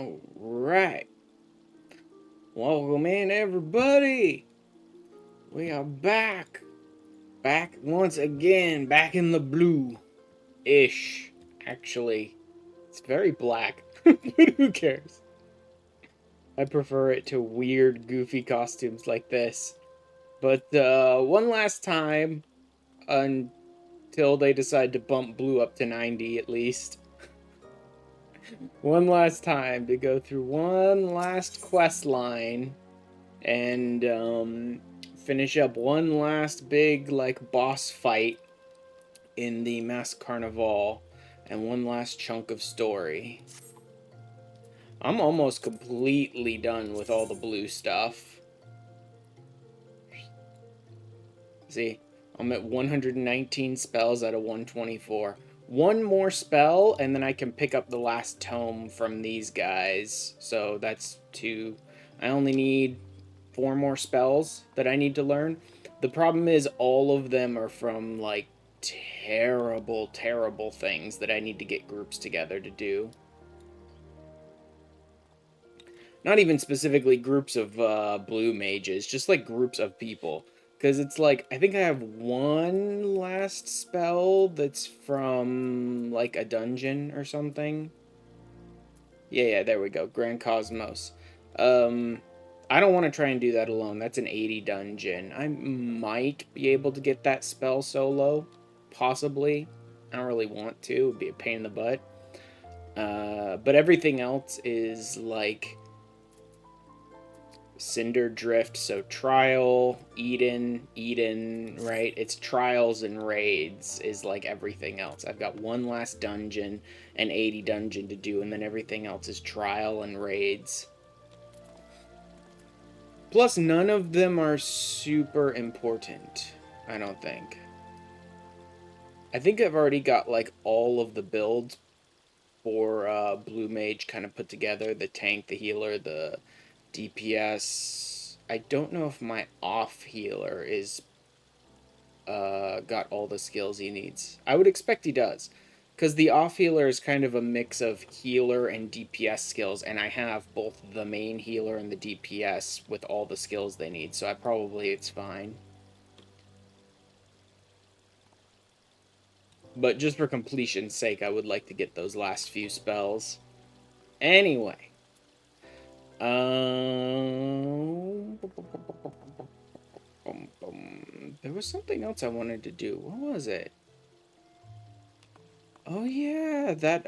Alright. Welcome in, everybody. We are back. Back once again. Back in the blue-ish. Actually, it's very black. But who cares? I prefer it to weird, goofy costumes like this. But one last time, until they decide to bump blue up to 90 at least. One last time to go through one last quest line and finish up one last big boss fight in the Masked Carnivale and one last chunk of story. I'm almost completely done with all the blue stuff. See, I'm at 119 spells out of 124. One more spell, and then I can pick up the last tome from these guys. So that's 2. I only need 4 more spells that I need to learn. The problem is all of them are from, terrible, terrible things that I need to get groups together to do. Not even specifically groups of blue mages, just groups of people. Because it's I think I have one last spell that's from, a dungeon or something. Yeah, there we go. Grand Cosmos. I don't want to try and do that alone. That's an 80 dungeon. I might be able to get that spell solo. Possibly. I don't really want to. It would be a pain in the butt. But everything else is, Cinder Drift, so Trial, Eden, right? It's Trials and Raids is everything else. I've got one last dungeon, an 80 dungeon to do, and then everything else is Trial and Raids. Plus, none of them are super important, I don't think. I think I've already got all of the builds for Blue Mage kind of put together. The tank, the healer, the DPS. I don't know if my off healer is got all the skills he needs. I would expect he does, because the off healer is kind of a mix of healer and DPS skills, and I have both the main healer and the DPS with all the skills they need, so it's fine. But just for completion's sake, I would like to get those last few spells. Anyway. There was something else I wanted to do. What was it? Oh yeah, that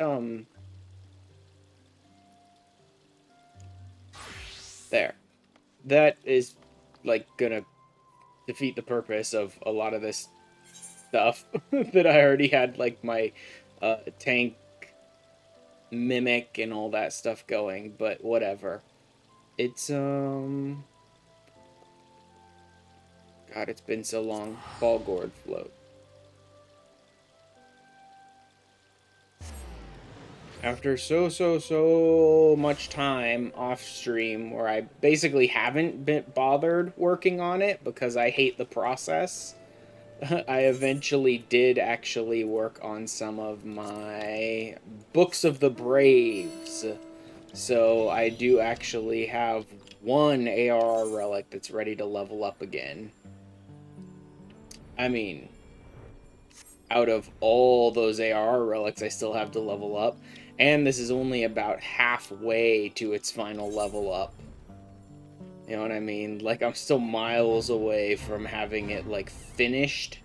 there. That is gonna defeat the purpose of a lot of this stuff that I already had my tank mimic and all that stuff going, but whatever. It's God, it's been so long. Ball gourd float. After so much time off stream where I basically haven't been bothered working on it because I hate the process, I eventually did actually work on some of my Books of the Braves. So I do actually have one ARR relic that's ready to level up again. I mean, out of all those ARR relics I still have to level up, and this is only about halfway to its final level up. You know what I mean? I'm still miles away from having it, finished.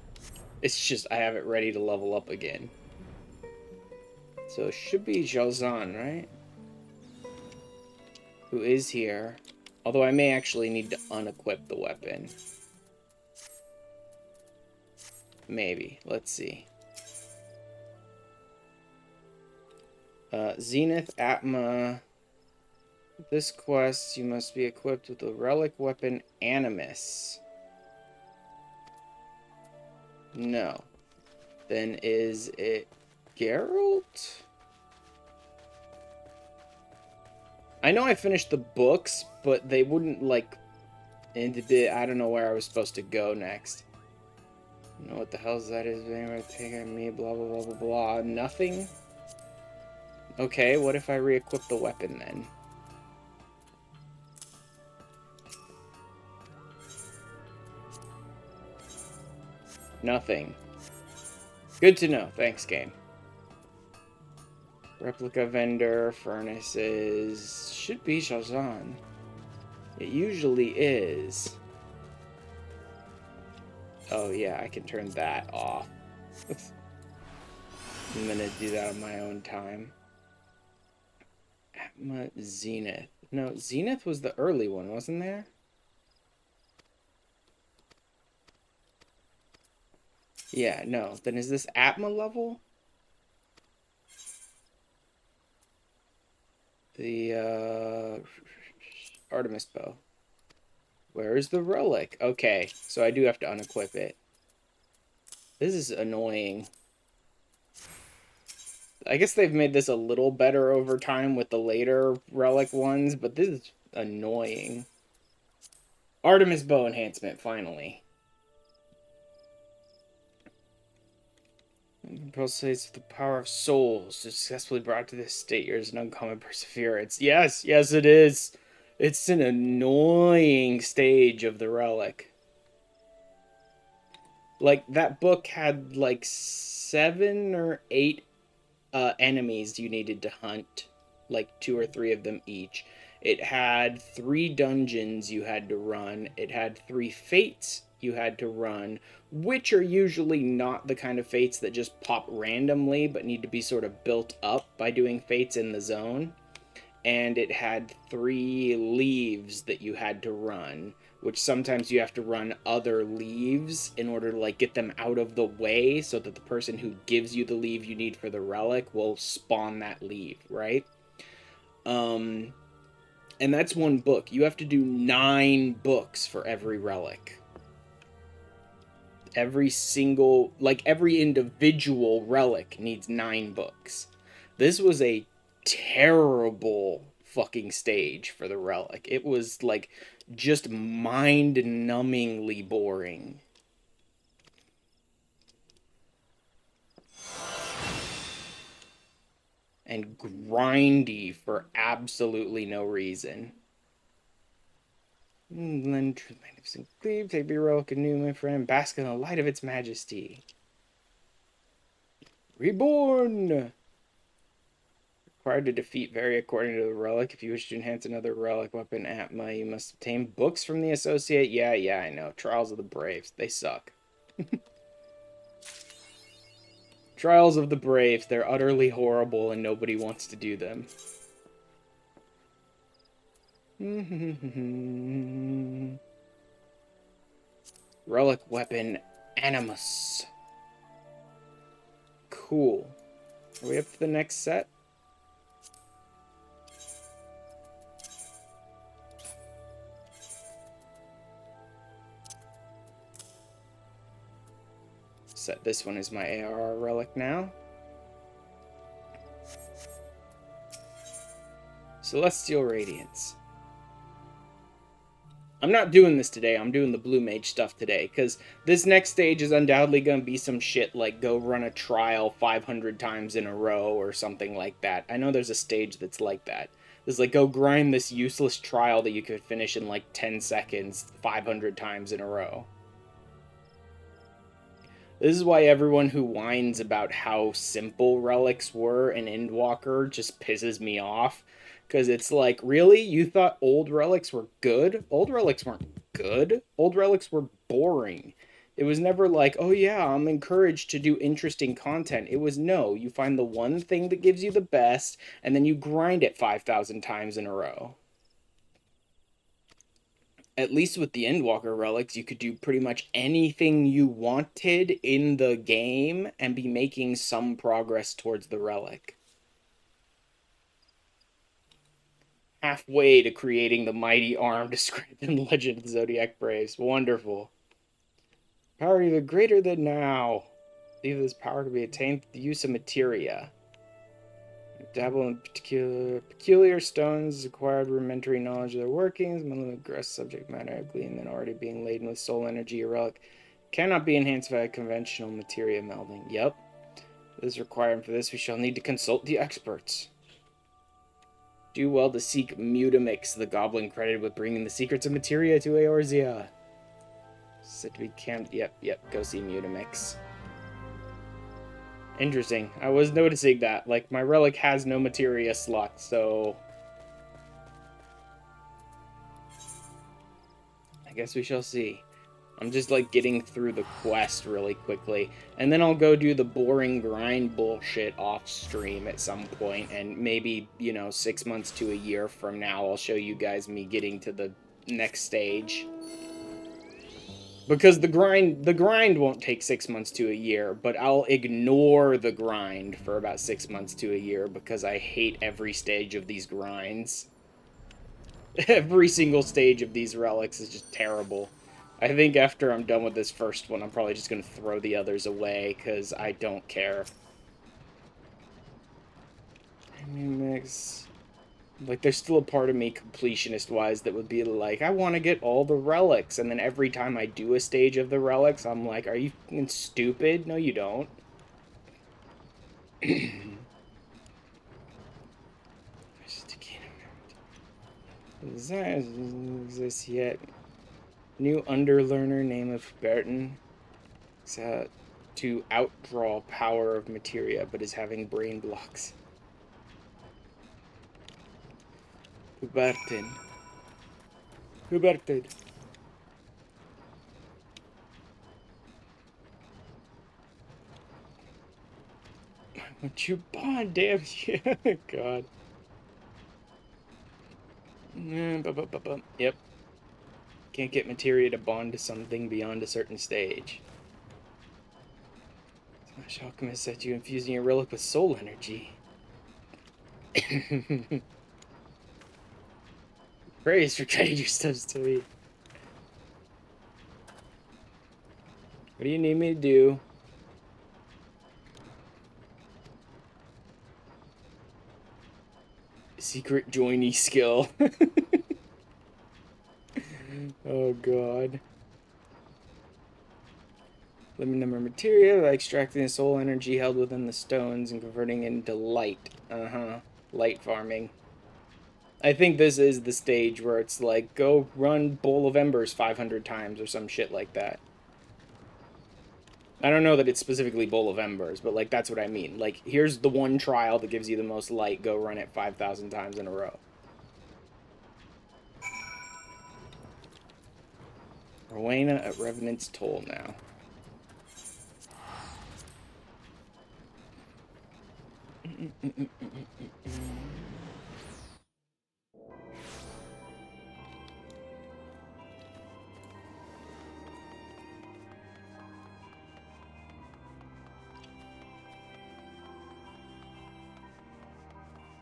It's just I have it ready to level up again. So it should be Jalzan, right? Who is here. Although I may actually need to unequip the weapon. Maybe. Let's see. Zenith Atma. This quest, you must be equipped with the relic weapon Animus. No. Then is it Geralt? I know I finished the books, but they wouldn't I don't know where I was supposed to go next. I don't know what the hell that is. Taking me, blah blah blah blah blah. Nothing. Okay, what if I re-equip the weapon then? Nothing. Good to know. Thanks, game. Replica vendor, furnaces. Should be Shazan. It usually is. Oh, yeah, I can turn that off. I'm gonna do that on my own time. Atma Zenith. No, Zenith was the early one, wasn't there? Yeah, no. Then is this Atma level? The, Artemis bow. Where is the relic? Okay, so I do have to unequip it. This is annoying. I guess they've made this a little better over time with the later relic ones, but this is annoying. Artemis bow enhancement, finally. Pulsates the power of souls, successfully brought to this state. Yours an uncommon perseverance. Yes, yes, it is. It's an annoying stage of the relic. Like, that book had like 7 or 8 enemies you needed to hunt, like 2 or 3 of them each. It had 3 dungeons you had to run. It had 3 fates you had to run, which are usually not the kind of fates that just pop randomly, but need to be sort of built up by doing fates in the zone. And it had 3 leaves that you had to run, which sometimes you have to run other leaves in order to like get them out of the way so that the person who gives you the leave you need for the relic will spawn that leave, right? And that's one book. You have to do 9 books for every relic. Every single, like every individual relic needs 9 books. This was a terrible fucking stage for the relic. It was like just mind-numbingly boring. And grindy for absolutely no reason. Lend truth, magnificent cleave, take the relic anew, my friend, bask in the light of its majesty. Reborn! Required to defeat vary according to the relic. If you wish to enhance another relic weapon Atma, you must obtain books from the associate. Yeah, I know. Trials of the Braves. They suck. Trials of the Braves. They're utterly horrible and nobody wants to do them. Relic weapon Animus. Cool. Are we up to the next set? Set this one as my ARR relic now. Celestial Radiance. I'm not doing this today, I'm doing the Blue Mage stuff today, because this next stage is undoubtedly going to be some shit like go run a trial 500 times in a row or something like that. I know there's a stage that's like that. It's like, go grind this useless trial that you could finish in like 10 seconds 500 times in a row. This is why everyone who whines about how simple relics were in Endwalker just pisses me off. Because it's like, really? You thought old relics were good? Old relics weren't good. Old relics were boring. It was never like, oh yeah, I'm encouraged to do interesting content. It was, no, you find the one thing that gives you the best, and then you grind it 5,000 times in a row. At least with the Endwalker relics, you could do pretty much anything you wanted in the game and be making some progress towards the relic. Halfway to creating the mighty arm described in Legend of the Zodiac Braves. Wonderful. Power even greater than now. Believe this power can be attained through the use of materia. Dabble in peculiar stones, acquired rudimentary knowledge of their workings, limit gross subject matter, glean than already being laden with soul energy. A relic cannot be enhanced by a conventional materia melding. Yep. This is required. For this, we shall need to consult the experts. Do well to seek Mutamix, the goblin credited with bringing the secrets of materia to Eorzea. Said to be camped. Yep. Go see Mutamix. Interesting. I was noticing that. Like, my relic has no materia slot, so... I guess we shall see. I'm just, like, getting through the quest really quickly. And then I'll go do the boring grind bullshit off-stream at some point, and maybe, you know, 6 months to a year from now, I'll show you guys me getting to the next stage. Because the grind won't take 6 months to a year, but I'll ignore the grind for about 6 months to a year because I hate every stage of these grinds. Every single stage of these relics is just terrible. I think after I'm done with this first one, I'm probably just going to throw the others away because I don't care. Mix. Like, there's still a part of me, completionist-wise, that would be like, I want to get all the relics. And then every time I do a stage of the relics, I'm like, are you fucking stupid? No, you don't. Does that exist yet? New underlearner, name of Burton. To outdraw power of materia, but is having brain blocks. Hubertin. What you bond, damn you. God. Yep. Can't get materia to bond to something beyond a certain stage. Smash Alchemist said you infusing your relic with soul energy. Praise for trying to do stuff to me. What do you need me to do? Secret joiny skill. Oh god. Limited number of materia by extracting the soul energy held within the stones and converting it into light. Light farming. I think this is the stage where it's like, go run Bowl of Embers 500 times or some shit like that. I don't know that it's specifically Bowl of Embers, but like that's what I mean. Like, here's the one trial that gives you the most light, go run it 5,000 times in a row. Rowena at Revenant's Toll now.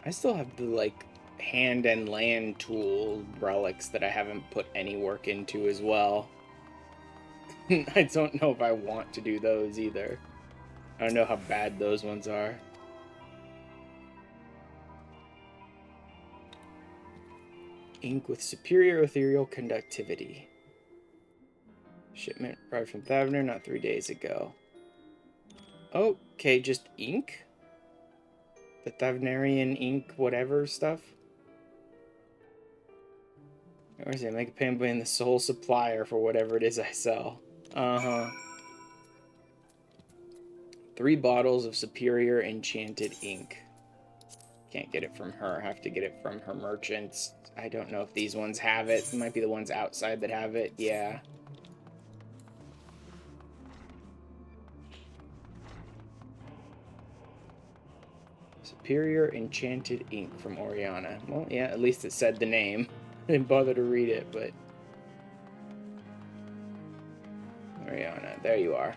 I still have the, like, hand and land tool relics that I haven't put any work into as well. I don't know if I want to do those either. I don't know how bad those ones are. Ink with superior ethereal conductivity. Shipment arrived from Thavner not 3 days ago. Okay, just ink? The Thavnarian ink whatever stuff? Where is it? Make a payment in the sole supplier for whatever it is I sell. 3 bottles of superior enchanted ink. Can't get it from her. Have to get it from her merchants. I don't know if these ones have it. It might be the ones outside that have it. Yeah. Superior enchanted ink from Oriana. Well, yeah, at least it said the name. I didn't bother to read it, but... Oriana, there you are.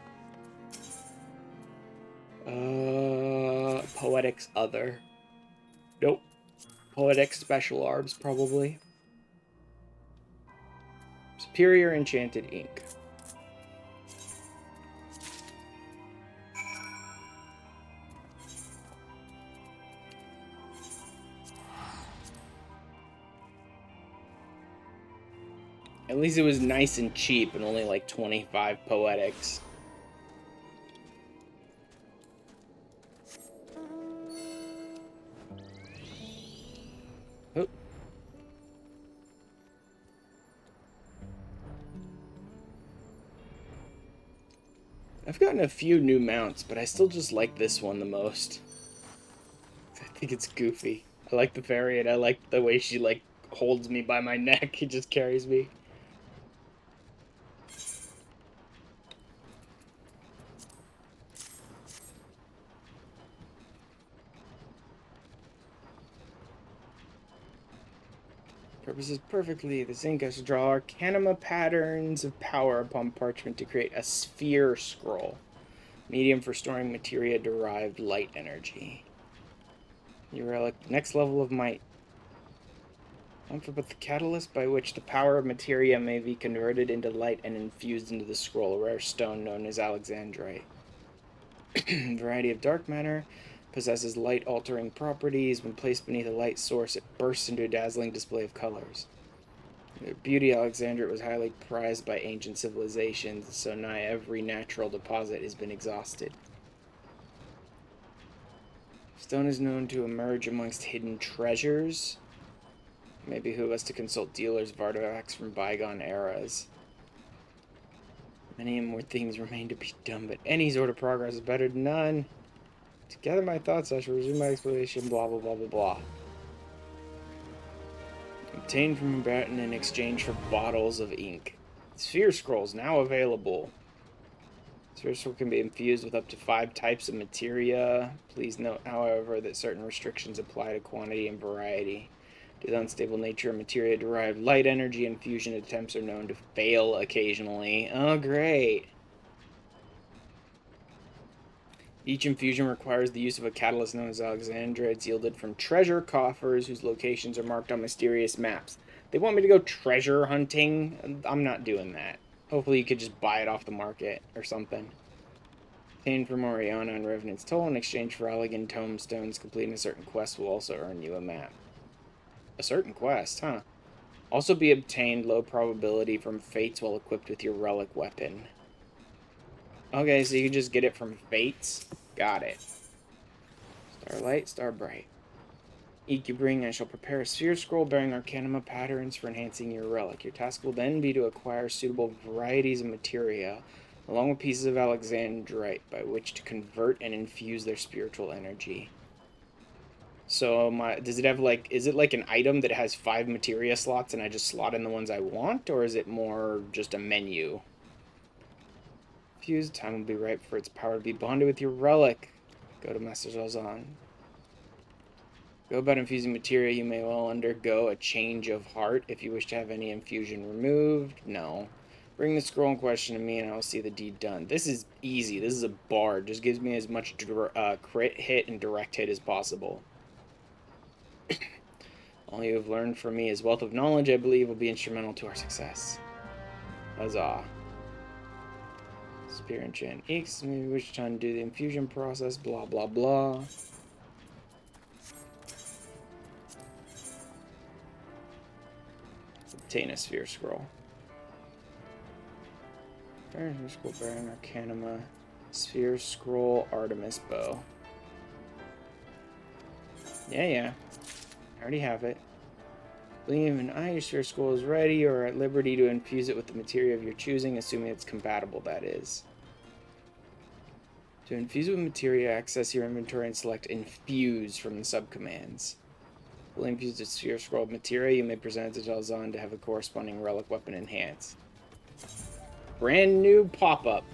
Poetics Other. Nope. Poetics Special Arbs, probably. Superior enchanted ink. At least it was nice and cheap and only like 25 poetics. Oh. I've gotten a few new mounts, but I still just like this one the most. I think it's goofy. I like the variant. I like the way she, like, holds me by my neck. He just carries me. Purposes perfectly. This ink has to draw arcanima patterns of power upon parchment to create a sphere scroll. Medium for storing materia-derived light energy. Your relic, next level of might. But the catalyst by which the power of materia may be converted into light and infused into the scroll, a rare stone known as alexandrite. Variety of dark matter. Possesses light-altering properties. When placed beneath a light source, it bursts into a dazzling display of colors. The beauty alexandrite was highly prized by ancient civilizations, so nigh every natural deposit has been exhausted. Stone is known to emerge amongst hidden treasures. Maybe who was to consult dealers of artifacts from bygone eras. Many more things remain to be done, but any sort of progress is better than none. To gather my thoughts, I shall resume my exploration, blah, blah, blah, blah, blah. Obtained from a Baton in exchange for bottles of ink. Sphere scrolls now available. Sphere scroll can be infused with up to 5 types of materia. Please note, however, that certain restrictions apply to quantity and variety. Due to the unstable nature of materia-derived light energy, infusion attempts are known to fail occasionally. Oh, great. Each infusion requires the use of a catalyst known as alexandrite. It's yielded from treasure coffers whose locations are marked on mysterious maps. They want me to go treasure hunting? I'm not doing that. Hopefully you could just buy it off the market or something. Obtained from Oriana and Revenant's Toll in exchange for elegant tomestones. Completing a certain quest will also earn you a map. A certain quest, huh? Also be obtained low probability from fates while equipped with your relic weapon. Okay, so you can just get it from fates? Got it. Starlight, Starbright. Ink you bring, I shall prepare a sphere scroll bearing arcanima patterns for enhancing your relic. Your task will then be to acquire suitable varieties of materia, along with pieces of alexandrite, by which to convert and infuse their spiritual energy. So, does it have, like, is it like an item that has 5 materia slots and I just slot in the ones I want, or is it more just a menu? Fused, time will be ripe for its power to be bonded with your relic. Go to Master Zalzan. Go about infusing materia. You may well undergo a change of heart if you wish to have any infusion removed. No. Bring the scroll in question to me and I will see the deed done. This is easy. This is a bard. Just gives me as much crit hit and direct hit as possible. All you have learned from me is wealth of knowledge, I believe, will be instrumental to our success. Huzzah. Spear enchant X, maybe which time to do the infusion process, blah blah blah. Obtain a sphere scroll. Sphere scroll bearing arcanima. Sphere scroll Artemis bow. Yeah. I already have it. Believe an your sphere scroll is ready or at liberty to infuse it with the materia of your choosing, assuming it's compatible, that is. To infuse with materia, access your inventory and select Infuse from the subcommands. Fully infused with sphere scroll materia, you may present it to Zalzan to have a corresponding relic weapon enhanced. Brand new pop-up.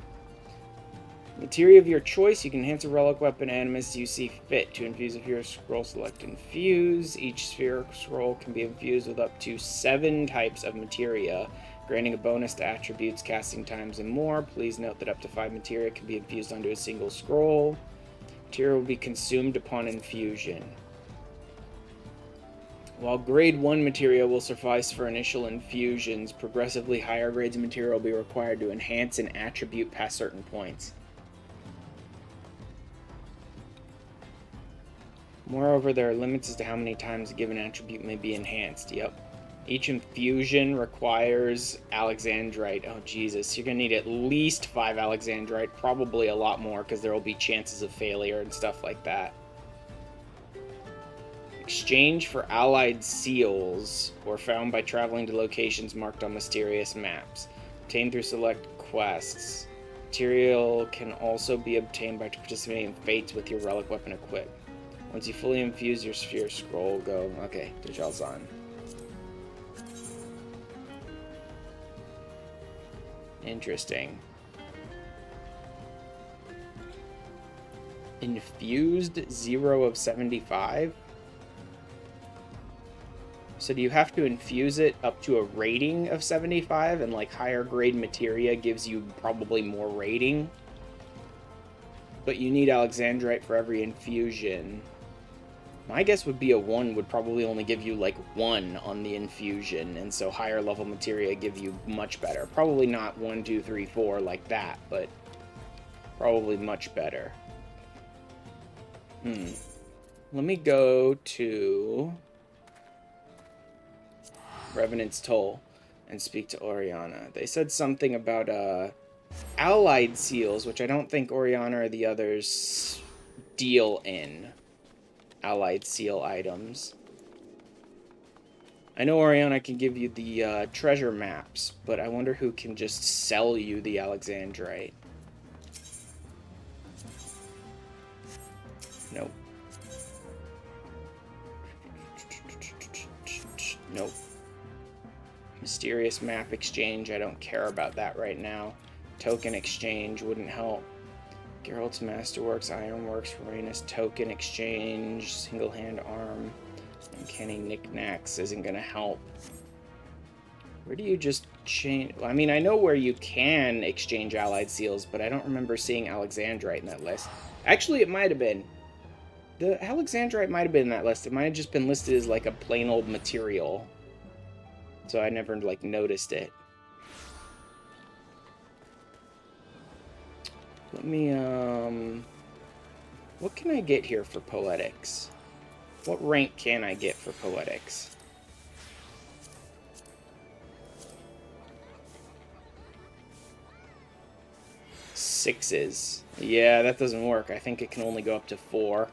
Materia of your choice, you can enhance a relic weapon animus you see fit. To infuse a sphere scroll, select Infuse. Each sphere scroll can be infused with up to 7 types of materia, granting a bonus to attributes, casting times, and more. Please note that up to 5 materia can be infused onto a single scroll. Materia will be consumed upon infusion. While grade 1 materia will suffice for initial infusions, progressively higher grades of materia will be required to enhance an attribute past certain points. Moreover, there are limits as to how many times a given attribute may be enhanced. Yep. Each infusion requires alexandrite. Oh, Jesus. You're going to need at least 5 alexandrite, probably a lot more, because there will be chances of failure and stuff like that. Exchange for allied seals or found by traveling to locations marked on mysterious maps. Obtained through select quests. Material can also be obtained by participating in fates with your relic weapon equipped. Once you fully infuse your sphere scroll, go. Okay, Dajal's on. Interesting. Infused 0 of 75? So do you have to infuse it up to a rating of 75, and like higher grade materia gives you probably more rating? But you need Alexandrite for every infusion. My guess would be a 1 would probably only give you like 1 on the infusion, and so higher level materia give you much better. Probably not 1, 2, 3, 4 like that, but probably much better. Let me go to Revenant's Toll and speak to Oriana. They said something about allied seals, which I don't think Oriana or the others deal in. Allied seal items. I know Oriana can give you the treasure maps, but I wonder who can just sell you the Alexandrite. Nope. Nope. Mysterious map exchange, I don't care about that right now. Token exchange wouldn't help. Geralt's Masterworks, Ironworks, Rainus token exchange, single hand arm, uncanny knickknacks isn't gonna help. Where do you just change? I mean, I know where you can exchange allied seals, but I don't remember seeing Alexandrite in that list. Actually, it might have been. The Alexandrite might have been in that list. It might have just been listed as like a plain old material. So I never like noticed it. Let me, what can I get here for Poetics? What rank can I get for Poetics? Sixes. Yeah, that doesn't work. I think it can only go up to 4.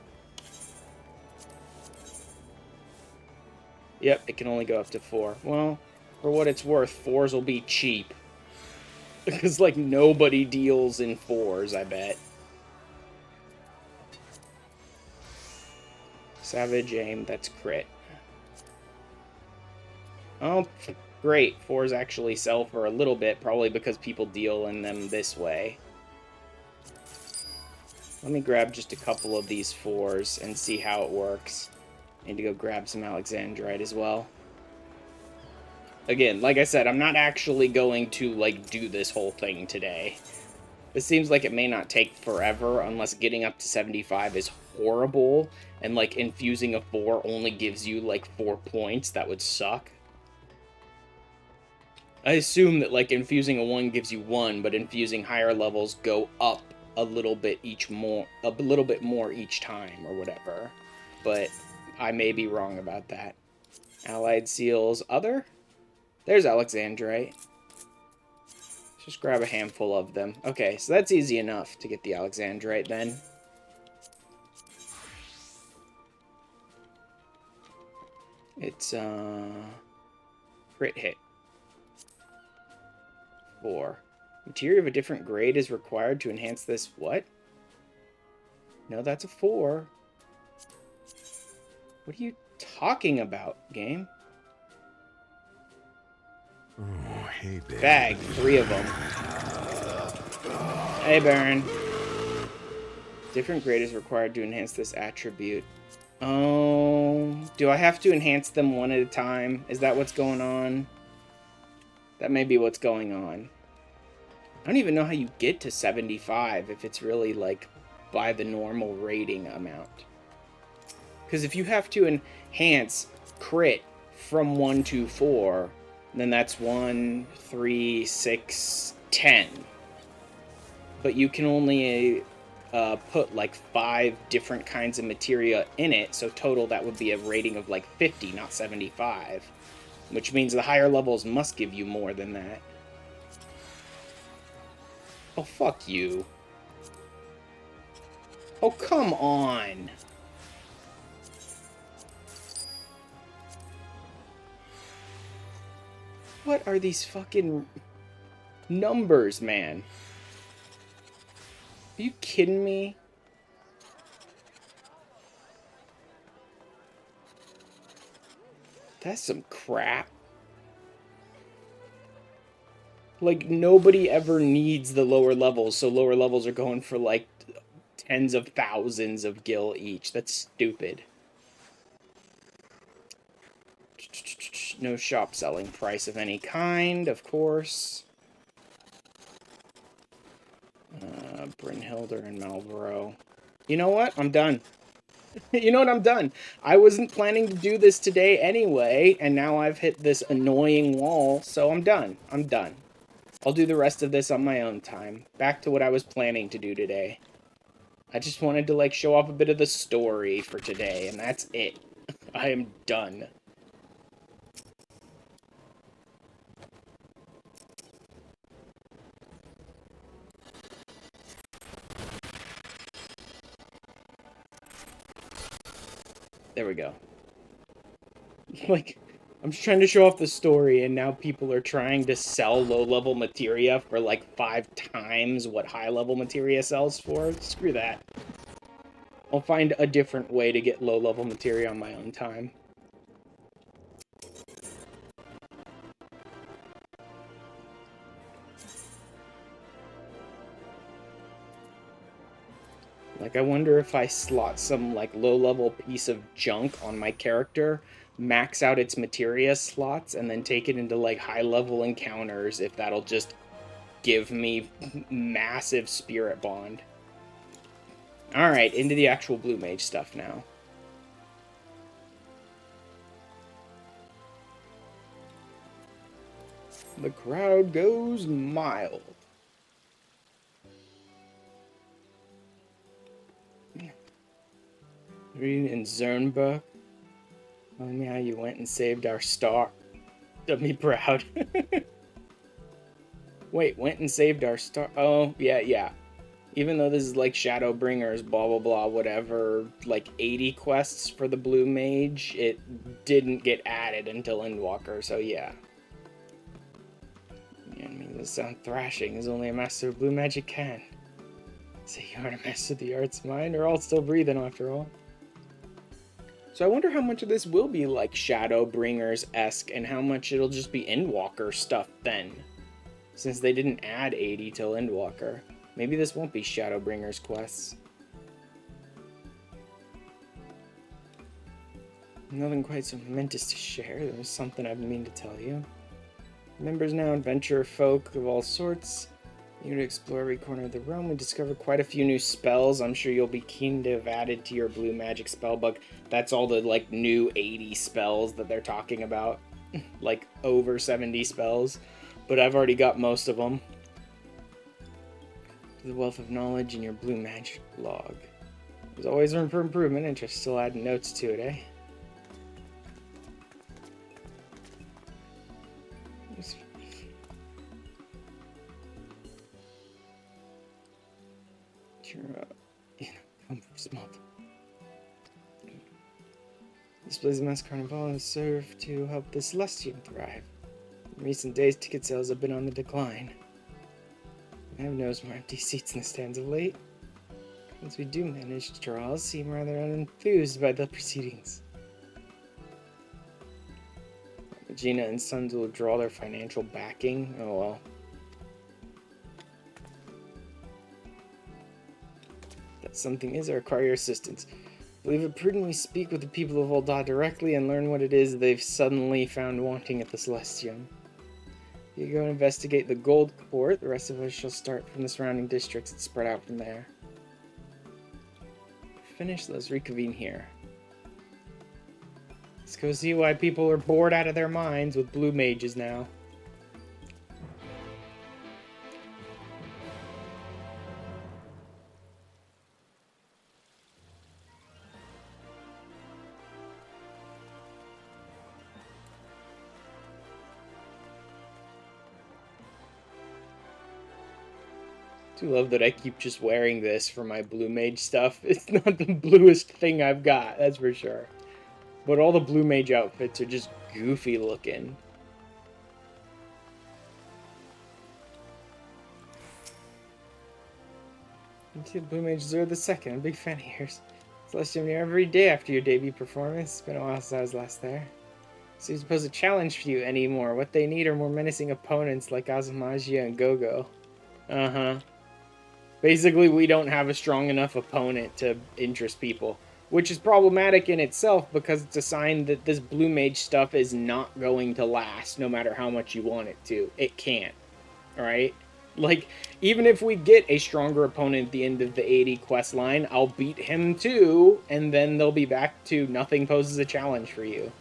Yep, it can only go up to 4. Well, for what it's worth, 4s will be cheap. Because, like, nobody deals in 4s, I bet. Savage aim, that's crit. Oh, great. 4s actually sell for a little bit, probably because people deal in them this way. Let me grab just a couple of these 4s and see how it works. Need to go grab some Alexandrite as well. Again, like I said, I'm not actually going to, like, do this whole thing today. This seems like it may not take forever unless getting up to 75 is horrible and, like, infusing a 4 only gives you, like, 4 points. That would suck. I assume that, like, infusing a 1 gives you 1, but infusing higher levels go up a little bit more each time or whatever. But I may be wrong about that. Allied seals, other? There's Alexandrite. Just grab a handful of them. Okay, so that's easy enough to get the Alexandrite then. It's, crit hit. 4. Material of a different grade is required to enhance this. What? No, that's a 4. What are you talking about, game? Oh, hey, babe. Bag, 3 of them. Hey, Baron. Different grade is required to enhance this attribute. Oh, do I have to enhance them one at a time? Is that what's going on? That may be what's going on. I don't even know how you get to 75 if it's really, like, by the normal rating amount. Because if you have to enhance crit from 1 to 4, then that's 1, 3, 6, 10. But you can only put like 5 different kinds of materia in it, so total that would be a rating of like 50, not 75. Which means the higher levels must give you more than that. Oh, fuck you. Oh, come on. What are these fucking numbers, man? Are you kidding me? That's some crap. Like, nobody ever needs the lower levels, so lower levels are going for, like, tens of thousands of gil each. That's stupid. No shop selling price of any kind, of course. Brynhilder and Malvro. You know what? I'm done. You know what? I'm done. I wasn't planning to do this today anyway, and now I've hit this annoying wall, so I'm done. I'm done. I'll do the rest of this on my own time. Back to what I was planning to do today. I just wanted to, like, show off a bit of the story for today, and that's it. I am done. There we go. Like, I'm just trying to show off the story, and now people are trying to sell low-level materia for, like, 5 times what high-level materia sells for. Screw that. I'll find a different way to get low-level materia on my own time. Like, I wonder if I slot some, like, low-level piece of junk on my character, max out its materia slots, and then take it into, like, high-level encounters, if that'll just give me massive spirit bond. Alright, into the actual Blue Mage stuff now. The crowd goes mild. Reading in Zernbuck. Tell me how you went and saved our star. Done me proud. Wait, went and saved our star. Oh, yeah. Even though this is like Shadowbringers, blah blah blah, whatever, like 80 quests for the Blue Mage, it didn't get added until Endwalker, so yeah. I mean, the sound thrashing is only a master of blue magic can. So you aren't a master of the art's mind, or all still breathing after all. So I wonder how much of this will be like Shadowbringers-esque, and how much it'll just be Endwalker stuff then. Since they didn't add 80 till Endwalker. Maybe this won't be Shadowbringers quests. Nothing quite so momentous to share. There was something I've mean to tell you. Members now adventure folk of all sorts. You to explore every corner of the realm and discover quite a few new spells. I'm sure you'll be keen to have added to your blue magic spellbook. That's all the, like, new 80 spells that they're talking about. Like, over 70 spells. But I've already got most of them. The wealth of knowledge in your blue magic log. There's always room for improvement, and just still adding notes to it, eh? Displays of Masked Carnivale have served to help the Celestium thrive. In recent days, ticket sales have been on the decline. I have noticed more empty seats in the stands of late. Once we do manage to draw, seem rather unenthused by the proceedings. Regina and Sons will draw their financial backing. Oh well. That something is, I require your assistance. Believe it prudent we speak with the people of Ul'dah directly and learn what it is they've suddenly found wanting at the Celestium. You go and investigate the Gold Court. The rest of us shall start from the surrounding districts and spread out from there. Finish, let's reconvene here. Let's go see why people are bored out of their minds with blue mages now. I love that I keep just wearing this for my blue mage stuff. It's not the bluest thing I've got, that's for sure. But all the blue mage outfits are just goofy looking. To the Blue Mage Zero the Second. I'm a big fan of yours. Celestium here every day after your debut performance. It's been a while since I was last there. So you pose a challenge for you anymore. What they need are more menacing opponents like Azamagia and Gogo. Uh-huh. Basically, we don't have a strong enough opponent to interest people. Which is problematic in itself because it's a sign that this Blue Mage stuff is not going to last no matter how much you want it to. It can't. Alright? Like, even if we get a stronger opponent at the end of the 80 quest line, I'll beat him too, and then they'll be back to nothing poses a challenge for you.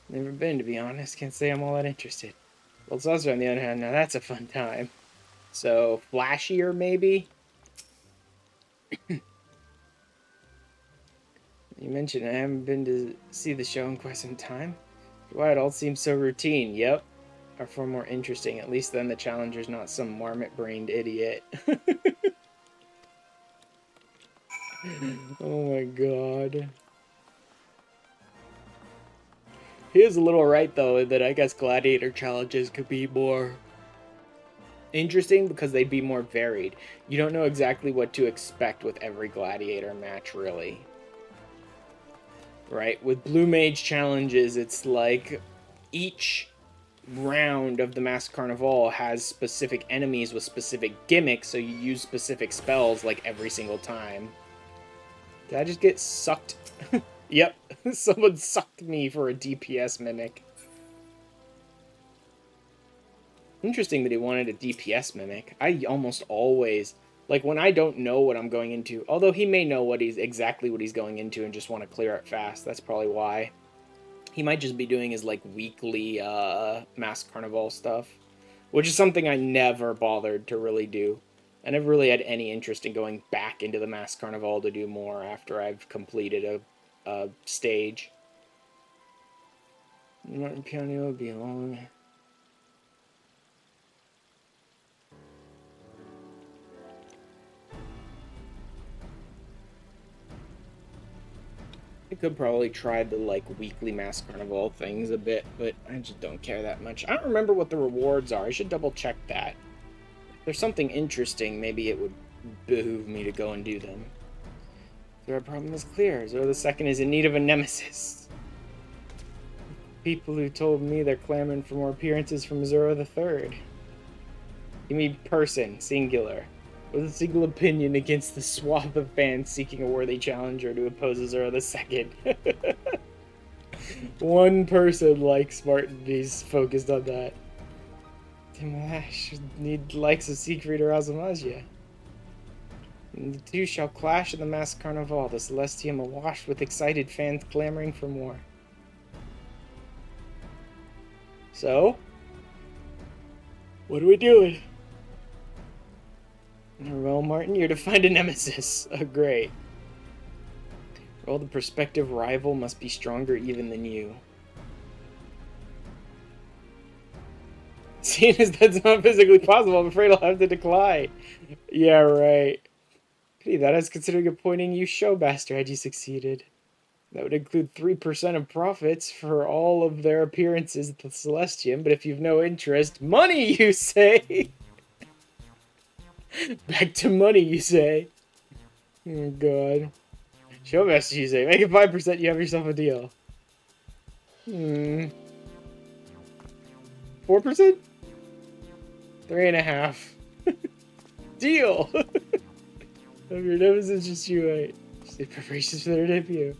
Never been, to be honest. Can't say I'm all that interested. Well, Saucer, on the other hand, now that's a fun time. So, flashier, maybe? You mentioned I haven't been to see the show in quite some time. Why it all seems so routine. Yep. Are far more interesting. At least then the challenger's not some marmot-brained idiot. Oh my god. He is a little right, though, that I guess gladiator challenges could be more interesting because they'd be more varied. You don't know exactly what to expect with every gladiator match, really. Right? With Blue Mage challenges, it's like each round of the Masked Carnivale has specific enemies with specific gimmicks, so you use specific spells like every single time. Did I just get sucked? Yep, someone sucked me for a DPS mimic. Interesting that he wanted a DPS mimic. I almost always, like when I don't know what I'm going into, although he may know exactly what he's going into and just want to clear it fast. That's probably why. He might just be doing his, like, weekly, Masked Carnivale stuff. Which is something I never bothered to really do. I never really had any interest in going back into the Masked Carnivale to do more after I've completed a stage. Martin Piano would be long. I could probably try the, like, weekly Masked Carnivale things a bit, but I just don't care that much. I don't remember what the rewards are. I should double check that. If there's something interesting, maybe it would behoove me to go and do them. Their problem is clear. Zoro the Second is in need of a nemesis. People who told me they're clamoring for more appearances from Zoro the Third. You mean person, singular. With a single opinion against the swath of fans seeking a worthy challenger to oppose Zoro the Second. One person likes Martin, he's focused on that. Dimash likes of Siegfried or Azamagia. And the two shall clash in the Masked Carnivale, the Celestium awash with excited fans clamoring for more. So? What are we doing? Well, Martin, you're to find a nemesis. Oh, great. Well, the prospective rival must be stronger even than you. Seeing as that's not physically possible, I'm afraid I'll have to decline. Yeah, right. Pity that. I was considering appointing you showmaster had you succeeded. That would include 3% of profits for all of their appearances at the Celestium, but if you've no interest, money, you say? Back to money, you say? Oh, God. Showmaster, you say. Make it 5%, you have yourself a deal. 4%? 3.5. Deal! Of your nemesis, just you wait. Say preparations for their debut.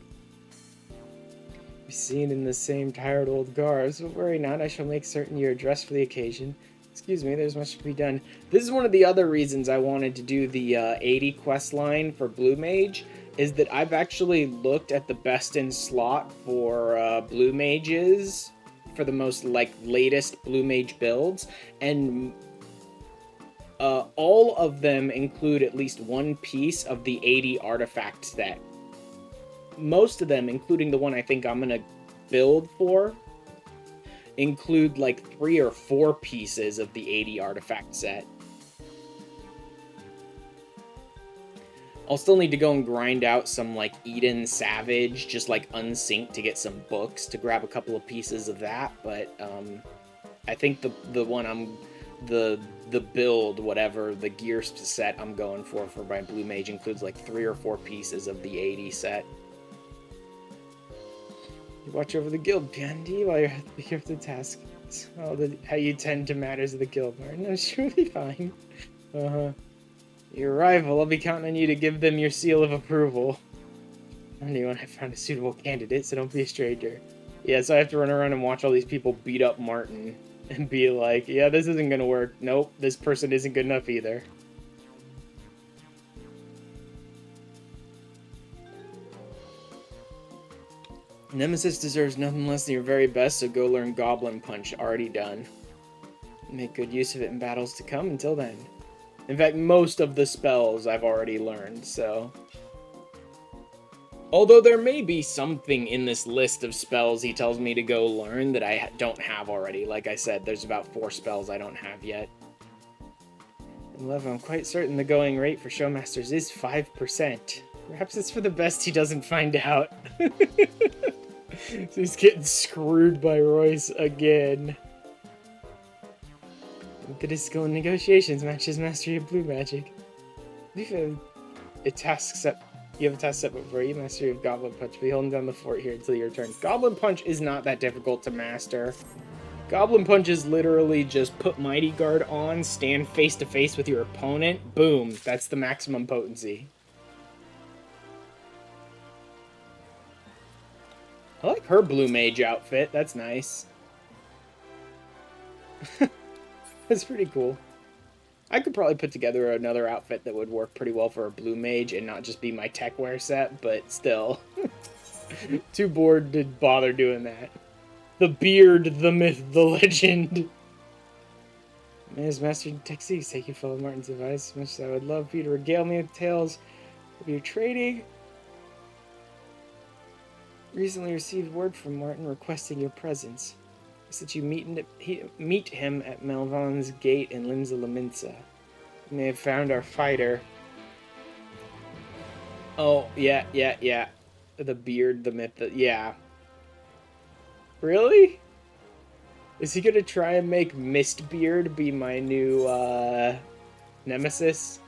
Be seen in the same tired old garbs, but worry not, I shall make certain you're dressed for the occasion. Excuse me, there's much to be done. This is one of the other reasons I wanted to do the 80 quest line for Blue Mage, is that I've actually looked at the best in slot for Blue Mages, for the most, like, latest Blue Mage builds, and all of them include at least one piece of the 80 artifact set. Most of them, including the one I think I'm gonna build for, include like 3 or 4 pieces of the 80 artifact set. I'll still need to go and grind out some like Eden Savage, just like unsynced to get some books to grab a couple of pieces of that, but I think the one I'm the build, whatever the gear set I'm going for my blue mage includes like 3 or 4 pieces of the 80 set. You watch over the guild, PND, while you're here at the task. Well, how you tend to matters of the guild, Martin. I'm sure we'll be fine. Your rival, I'll be counting on you to give them your seal of approval. I knew when I found a suitable candidate, so don't be a stranger. Yeah, so I have to run around and watch all these people beat up Martin and be like, yeah, this isn't gonna work. Nope, this person isn't good enough either. Nemesis deserves nothing less than your very best, so go learn Goblin Punch. Already done. Make good use of it in battles to come until then. In fact, most of the spells I've already learned, so... Although there may be something in this list of spells he tells me to go learn that I don't have already. Like I said, there's about 4 spells I don't have yet. 11, I'm quite certain the going rate for Showmasters is 5%. Perhaps it's for the best he doesn't find out. So he's getting screwed by Royce again. Look at his skill in negotiations matches mastery of blue magic. You have a task set before you, mastery of Goblin Punch. Be holding down the fort here until your turn. Goblin Punch is not that difficult to master. Goblin Punch is literally just put Mighty Guard on, stand face to face with your opponent, boom, that's the maximum potency. I like her blue mage outfit, that's nice. That's pretty cool. I could probably put together another outfit that would work pretty well for a blue mage and not just be my tech wear set, but still. Too bored to bother doing that. The beard, the myth, the legend. As Master Texas, thank you for follow Martin's advice. As much as I would love for you to regale me with tales of your trading. Recently received word from Martin requesting your presence. It's that you meet him at Melvan's Gate in Limsa Laminsa. You may have found our fighter. Oh, yeah. The beard, the myth, yeah. Really? Is he gonna try and make Mistbeard be my new, nemesis?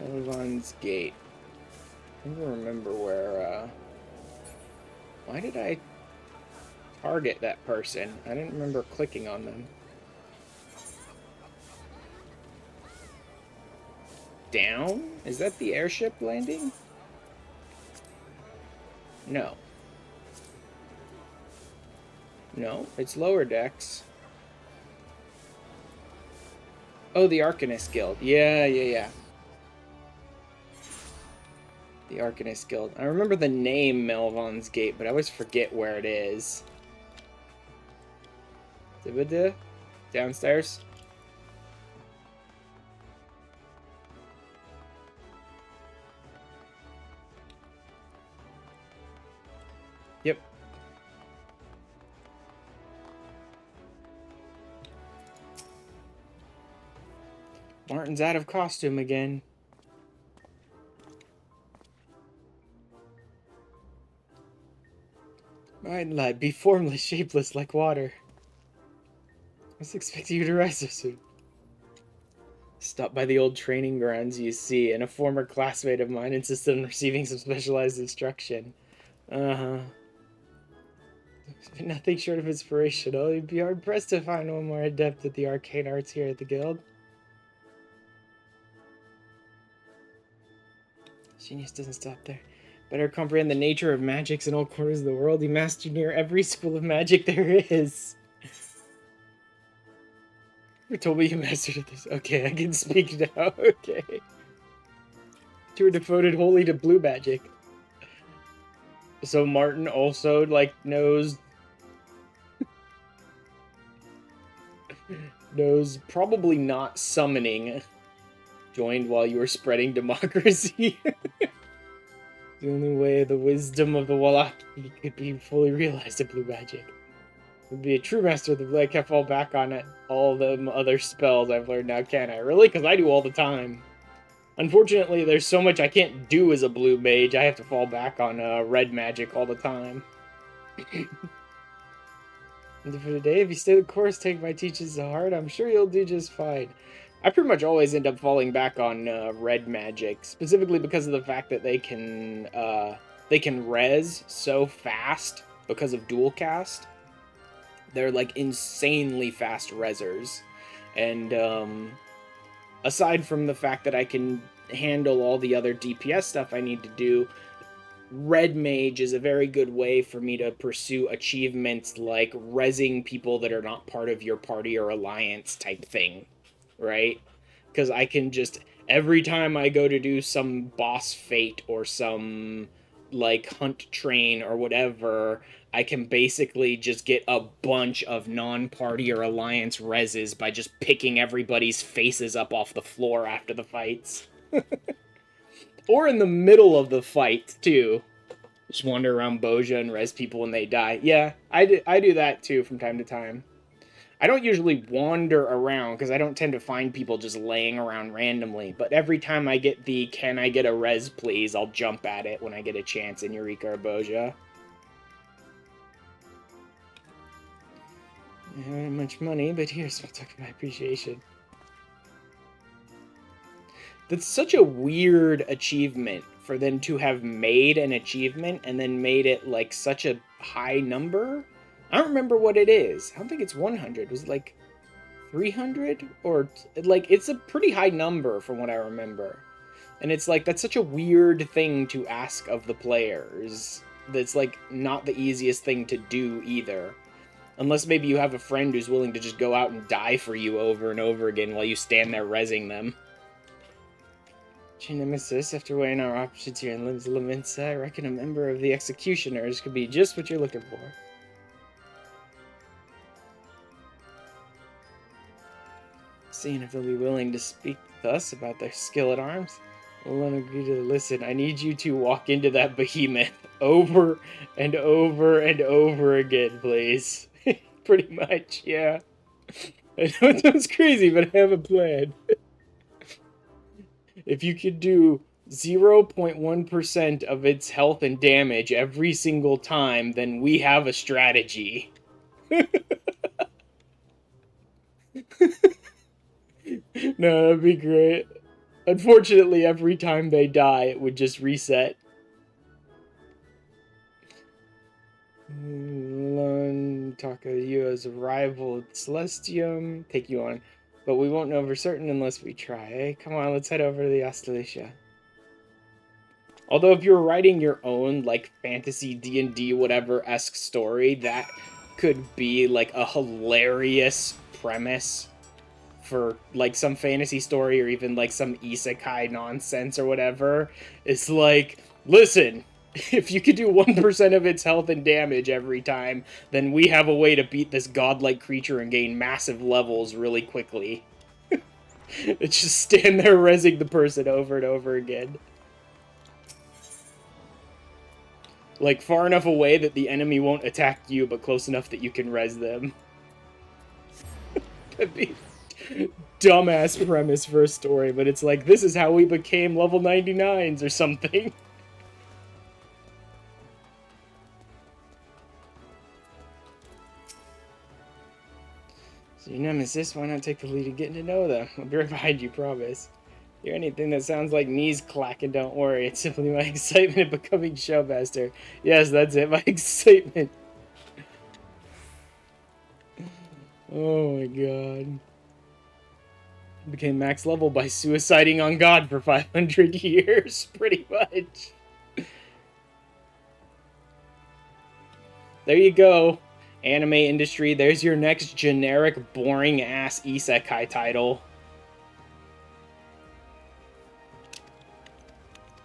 Melvan's Gate. I don't remember where, why did I target that person? I didn't remember clicking on them. Down? Is that the airship landing? No. No, it's lower decks. Oh, the Arcanist Guild. Yeah. The Arcanist Guild. I remember the name Melvan's Gate, but I always forget where it is. Downstairs? Yep. Martin's out of costume again. Mind light, be formless, shapeless like water. I was expecting you to rise so soon. Stop by the old training grounds you see, and a former classmate of mine insisted on receiving some specialized instruction. It's been nothing short of inspirational. You'd be hard-pressed to find one more adept at the arcane arts here at the guild. Genius doesn't stop there. Better comprehend the nature of magics in all corners of the world. He mastered near every school of magic there is. You told me you mastered this. Okay, I can speak now. Okay. You were devoted wholly to blue magic. So Martin also, like, knows probably not summoning. Joined while you were spreading democracy. The only way the wisdom of the Wallaki could be fully realized in blue magic. Would be a true master of the blade. I can't fall back on it. All them other spells I've learned now, can I? Really? Because I do all the time. Unfortunately, there's so much I can't do as a blue mage. I have to fall back on red magic all the time. And for today, if you stay the course, take my teachings to heart, I'm sure you'll do just fine. I pretty much always end up falling back on red magic, specifically because of the fact that they can res so fast because of dual cast. They're like insanely fast resers, and aside from the fact that I can handle all the other DPS stuff I need to do, Red Mage is a very good way for me to pursue achievements like rezzing people that are not part of your party or alliance type thing, right? Because I can just, every time I go to do some boss fate or some like hunt train or whatever, I can basically just get a bunch of non-party or alliance rezzes by just picking everybody's faces up off the floor after the fights. Or in the middle of the fight, too. Just wander around Boja and res people when they die. Yeah, I do that, too, from time to time. I don't usually wander around, because I don't tend to find people just laying around randomly. But every time I get the, can I get a res, please, I'll jump at it when I get a chance in Eureka or Boja. I haven't much money, but here's what's talking my appreciation. That's such a weird achievement for them to have made an achievement and then made it like such a high number. I don't remember what it is. I don't think it's 100. Was it like 300? Or like, it's a pretty high number from what I remember. And it's like, that's such a weird thing to ask of the players. That's like not the easiest thing to do either. Unless maybe you have a friend who's willing to just go out and die for you over and over again while you stand there rezzing them. Nemesis, after weighing our options here in Limbs Lamenta, I reckon a member of the Executioners could be just what you're looking for. Seeing if they'll be willing to speak with us about their skill at arms. We'll agree to listen. I need you to walk into that behemoth over and over and over again, please. Pretty much, yeah. I know it sounds crazy, but I have a plan. If you could do 0.1% of its health and damage every single time, then we have a strategy. No, that'd be great. Unfortunately, every time they die, it would just reset. Talk of you as a rival at Celestium. Take you on. But we won't know for certain unless we try, eh? Come on, let's head over to the Astalicia. Although if you're writing your own, like, fantasy D&D whatever-esque story, that could be, like, a hilarious premise for, like, some fantasy story or even, like, some isekai nonsense or whatever. It's like, listen, if you could do 1% of its health and damage every time, then we have a way to beat this godlike creature and gain massive levels really quickly. It's just stand there rezzing the person over and over again. Like, far enough away that the enemy won't attack you, but close enough that you can res them. That'd be dumbass premise for a story, but it's like, this is how we became level 99s or something. So your nemesis, why not take the lead in getting to know them? I'll be right behind you, promise. Hear anything that sounds like knees clacking, don't worry. It's simply my excitement at becoming showmaster. Yes, that's it, my excitement. Oh my god. I became max level by suiciding on God for 500 years, pretty much. There you go. Anime industry, there's your next generic, boring-ass isekai title.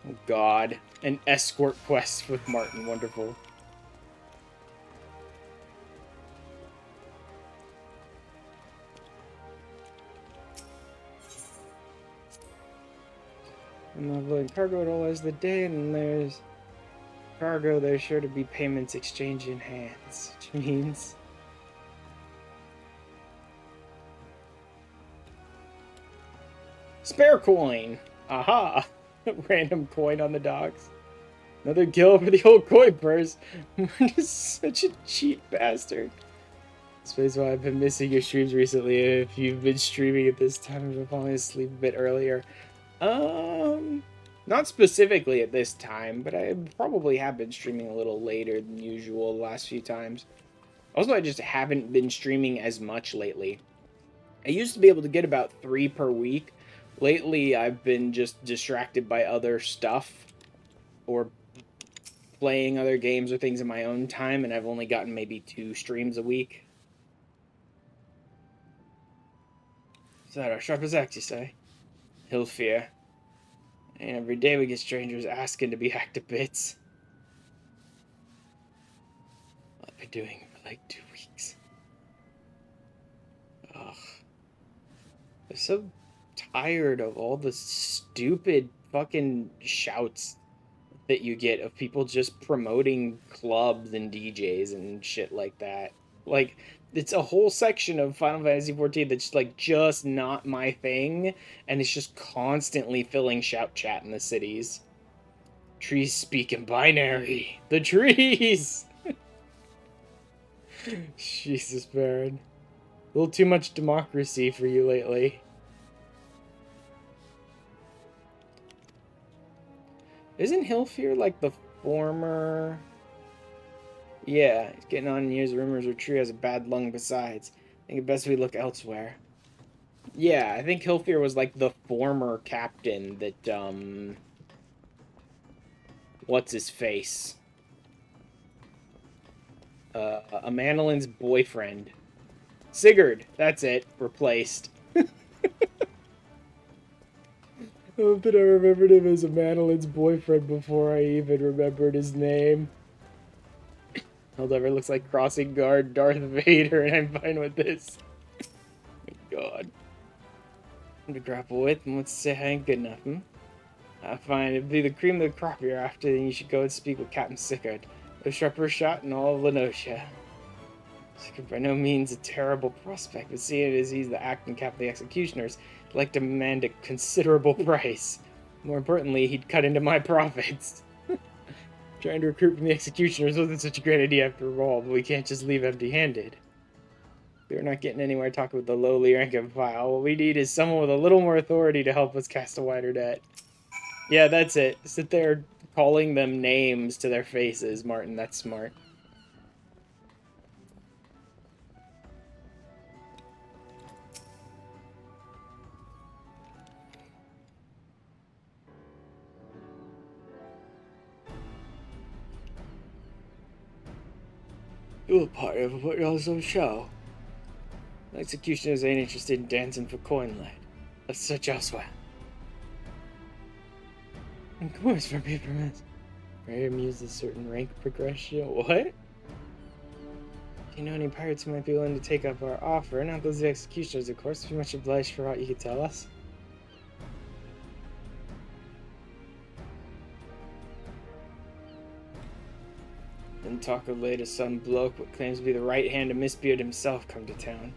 Oh god. An escort quest with Martin, wonderful. I'm not loading cargo at all as the day, and there's cargo, there's sure to be payments exchanging hands, which means Spare coin. Aha. Random coin on the docks. Another kill for the old coin purse. I'm just such a cheap bastard. That's why I've been missing your streams recently. If you've been streaming at this time, I've been falling asleep a bit earlier. Not specifically at this time, but I probably have been streaming a little later than usual the last few times. Also, I just haven't been streaming as much lately. I used to be able to get about 3 per week. Lately, I've been just distracted by other stuff or playing other games or things in my own time, and I've only gotten maybe 2 streams a week. Is that our sharp as axe, you say? Hillfear. And every day we get strangers asking to be hacked to bits. I've been doing it for like 2 weeks. Ugh. I'm so tired of all the stupid fucking shouts that you get of people just promoting clubs and DJs and shit like that. Like, it's a whole section of Final Fantasy XIV that's like just not my thing, and it's just constantly filling shout chat in the cities. Trees speak in binary. The trees! Jesus, Baron. A little too much democracy for you lately. Isn't Hillfear like the former... Yeah, he's getting on in years. Rumors are true. Has a bad lung besides. I think it best we look elsewhere. Yeah, I think Hillfear was like the former captain that, what's his face? Amanilin's boyfriend. Sigurd, that's it. Replaced. I hope that I remembered him as Amanilin's boyfriend before I even remembered his name. However, looks like crossing guard Darth Vader, and I'm fine with this. Oh my God. I'm to grapple with, and let's say I ain't good enough, Fine, it'd be the cream of the crop you're after, then you should go and speak with Captain Sigurd. The sharper shot in all of Lenosia. Sigurd by no means a terrible prospect, but seeing as he's the acting captain of the executioners, I'd like to demand a considerable price. More importantly, he'd cut into my profits. Trying to recruit from the executioners wasn't such a great idea after all, but we can't just leave empty-handed. We're not getting anywhere talking with the lowly rank and file. What we need is someone with a little more authority to help us cast a wider net. Yeah, that's it. Sit there calling them names to their faces, Martin. That's smart. You a party of putting on some show. The executioners ain't interested in dancing for coin lead. Let's search elsewhere. Of course, for paper mask. Radium uses certain rank progression. What? Do you know any pirates who might be willing to take up our offer? Not those executioners, of course. Pretty much obliged for what you could tell us. Then talk of later some bloke what claims to be the right hand of Mistbeard himself come to town.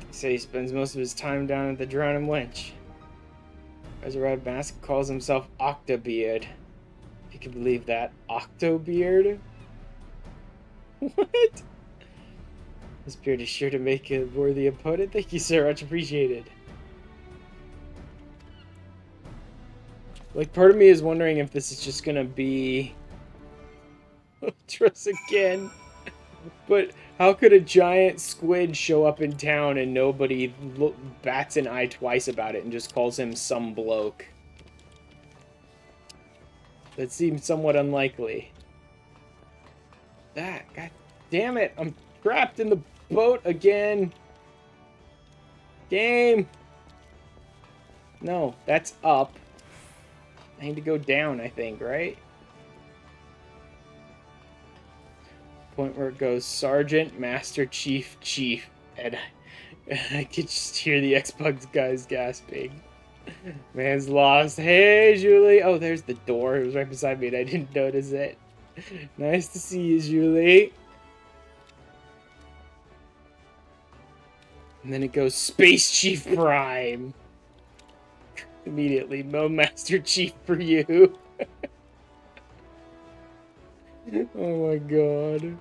They say he spends most of his time down at the Drowning Wench. Resurrected Mask calls himself Octobeard. If you can believe that. Octobeard? What? This beard is sure to make a worthy opponent. Thank you, sir. Much appreciated. Like, part of me is wondering if this is just gonna be... Trust again. But how could a giant squid show up in town and nobody bats an eye twice about it and just calls him some bloke? That seems somewhat unlikely. God damn it, I'm trapped in the boat again. Game. No, that's up. I need to go down, I think, right? Point where it goes Sergeant, Master Chief, Chief, and I could just hear the Xbox guys gasping. Man's lost. Hey, Julie. Oh, there's the door. It was right beside me and I didn't notice it. Nice to see you, Julie. And then it goes Space Chief Prime. Immediately, no Master Chief for you. Oh my god.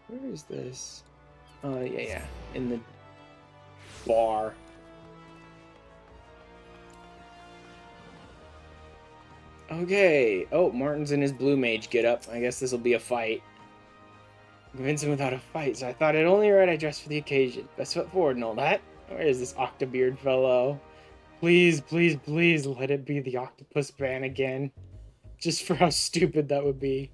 Where is this? Yeah. In the bar. Okay. Oh, Martin's in his blue mage getup. I guess this will be a fight. Convince him without a fight, so I thought it only right I dressed for the occasion. Best foot forward and all that. Where is this Octobeard fellow? Please, please, please let it be the octopus ban again. Just for how stupid that would be.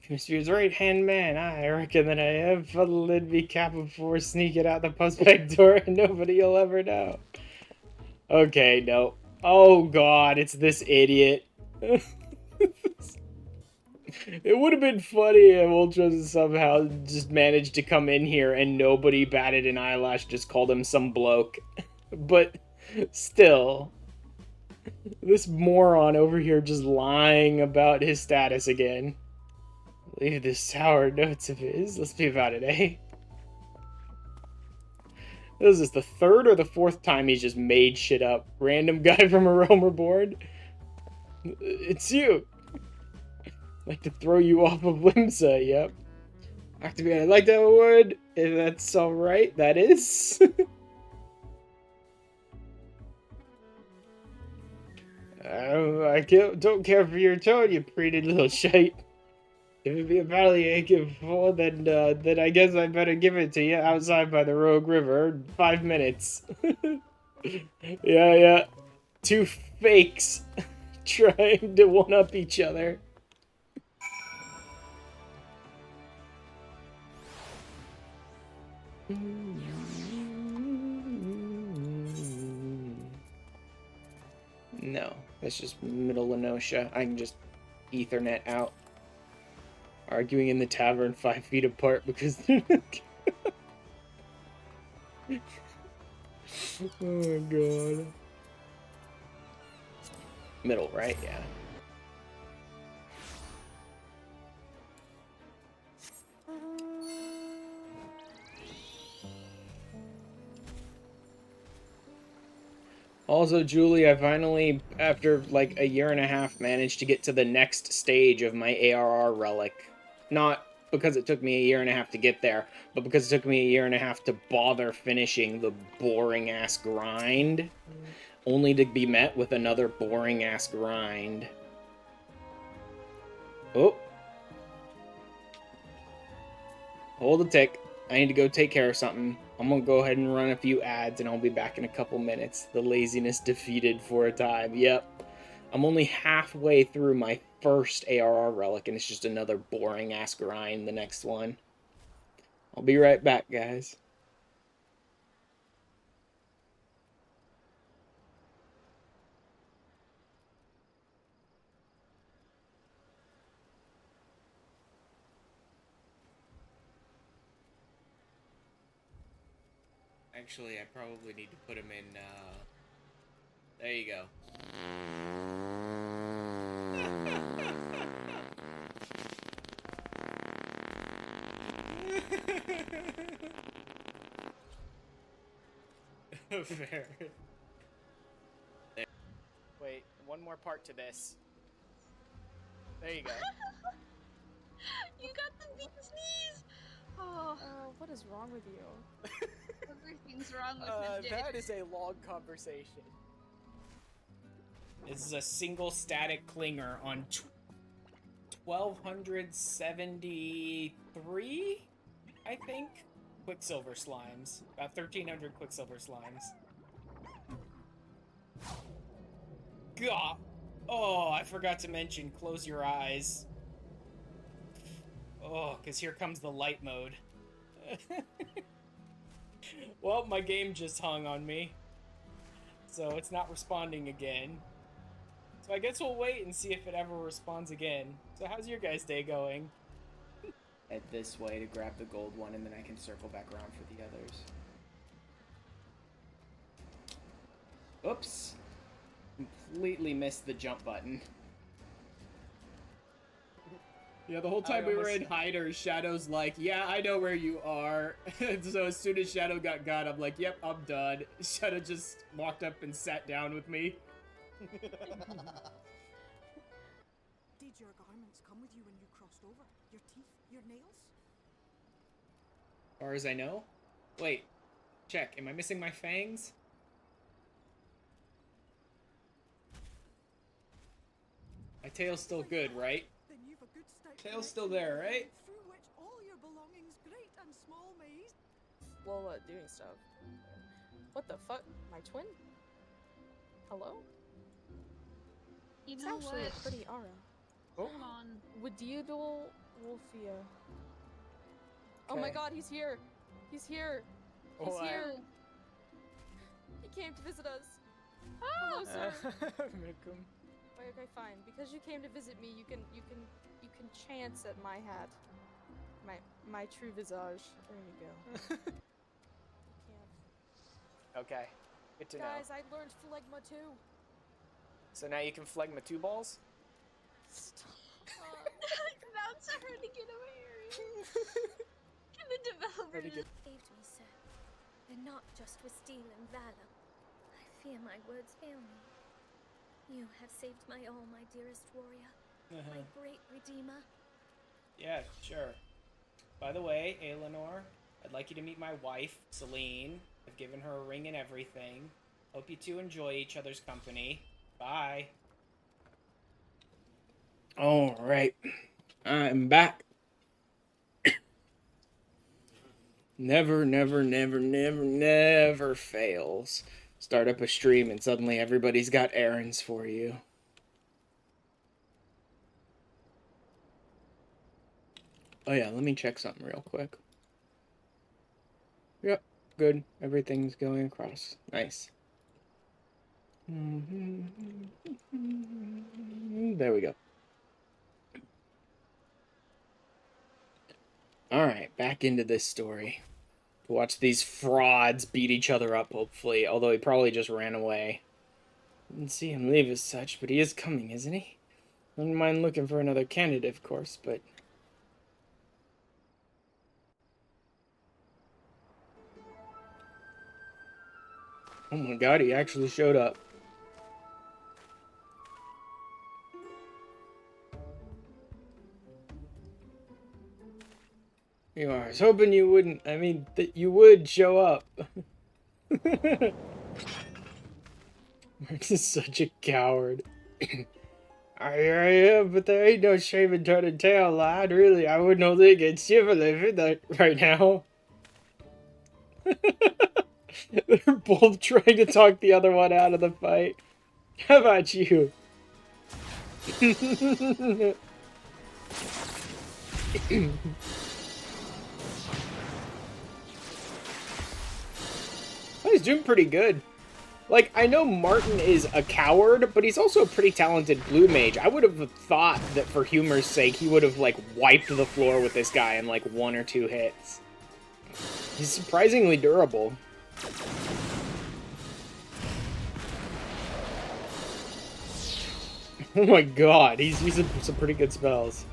Mr. right-hand man, I reckon that I have the lid be cap before sneaking out the post back door and nobody'll ever know. Okay, no. Oh god, it's this idiot. It would have been funny if Ultras somehow just managed to come in here and nobody batted an eyelash, just called him some bloke. But still, this moron over here just lying about his status again. Leave this sour notes of his. Let's be about it, eh? This is the third or the fourth time he's just made shit up. Random guy from a roamer board. It's you. Like to throw you off of Limsa, yep. Octobeard, I'd like that word. If that's alright, that is. I don't care for your tone, you pretty little shite. If it be a battle you ain't give for, then I guess I better give it to you outside by the Rogue River. 5 minutes. Yeah. Two fakes trying to one-up each other. No, that's just middle Lenosha. I can just Ethernet out. Arguing in the tavern 5 feet apart because they're oh my god. Middle, right? Yeah. Also, Julie, I finally, after like a year and a half, managed to get to the next stage of my ARR relic. Not because it took me a year and a half to get there, but because it took me a year and a half to bother finishing the boring-ass grind, only to be met with another boring-ass grind. Oh. Hold a tick. I need to go take care of something. I'm gonna go ahead and run a few ads and I'll be back in a couple minutes. The laziness defeated for a time. Yep. I'm only halfway through my first ARR relic and it's just another boring ass grind, the next one. I'll be right back, guys. Actually, I probably need to put him in, there you go. Fair. There. Wait, one more part to this. There you go. You got the bee's knees! Oh. What is wrong with you? Everything's wrong with him. That is a long conversation. This is a single static clinger on 1273, I think? Quicksilver slimes. About 1300 Quicksilver slimes. God! Oh, I forgot to mention, close your eyes. Oh, because here comes the light mode. Well, my game just hung on me. So it's not responding again. So I guess we'll wait and see if it ever responds again. So how's your guys' day going? Head this way to grab the gold one, and then I can circle back around for the others. Oops. completely missed the jump button. Yeah, the whole time we were in hiders, Shadow's like, yeah, I know where you are. And so as soon as Shadow got, I'm like, yep, I'm done. Shadow just walked up and sat down with me. Did your garments come with you when you crossed over? Your teeth? Your nails? As far as I know. Wait, check. Am I missing my fangs? My tail's still good, right? Then you've a good stout Tail's still connection there, right? through which all your belongings, great and small, may. Well, doing stuff. What the fuck? My twin? Hello? You It's know actually what? a pretty aura. Oh. Hold on. Wadiodal Wolfia. Oh my Okay. god, he's here! He's here! He's What? here! He came to visit us! Hello, sir! Wait, okay, fine. Because you came to visit me, you can chance at my hat. My true visage. There you go. Can't. Okay. Good to know. Guys, I learned phlegma too. So now you can phlegma 2 balls? Stop. That's hard to get away. Can the developer just... Saved me, sir, and not just with steel and valor. I fear my words fail me. You have saved my all, my dearest warrior, my great redeemer. Yeah, sure. By the way, Eleanor, I'd like you to meet my wife, Celine. I've given her a ring and everything. Hope you two enjoy each other's company. Bye. Alright. I'm back. Never, never, never, never, never fails. Start up a stream and suddenly everybody's got errands for you. Oh yeah, let me check something real quick. Yep, good. Everything's going across. Nice. There we go. Alright, back into this story. Watch these frauds beat each other up, hopefully. Although he probably just ran away. Didn't see him leave as such, but he is coming, isn't he? Wouldn't mind looking for another candidate, of course, but... Oh my god, he actually showed up. You are. I was hoping you wouldn't. I mean, that you would show up. Mark is such a coward. Yeah, but there ain't no shame in turning tail, lad. Really, I wouldn't hold it against you for living that right now. They're both trying to talk the other one out of the fight. How about you? Oh, he's doing pretty good. Like, I know Martin is a coward, but he's also a pretty talented blue mage. I would have thought that for humor's sake, he would have, like, wiped the floor with this guy in, like, 1 or 2 hits. He's surprisingly durable. Oh my god, he's using some pretty good spells.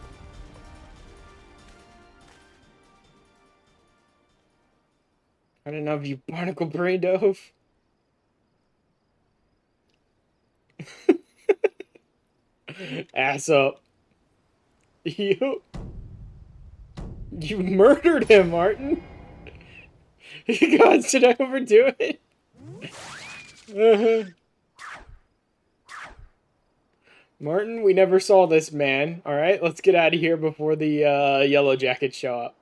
I don't know if you barnacle brain dove. Ass up. You murdered him, Martin. God, should I overdo it? Martin, we never saw this man. Alright, let's get out of here before the yellow jackets show up.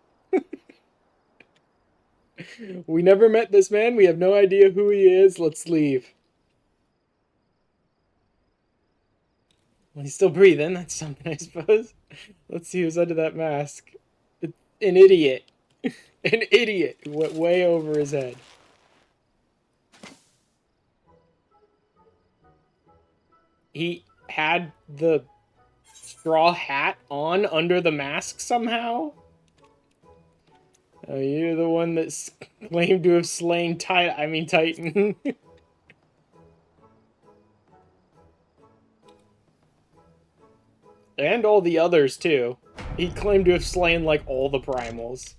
We never met this man. We have no idea who he is. Let's leave. Well, he's still breathing. That's something, I suppose. Let's see who's under that mask. An idiot. An idiot who went way over his head. He had the straw hat on under the mask somehow? Oh, you're the one that claimed to have slain Titan. And all the others, too. He claimed to have slain, like, all the primals.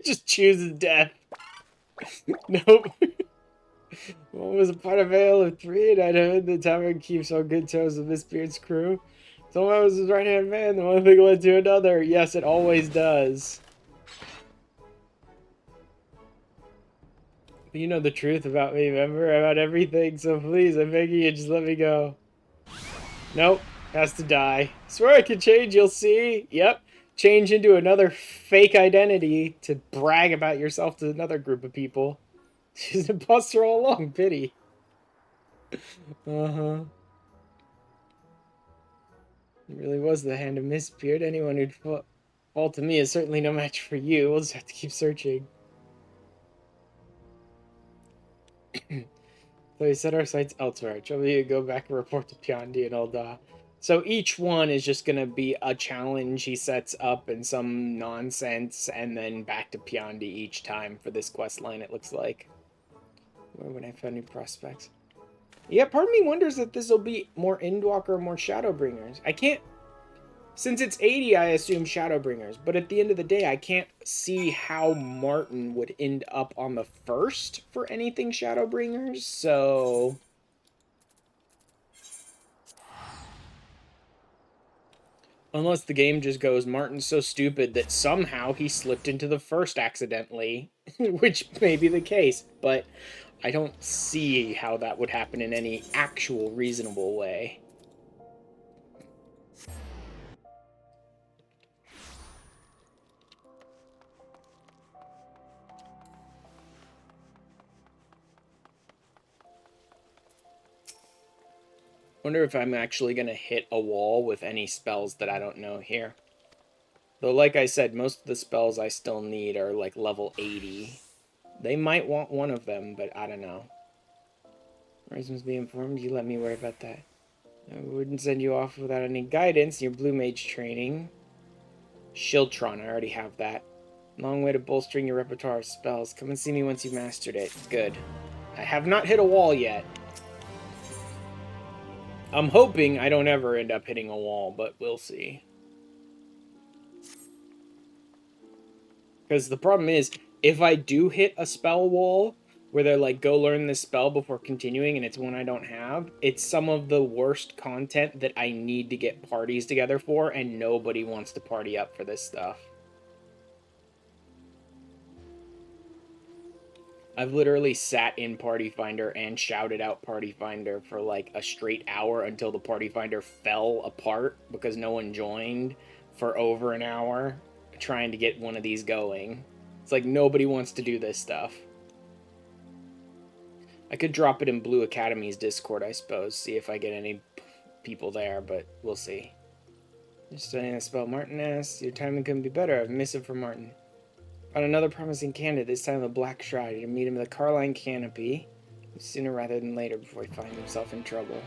Just chooses death. Nope. One was a part of AL3, and I'd heard the tavern keeps on good terms with Miss Beard's crew. Someone was his right-hand man, the one thing led to another. Yes, it always does. But you know the truth about me, remember? About everything, so please, I'm begging you, just let me go. Nope, has to die. Swear I can change, you'll see. Yep, change into another fake identity to brag about yourself to another group of people. She's an imposter all along, pity. Uh-huh. It really was the hand of Miss Beard. Anyone who'd fall to me is certainly no match for you. We'll just have to keep searching. So we set our sights elsewhere. Trouble you go back and report to Pyondi and Olda. So each one is just going to be a challenge he sets up and some nonsense, and then back to Pyondi each time for this quest line, it looks like. Where would I find new prospects? Yeah, part of me wonders if this will be more Endwalker or more Shadowbringers. I can't... Since it's 80, I assume Shadowbringers. But at the end of the day, I can't see how Martin would end up on the first for anything Shadowbringers, so... Unless the game just goes, Martin's so stupid that somehow he slipped into the first accidentally. Which may be the case, but I don't see how that would happen in any actual reasonable way. Wonder if I'm actually going to hit a wall with any spells that I don't know here. Though, like I said, most of the spells I still need are like level 80. They might want one of them, but I don't know. Reasons be informed, you let me worry about that. I wouldn't send you off without any guidance in your Blue Mage training. Shiltron, I already have that. Long way to bolstering your repertoire of spells. Come and see me once you've mastered it. Good. I have not hit a wall yet. I'm hoping I don't ever end up hitting a wall, but we'll see. Because the problem is, if I do hit a spell wall, where they're like, go learn this spell before continuing, and it's one I don't have, it's some of the worst content that I need to get parties together for, and nobody wants to party up for this stuff. I've literally sat in Party Finder and shouted out Party Finder for like a straight hour until the Party Finder fell apart because no one joined for over an hour trying to get one of these going. It's like nobody wants to do this stuff. I could drop it in Blue Academy's Discord, I suppose, see if I get any people there, but we'll see. Just studying the spell Martin asks, your timing couldn't be better. I've missed it from Martin. Found another promising candidate, this time a Black Shroud, to meet him in the Carline Canopy sooner rather than later before he finds himself in trouble.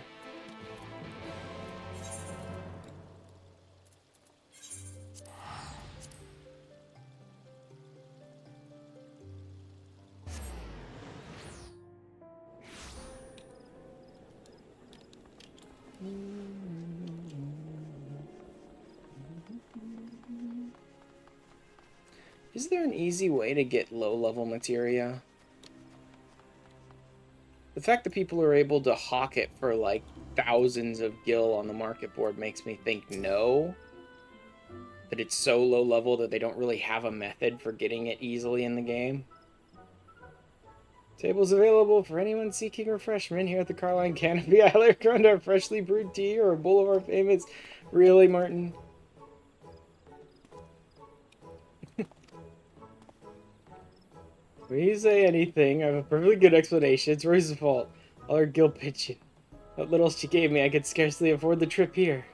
Is there an easy way to get low-level materia? The fact that people are able to hawk it for, like, thousands of gil on the market board makes me think no. That it's so low-level that they don't really have a method for getting it easily in the game. Tables available for anyone seeking refreshment here at the Carline Canopy. I recommend our freshly brewed tea or a bowl of our famous... Really, Martin? When you say anything, I have a perfectly good explanation. It's Royce's fault. All her guilt pitching. What little she gave me, I could scarcely afford the trip here.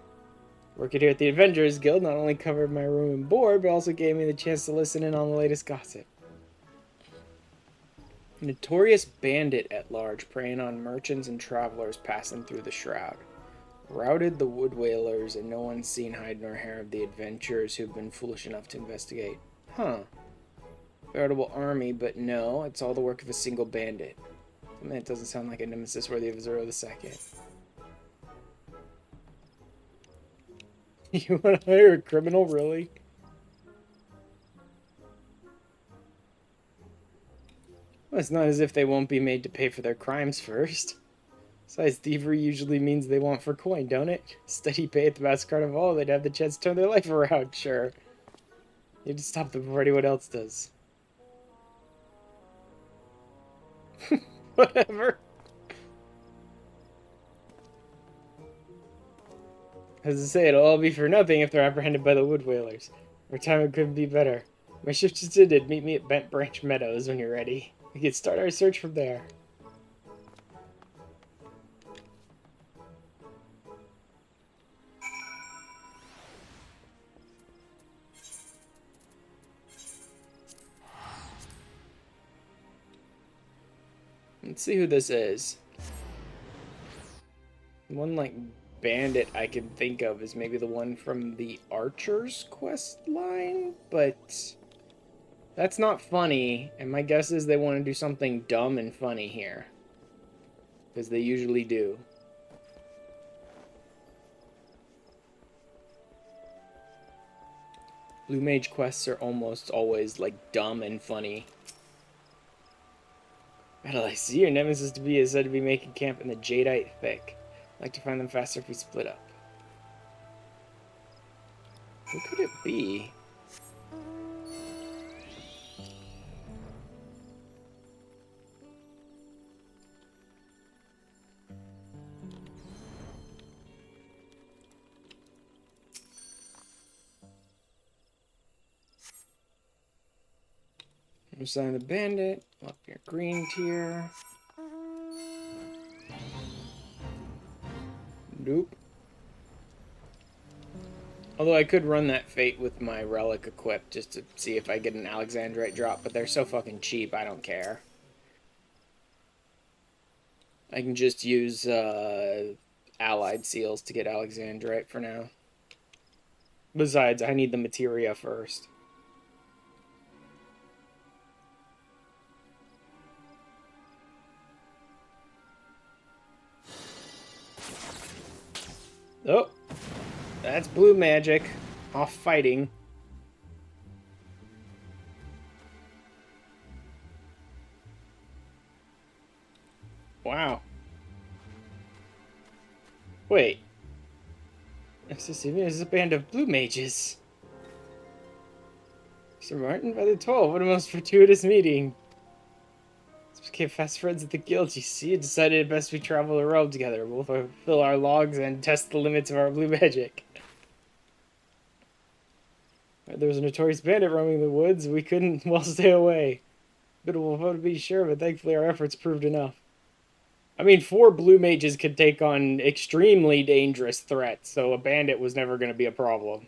Working here at the Adventurers Guild not only covered my room and board, but also gave me the chance to listen in on the latest gossip. A notorious bandit at large, preying on merchants and travelers passing through the Shroud. Routed the wood whalers, and no one's seen hide nor hair of the adventurers who've been foolish enough to investigate. Huh. Veritable army, but no, it's all the work of a single bandit. I mean, it doesn't sound like a nemesis worthy of Zoro the Second. You want to hire a criminal, really? Well, it's not as if they won't be made to pay for their crimes first. Besides, thievery usually means they want for coin, don't it? Steady pay at the Masked Carnivale, they'd have the chance to turn their life around, sure. You need to stop them before anyone else does. Whatever. As I say, it'll all be for nothing if they're apprehended by the Wood Whalers. Our timing couldn't be better. My shift just ended. Meet me at Bent Branch Meadows when you're ready. We can start our search from there. Let's see who this is. One, like, bandit I can think of is maybe the one from the Archer's quest line, but that's not funny, and my guess is they want to do something dumb and funny here. Because they usually do. Blue Mage quests are almost always, like, dumb and funny. Battle I see your nemesis to be is said to be making camp in the Jadeite Thick. I'd like to find them faster if we split up. Who could it be? Sign the bandit. Up your green tier. Nope. Although I could run that fate with my relic equipped just to see if I get an Alexandrite drop, but they're so fucking cheap, I don't care. I can just use allied seals to get Alexandrite for now. Besides, I need the materia first. Oh, that's blue magic. Off fighting. Wow. Wait. This is a band of blue mages. Sir Martin by the 12. What a most fortuitous meeting. We became fast friends at the guild, you see. It decided it best we travel the realm together. We'll fulfill our logs and test the limits of our blue magic. There was a notorious bandit roaming the woods. We couldn't well stay away. Bit of a vote to be sure, but thankfully our efforts proved enough. I mean, 4 blue mages could take on extremely dangerous threats, so a bandit was never going to be a problem.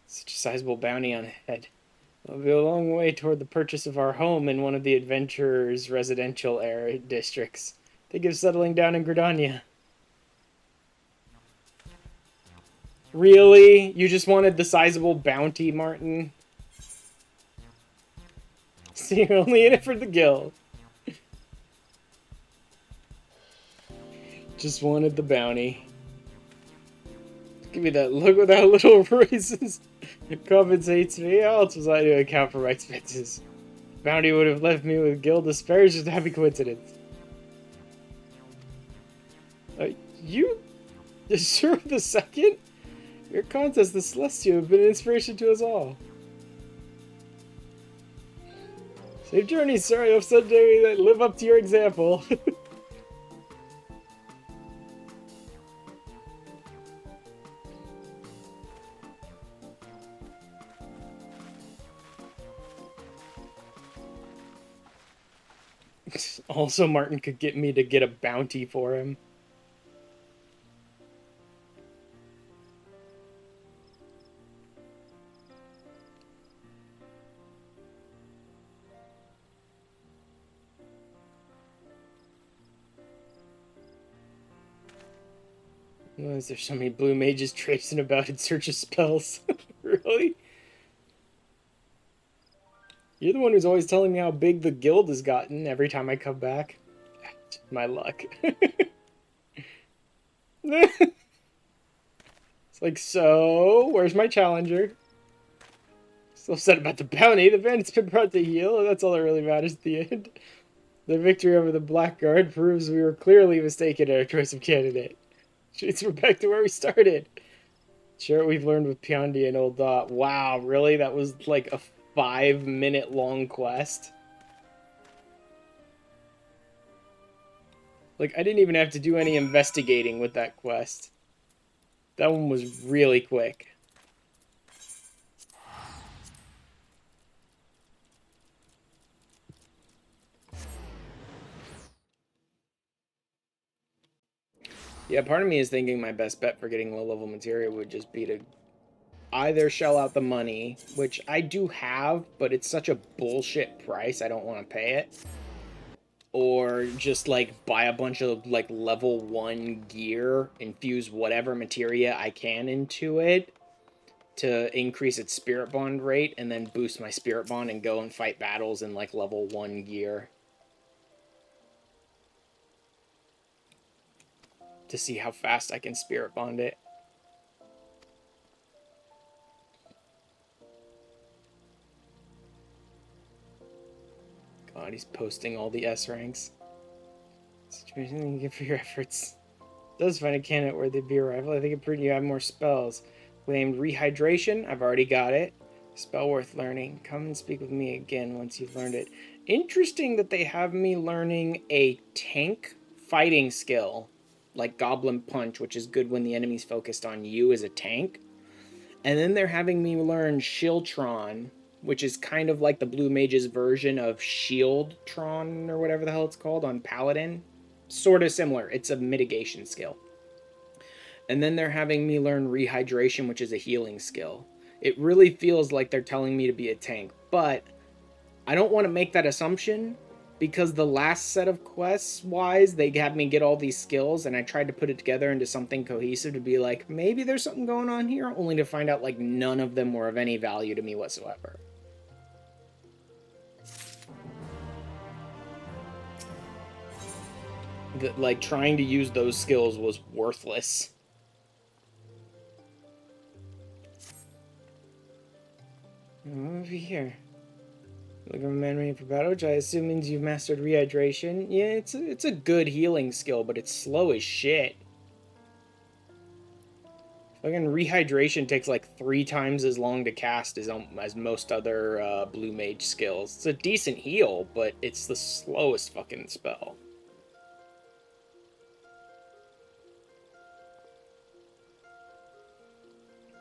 Such a sizable bounty on head. It'll be a long way toward the purchase of our home in one of the adventurers' residential area districts. Think of settling down in Gridania. Really? You just wanted the sizable bounty, Martin? So you're only in it for the guild. Just wanted the bounty. Give me that look without little raises. It compensates me. How else was I to account for my expenses? Bounty would have left me with guild despairs, just a happy coincidence. You? Sure the second? Your contest, the Celestial, have been an inspiration to us all. Safe journey, sir. I hope someday we live up to your example. Also, Martin could get me to get a bounty for him. Why is there so many blue mages traipsing about in search of spells? Really? You're the one who's always telling me how big the guild has gotten every time I come back. My luck. It's like, so, where's my challenger? Still upset about the bounty. The bandit's been brought to heel, and that's all that really matters at the end. The victory over the Blackguard proves we were clearly mistaken in our choice of candidate. Shoots, we're back to where we started. Share what we've learned with Pyondi and Old Dot. Wow, really? That was like a 5-minute long quest? Like, I didn't even have to do any investigating with that quest. That one was really quick. Yeah, part of me is thinking my best bet for getting low-level material would just be to either shell out the money, which I do have, but it's such a bullshit price, I don't want to pay it. Or just, like, buy a bunch of, like, level 1 gear, infuse whatever materia I can into it to increase its spirit bond rate, and then boost my spirit bond and go and fight battles in, like, level 1 gear. To see how fast I can spirit bond it. God, he's posting all the S ranks. Situation you get for your efforts. Does find a candidate worthy of your rival. I think it you have more spells. Claimed rehydration. I've already got it. Spell worth learning. Come and speak with me again once you've learned it. Interesting that they have me learning a tank fighting skill. Like Goblin Punch, which is good when the enemy's focused on you as a tank. And then they're having me learn Shieldtron, which is kind of like the Blue Mage's version of Shieldtron, or whatever the hell it's called, on Paladin. Sort of similar. It's a mitigation skill. And then they're having me learn Rehydration, which is a healing skill. It really feels like they're telling me to be a tank, but I don't want to make that assumption, because the last set of quests wise, they had me get all these skills, and I tried to put it together into something cohesive to be like, maybe there's something going on here, only to find out like none of them were of any value to me whatsoever. That, like, trying to use those skills was worthless. Over here. Look at a man ready for battle, which I assume means you've mastered rehydration. Yeah, it's a good healing skill, but it's slow as shit. Fucking rehydration takes like 3 times as long to cast as most other Blue Mage skills. It's a decent heal, but it's the slowest fucking spell.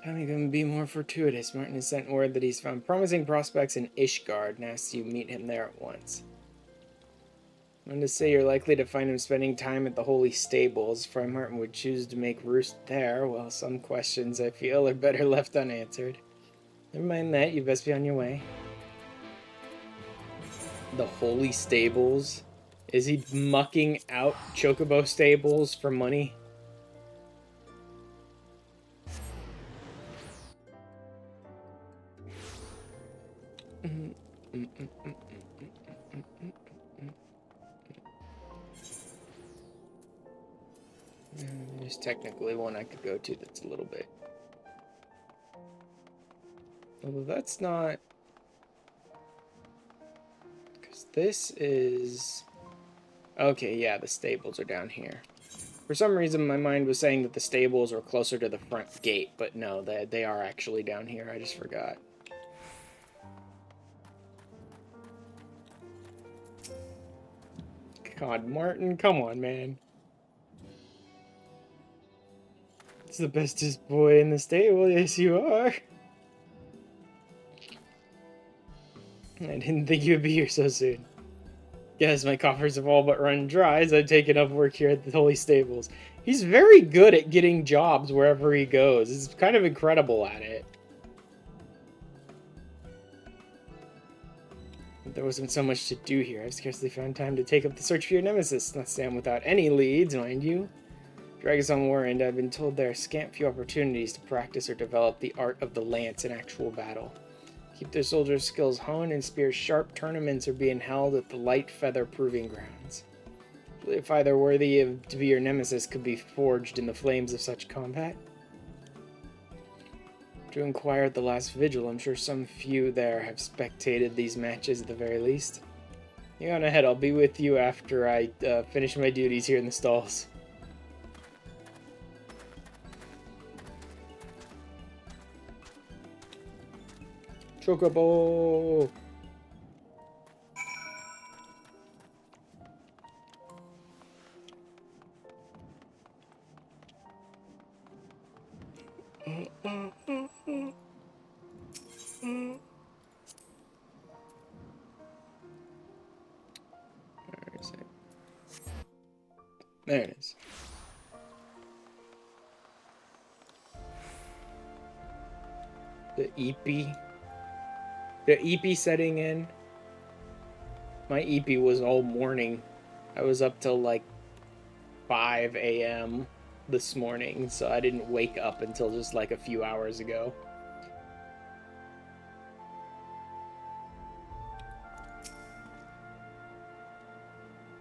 Time can be more fortuitous. Martin has sent word that he's found promising prospects in Ishgard and asks you meet him there at once. I'm going to say you're likely to find him spending time at the Holy Stables. Fry Martin would choose to make roost there, while some questions, I feel, are better left unanswered. Never mind that, you best be on your way. The Holy Stables? Is he mucking out Chocobo Stables for money? There's technically one I could go to that's a little bit. Although that's not... Because this is... Okay, yeah, the stables are down here. For some reason, my mind was saying that the stables were closer to the front gate, but no, they are actually down here. I just forgot. God, Martin, come on, man. It's the bestest boy in the stable. Yes, you are. I didn't think you would be here so soon. Yes, my coffers have all but run dry as I've taken up work here at the Holy Stables. He's very good at getting jobs wherever he goes. He's kind of incredible at it. There wasn't so much to do here. I've scarcely found time to take up the search for your nemesis. Not stand without any leads, mind you. Dragason War, and I've been told there are scant few opportunities to practice or develop the art of the lance in actual battle. Keep their soldiers' skills honed and spear sharp tournaments are being held at the Light Feather Proving Grounds. If either worthy to be your nemesis could be forged in the flames of such combat. To inquire at the last vigil, I'm sure some few there have spectated these matches at the very least. You on ahead, I'll be with you after I finish my duties here in the stalls. Chocobo! Where is it? There it is. The EP. The EP setting in. My EP was all morning. I was up till like 5 a.m. this morning, so I didn't wake up until just like a few hours ago.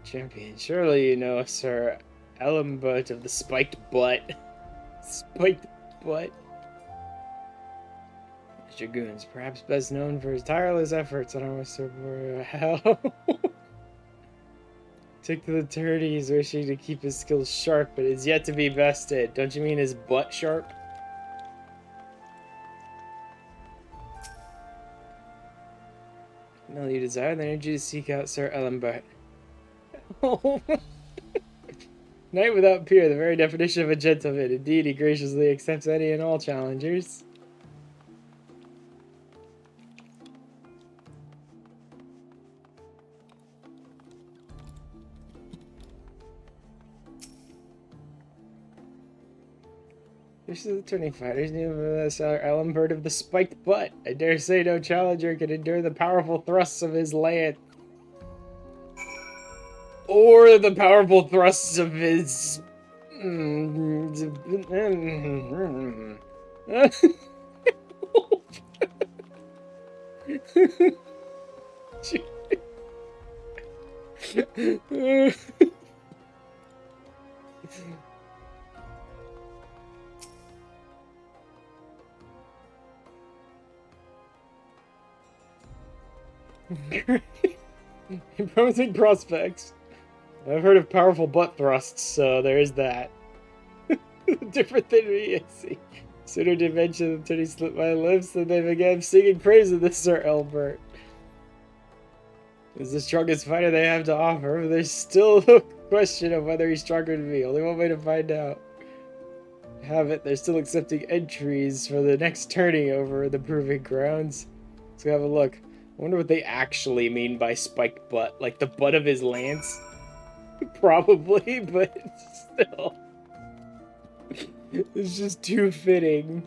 Champion, surely you know Sir Ellenbutt of the Spiked Butt. Spiked Butt. Dragoons, perhaps best known for his tireless efforts on our Western hell. Took to the tourneys, wishing to keep his skills sharp, but is yet to be bested. Don't you mean his butt sharp? No, you desire the energy to seek out Sir Ellenbutt. Knight without peer, the very definition of a gentleman. Indeed, he graciously accepts any and all challengers. This is the turning fighters, name of Sir Ellenbutt of the Spiked Butt. I dare say no challenger can endure the powerful thrusts of his lance. Or the powerful thrusts of his... Promising prospects. I've heard of powerful butt thrusts, so there is that. Different than me, I see. Sooner did mention the Tony slipped my lips than they began singing praise of this Sir Ellenbutt. Is the strongest fighter they have to offer, but there's still a question of whether he's stronger than me. Only one way to find out. Have it, they're still accepting entries for the next turning over the Proving Grounds. Let's go have a look. I wonder what they actually mean by spiked butt. Like the butt of his lance? Probably, but still. It's just too fitting.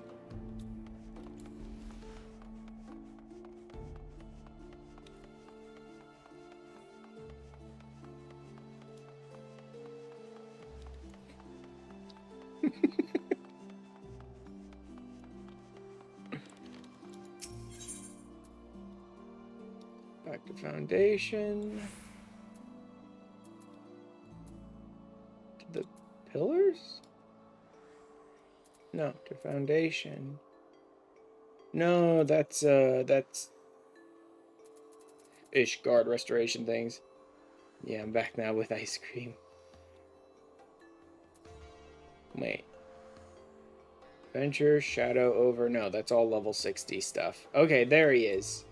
Back to foundation. To the pillars? No, to foundation. No, that's Ishgard restoration things. Yeah, I'm back now with ice cream. Wait. Venture, shadow over. No, that's all level 60 stuff. Okay, there he is.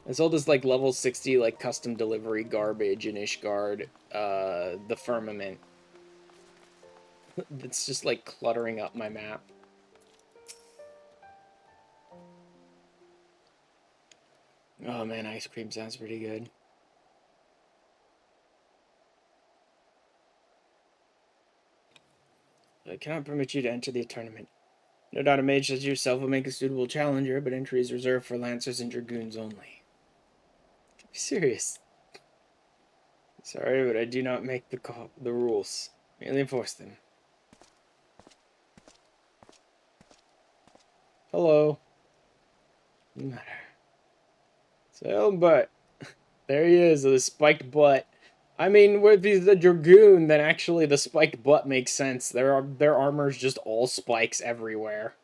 It's all this like level 60 like custom delivery garbage in Ishgard, the firmament. It's just like cluttering up my map. Oh man, ice cream sounds pretty good. I cannot permit you to enter the tournament. No doubt a mage such as yourself will make a suitable challenger, but entry is reserved for lancers and dragoons only. Be serious. Sorry, but I do not make the rules. Merely enforce them. the matter? So, but there he is, the spiked butt. I mean, with the Dragoon, then actually the spiked butt makes sense. Their armor's just all spikes everywhere.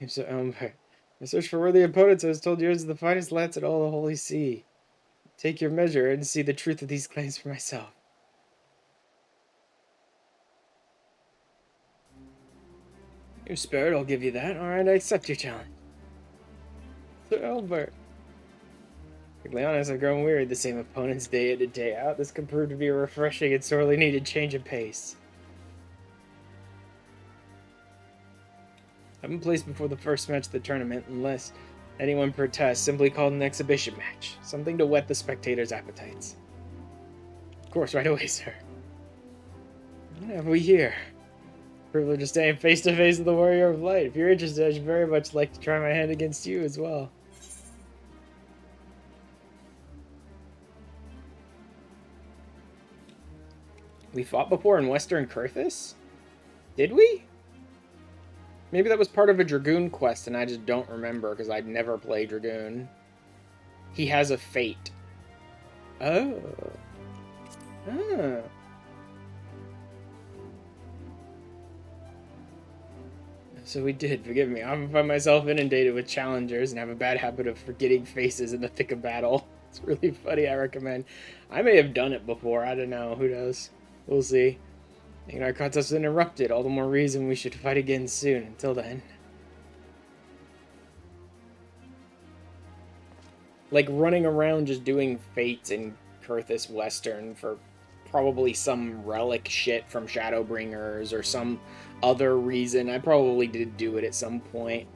So, I searched for worthy opponents. I was told yours is the finest lance in all the Holy See. Take your measure and see the truth of these claims for myself. Your spirit, I'll give you that. Alright, I accept your challenge. Sir Albert. To be honest, I've grown weary of the same opponents day in and day out. This could prove to be a refreshing and sorely needed change of pace. I haven't placed before the first match of the tournament unless anyone protests, simply called an exhibition match. Something to whet the spectators' appetites. Of course, right away, sir. What have we here? Privilege of staying face to face with the Warrior of Light. If you're interested, I'd very much like to try my hand against you as well. We fought before in Western Kurthis? Did we? Maybe that was part of a Dragoon quest and I just don't remember because I'd never played Dragoon. He has a fate. Oh. Ah. So we did, forgive me. I find myself inundated with challengers and have a bad habit of forgetting faces in the thick of battle. It's really funny, I recommend. I may have done it before, I don't know, who knows? We'll see. Our contest was interrupted, all the more reason we should fight again soon. Until then. Like running around just doing fates in Kurthis Western for probably some relic shit from Shadowbringers or some other reason. I probably did do it at some point.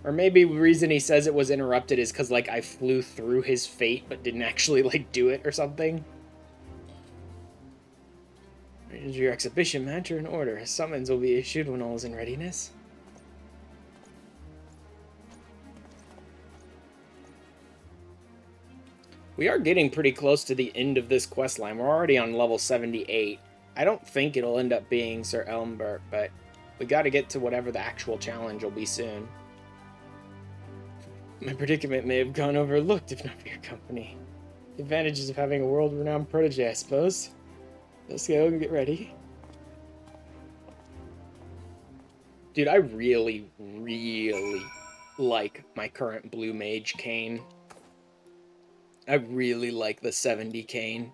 Or maybe the reason he says it was interrupted is because, like, I flew through his fate but didn't actually, like, do it or something. Is your exhibition match or in order? A summons will be issued when all is in readiness. We are getting pretty close to the end of this quest line. We're already on level 78. I don't think it'll end up being Sir Elmbert, but we got to get to whatever the actual challenge will be soon. My predicament may have gone overlooked if not for your company. The advantages of having a world-renowned protege, I suppose. Let's go and get ready. Dude, I really, really like my current blue mage cane. I really like the 70 cane.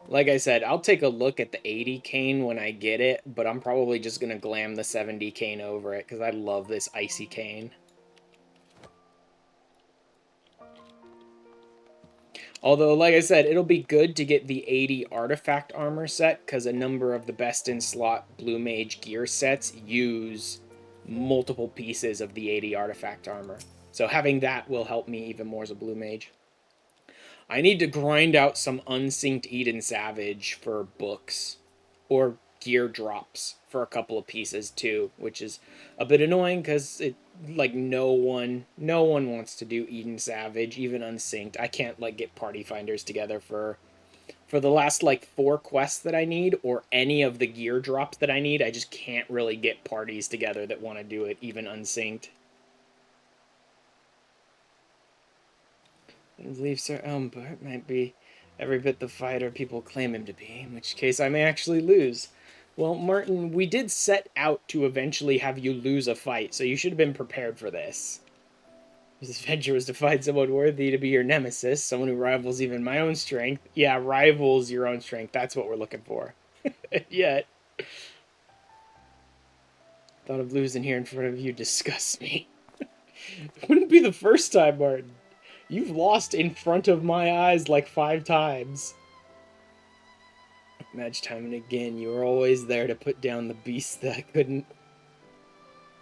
Like I said, I'll take a look at the 80 cane when I get it, but I'm probably just going to glam the 70 cane over it because I love this icy cane. Although, like I said, it'll be good to get the 80 artifact armor set because a number of the best in slot blue mage gear sets use multiple pieces of the 80 artifact armor. So having that will help me even more as a blue mage. I need to grind out some unsynced Eden Savage for books or gear drops for a couple of pieces too, which is a bit annoying because it like no one wants to do Eden Savage, even unsynced. I can't like get party finders together for the last like 4 quests that I need or any of the gear drops that I need. I just can't really get parties together that want to do it even unsynced. I believe Sir Elmbert might be every bit the fighter people claim him to be, in which case I may actually lose. Well, Martin, we did set out to eventually have you lose a fight, so you should have been prepared for this. This adventure was to find someone worthy to be your nemesis, someone who rivals even my own strength. Yeah, rivals your own strength, that's what we're looking for. Yet, thought of losing here in front of you disgusts me. It wouldn't be the first time, Martin. You've lost in front of my eyes like 5 times. Match time and again, you were always there to put down the beast that I couldn't.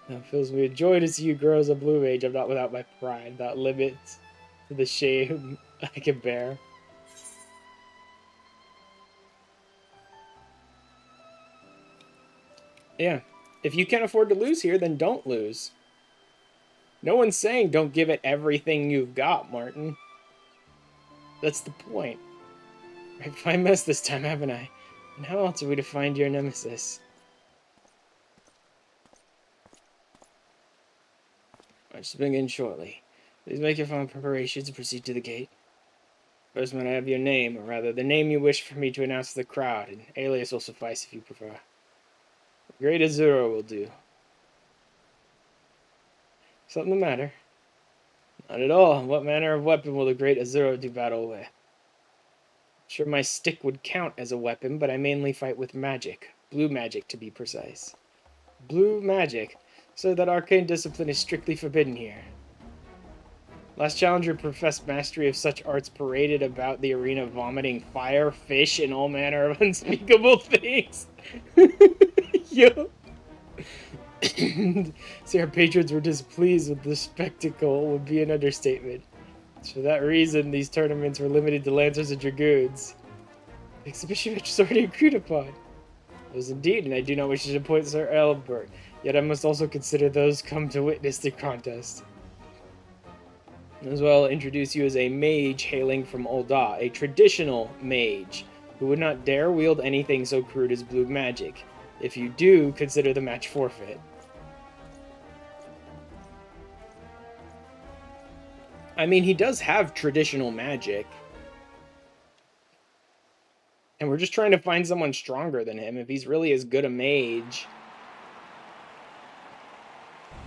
Now it fills me with joy to see you grow as a blue mage. I'm not without my pride, without limits to the shame I can bear. Yeah, if you can't afford to lose here, then don't lose. No one's saying don't give it everything you've got, Martin. That's the point. I've I messed this time, haven't I? And how else are we to find your nemesis? I shall begin shortly. Please make your final preparations and proceed to the gate. First, might I have your name, or rather, the name you wish for me to announce to the crowd. An alias will suffice if you prefer. Great Azura will do. Something the matter? Not at all. What manner of weapon will the great Azura do battle with? Sure, my stick would count as a weapon, but I mainly fight with magic. Blue magic, to be precise. Blue magic? So that arcane discipline is strictly forbidden here. Last challenger professed mastery of such arts paraded about the arena vomiting fire, fish, and all manner of unspeakable things. Yo. See, our patrons were displeased with the spectacle would be an understatement. For that reason, these tournaments were limited to Lancers and Dragoons. The exhibition match was already agreed upon. It was indeed, and I do not wish to appoint Sir Albert, yet I must also consider those come to witness the contest. As well, introduce you as a mage hailing from Ul'dah, a traditional mage, who would not dare wield anything so crude as blue magic. If you do, consider the match forfeit. I mean, he does have traditional magic. And we're just trying to find someone stronger than him. If he's really as good a mage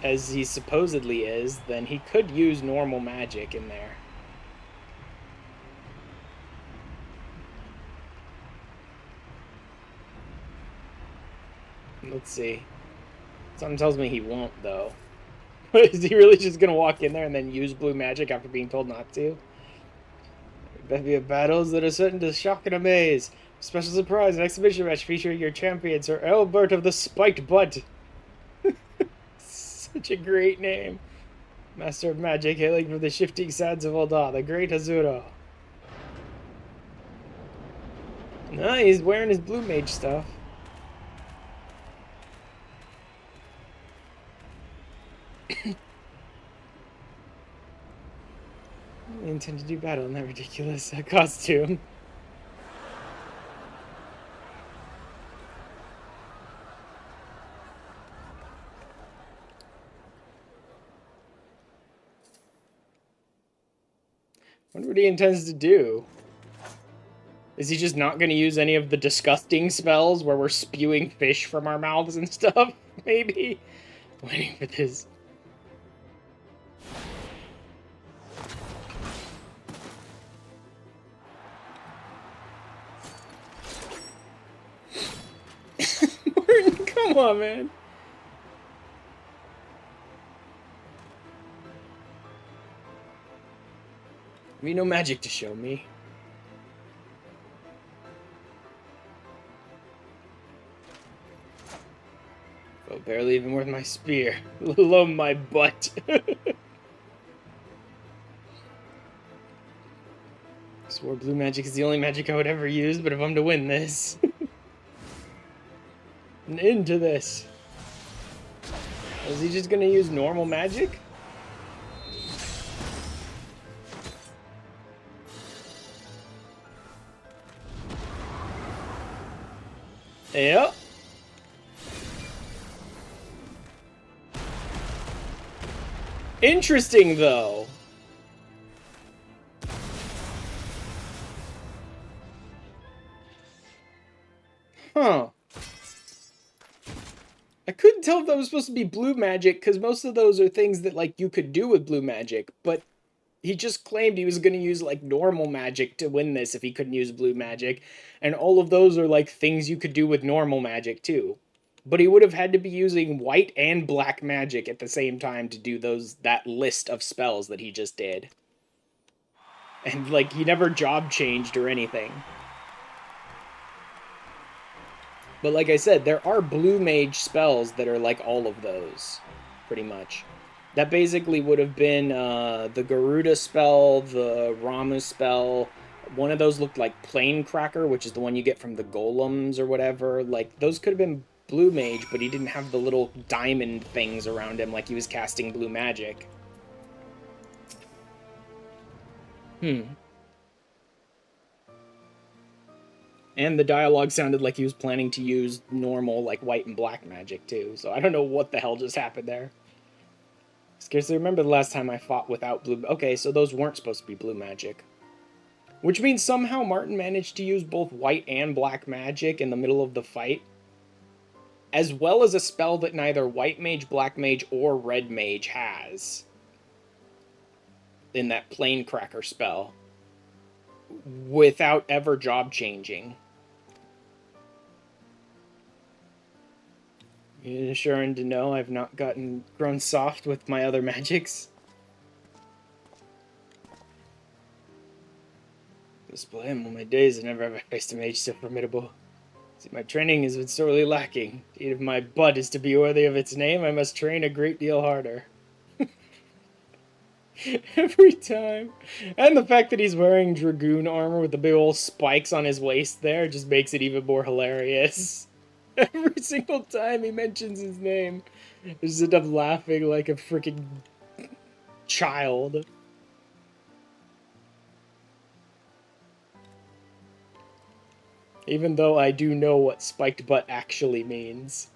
as he supposedly is, then he could use normal magic in there. Let's see. Something tells me he won't, though. Is he really just going to walk in there and then use blue magic after being told not to? There be battles that are certain to shock and amaze. Special surprise, an exhibition match featuring your champion, Sir Albert of the Spiked Butt. Such a great name. Master of magic, hailing from the shifting sands of Ul'dah, the great Azura. No, he's wearing his blue mage stuff. I intend to do battle in that ridiculous costume. I wonder what he intends to do. Is he just not going to use any of the disgusting spells where we're spewing fish from our mouths and stuff? Maybe? Waiting for this. Martin, come on, man. I mean, no magic to show me. Oh, barely even worth my spear, let alone my butt. Swore blue magic is the only magic I would ever use, but if I'm to win this... an end to this. Is he just gonna use normal magic? Yep. Interesting, though. Huh. I couldn't tell if that was supposed to be blue magic, because most of those are things that, like, you could do with blue magic, but he just claimed he was going to use, like, normal magic to win this if he couldn't use blue magic, and all of those are, like, things you could do with normal magic, too. But he would have had to be using white and black magic at the same time to do that list of spells that he just did. And, like, he never job changed or anything. But like I said, there are blue mage spells that are like all of those, pretty much. That basically would have been the Garuda spell, the Ramu spell. One of those looked like Plane Cracker, which is the one you get from the golems or whatever. Like, those could have been blue mage, but he didn't have the little diamond things around him like he was casting blue magic. And the dialogue sounded like he was planning to use normal, like, white and black magic, too. So I don't know what the hell just happened there. Scarcely remember the last time I fought without blue... Okay, so those weren't supposed to be blue magic. Which means somehow Martin managed to use both white and black magic in the middle of the fight. As well as a spell that neither white mage, black mage, or red mage has. In that plane cracker spell. Without ever job changing. You're assuring to know I've not grown soft with my other magics. Display all my days, I never have faced a mage so formidable. See, my training has been sorely lacking. Indeed, if my butt is to be worthy of its name, I must train a great deal harder. Every time. And the fact that he's wearing dragoon armor with the big old spikes on his waist there just makes it even more hilarious. Every single time he mentions his name, I just end up laughing like a freaking child. Even though I do know what spiked butt actually means.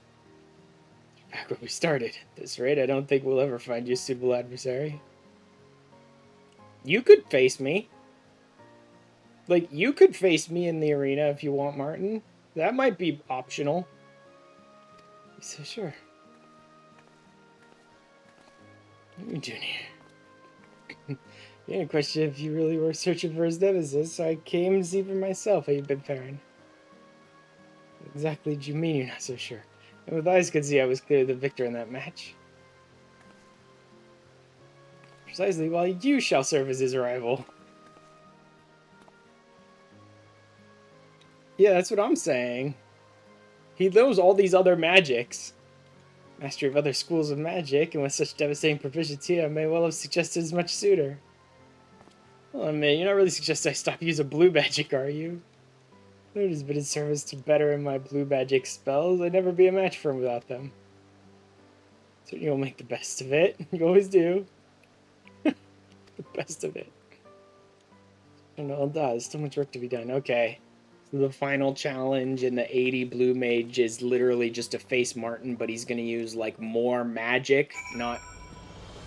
Back when we started. At this rate, I don't think we'll ever find you a suitable adversary. You could face me. Like, you could face me in the arena if you want, Martin. That might be optional. So sure. What are you doing here? You had a question if you really were searching for his nemesis, so I came to see for myself how you've been faring. What exactly do you mean you're not so sure? And with eyes could see I was clearly the victor in that match. Precisely, while you shall serve as his rival. Yeah, that's what I'm saying. He knows all these other magics. Mastery of other schools of magic, and with such devastating proficiency, I may well have suggested as much sooner. Well, I mean, you're not really suggesting I stop using blue magic, are you? It has been in service to better in my blue magic spells. I'd never be a match for him without them. So you'll make the best of it. You always do. The best of it. I know it does. So much work to be done. Okay. So the final challenge in the 80 blue mage is literally just to face Martin, but he's going to use, like, more magic.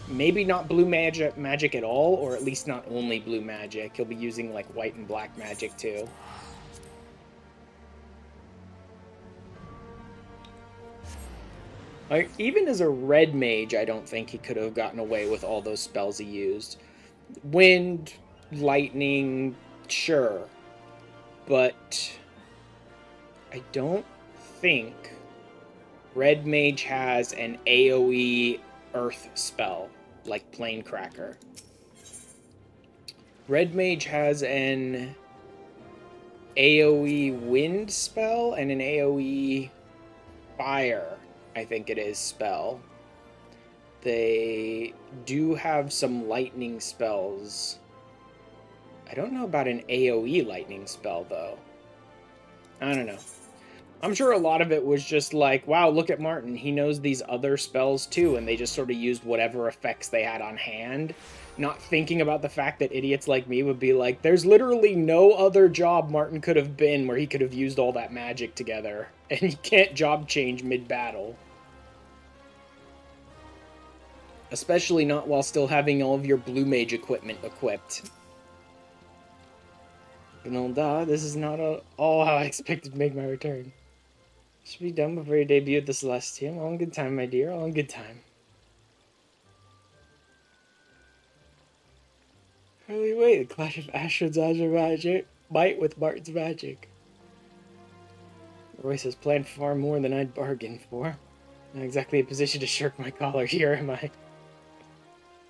Maybe not blue magic at all, or at least not only blue magic. He'll be using, like, white and black magic, too. Like, even as a red mage, I don't think he could have gotten away with all those spells he used. Wind, lightning, sure. But I don't think red mage has an AoE earth spell, like Plane Cracker. Red mage has an AoE wind spell and an AoE fire, I think it is, spell. They do have some lightning spells. I don't know about an AoE lightning spell, though. I don't know. I'm sure a lot of it was just like, wow, look at Martin. He knows these other spells, too, and they just sort of used whatever effects they had on hand, not thinking about the fact that idiots like me would be like, there's literally no other job Martin could have been where he could have used all that magic together, and you can't job change mid-battle. Especially not while still having all of your blue mage equipment equipped. Gnolda, this is not all how I expected to make my return. Should be done before your debut at the Celestium. All in good time, my dear. All in good time. Hardly wait. The clash of ashran's magic might with Martin's magic. Royce has planned far more than I'd bargained for. Not exactly a position to shirk my collar here, am I?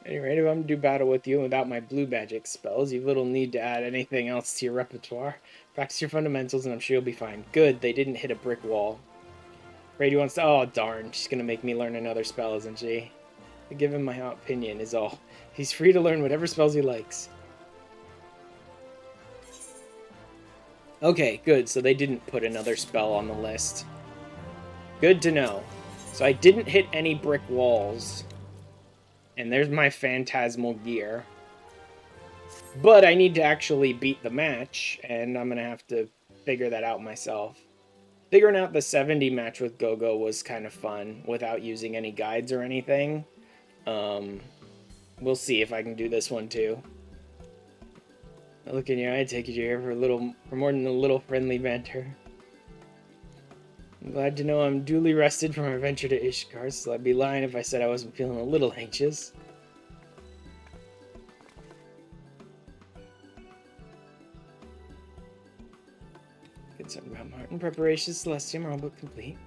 Anyway, if I'm to do battle with you without my blue magic spells, you've little need to add anything else to your repertoire. Practice your fundamentals and I'm sure you'll be fine. Good, they didn't hit a brick wall. Brady wants to... Oh, darn. She's gonna make me learn another spell, isn't she? To give him my opinion is all. He's free to learn whatever spells he likes. Okay, good. So they didn't put another spell on the list. Good to know. So I didn't hit any brick walls. And there's my phantasmal gear. But I need to actually beat the match, and I'm gonna have to figure that out myself. Figuring out the 70 match with Gogo was kind of fun without using any guides or anything. We'll see if I can do this one too. Look in your eye, I take it you're here for more than a little friendly banter. I'm glad to know I'm duly rested from our venture to Ishkar, so I'd be lying if I said I wasn't feeling a little anxious. Concerned about Martin. Preparations, Celestium are all but complete.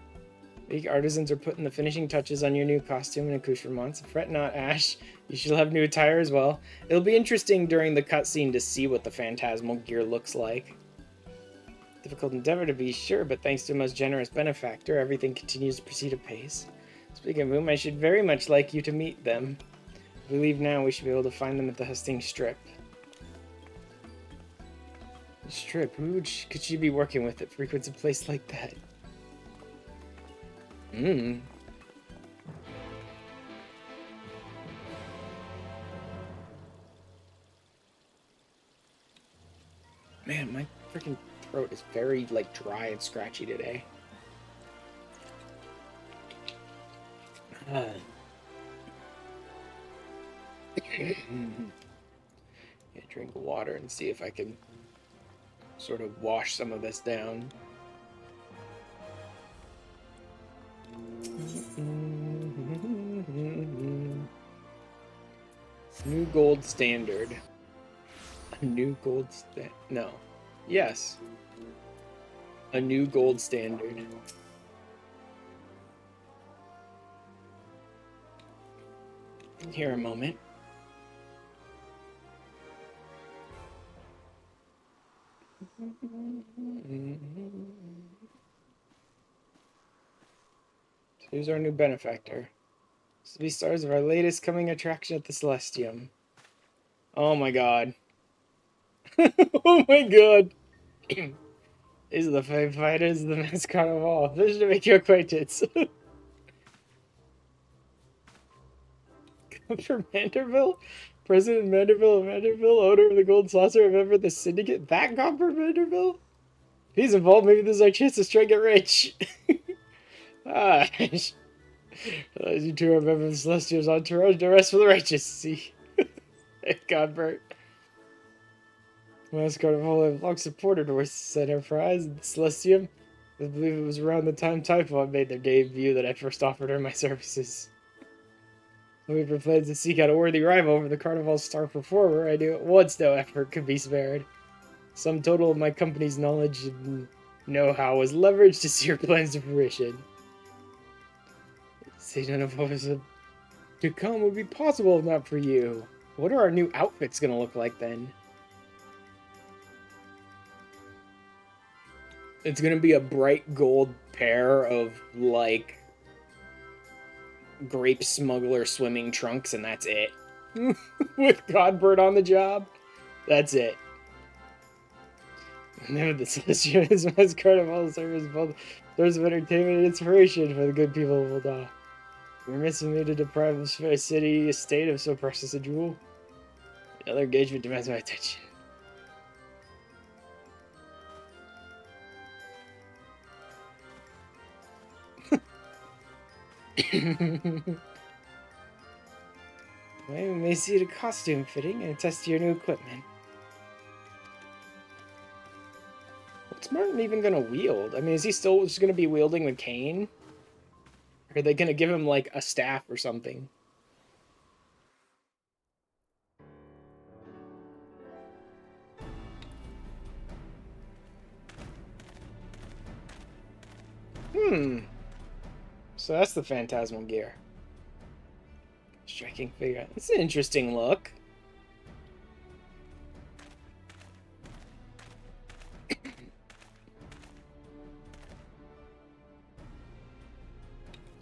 Big artisans are putting the finishing touches on your new costume and accoutrements. Fret not, Ash. You shall have new attire as well. It'll be interesting during the cutscene to see what the phantasmal gear looks like. Difficult endeavor to be sure, but thanks to a most generous benefactor, everything continues to proceed apace. Speaking of whom, I should very much like you to meet them. If we leave now, we should be able to find them at the Hustings Strip. Strip? Who could she be working with that frequents a place like that? Man, my freaking throat is very, like, dry and scratchy today. Yeah, drink water and see if I can sort of wash some of this down. New gold standard. A new gold no. Yes. A new gold standard. Here a moment. Here's our new benefactor. This will be stars of our latest coming attraction at the Celestium. Oh my god. Oh my god. These are the 5 fighters of the Masked Carnivale. Pleasure to make your acquaintance. Come from Vanderbilt? President Vanderbilt of Vanderbilt, owner of the Gold Saucer, a member of the Syndicate? That come from Vanderbilt? If he's involved, maybe this is our chance to try and get rich. Ah, you two are members of the Celestium's entourage, the rest for the righteous. See? Thank God, Bert. Masked Carnivale have long supported Horses Enterprise and the Celestium. I believe it was around the time Typhon made their debut that I first offered her my services. Weaver plans to seek out a worthy rival for the Carnival's star performer. I knew at once no effort could be spared. Sum total of my company's knowledge and know-how was leveraged to see her plans to fruition. Say none of what was to come would be possible if not for you. What are our new outfits gonna look like then? It's gonna be a bright gold pair of, like, grape smuggler swimming trunks, and that's it. With Godbird on the job, that's it. Never the Celestium is Masked Carnivale service both source of entertainment and inspiration for the good people of Ulda. You're missing me to deprive this fair city estate of so precious a jewel. The other engagement demands my attention. Well, we may see the costume fitting and attest to your new equipment. What's Martin even gonna wield? I mean, is he still just gonna be wielding the cane? Or are they gonna give him, like, a staff or something? So that's the Phantasmal gear. Striking figure. It's an interesting look.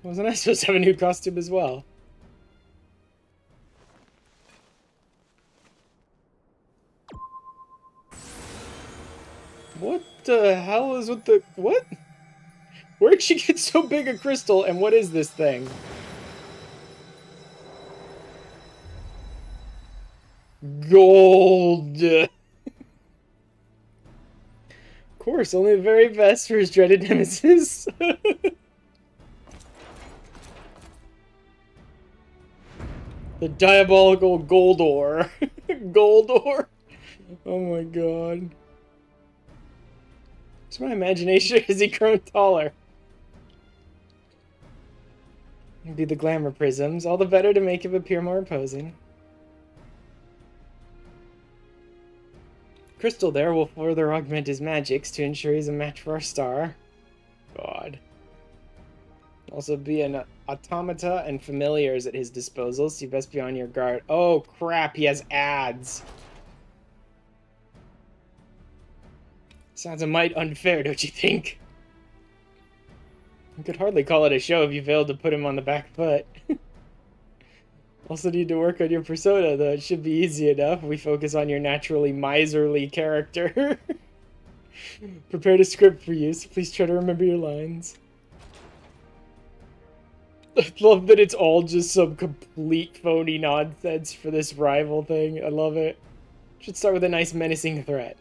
Wasn't I supposed to have a new costume as well? What the hell is with the... What? Where'd she get so big a crystal, and what is this thing? Gold! Of course, only the very best for his dreaded nemesis. The diabolical Goldor. Goldor? Oh my god. It's my imagination. Has he grown taller? It'd be the glamour prisms, all the better to make him appear more imposing. Crystal there will further augment his magics to ensure he's a match for our star. God. Also be an automata and familiars at his disposal, so you best be on your guard. Oh crap, he has ads. Sounds a mite unfair, don't you think? You could hardly call it a show if you failed to put him on the back foot. Also need to work on your persona, though it should be easy enough. We focus on your naturally miserly character. Prepared a script for you, so please try to remember your lines. I love that it's all just some complete phony nonsense for this rival thing. I love it. Should start with a nice menacing threat.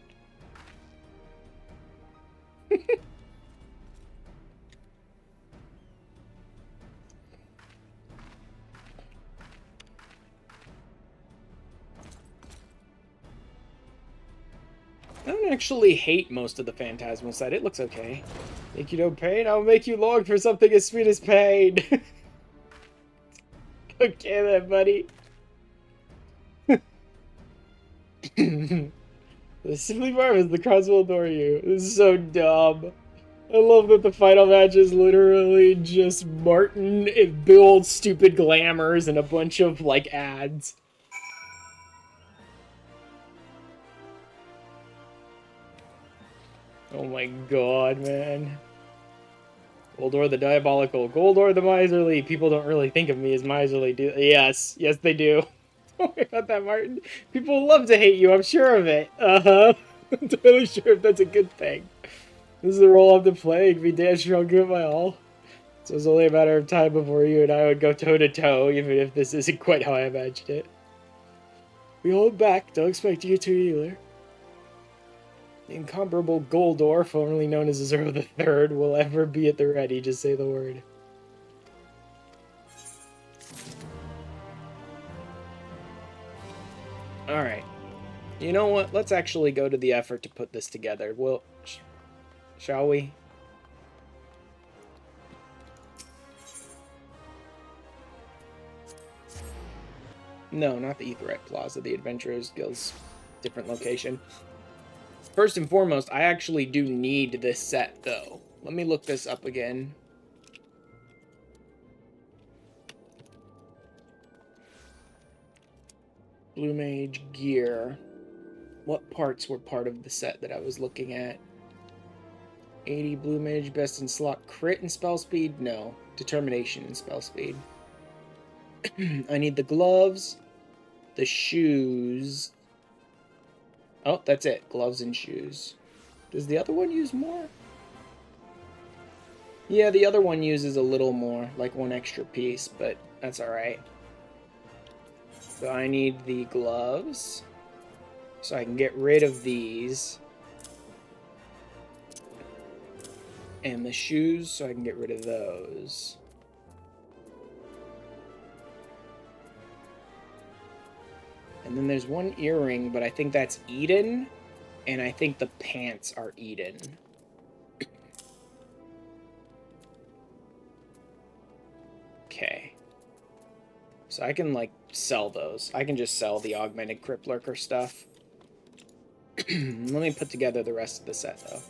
I don't actually hate most of the Phantasmal set. It looks okay. Make you no pain, I'll make you long for something as sweet as pain. Okay then, buddy. The Simply Marvelous, the cross will adore you. This is so dumb. I love that the final match is literally just Martin and Bill's stupid glamours and a bunch of, like, ads. Oh my god, man. Goldor the diabolical. Goldor the miserly. People don't really think of me as miserly, do they? Yes. Yes, they do. Don't worry about that, Martin. People love to hate you, I'm sure of it. Uh-huh. I'm totally sure if that's a good thing. This is the role I'm to play. Be damn sure I'll give it my all. So it's only a matter of time before you and I would go toe-to-toe, even if this isn't quite how I imagined it. We hold back. Don't expect you to either. The incomparable Goldor, formerly known as Zero the Third, will ever be at the ready. Just say the word. Alright. You know what? Let's actually go to the effort to put this together. Well, shall we? No, not the Aetheryte Plaza. The Adventurers Guild's different location. First and foremost, I actually do need this set, though. Let me look this up again. Blue Mage gear. What parts were part of the set that I was looking at? 80 Blue Mage, best in slot. Crit and spell speed? No. Determination and spell speed. I need the gloves, the shoes. Oh, that's it. Gloves and shoes. Does the other one use more? Yeah, the other one uses a little more, like one extra piece, but that's alright. So I need the gloves, so I can get rid of these. And the shoes, so I can get rid of those. And then there's one earring, but I think that's Eden. And I think the pants are Eden. Okay. So I can, like, sell those. I can just sell the augmented Crypt Lurker stuff. Let me put together the rest of the set, though.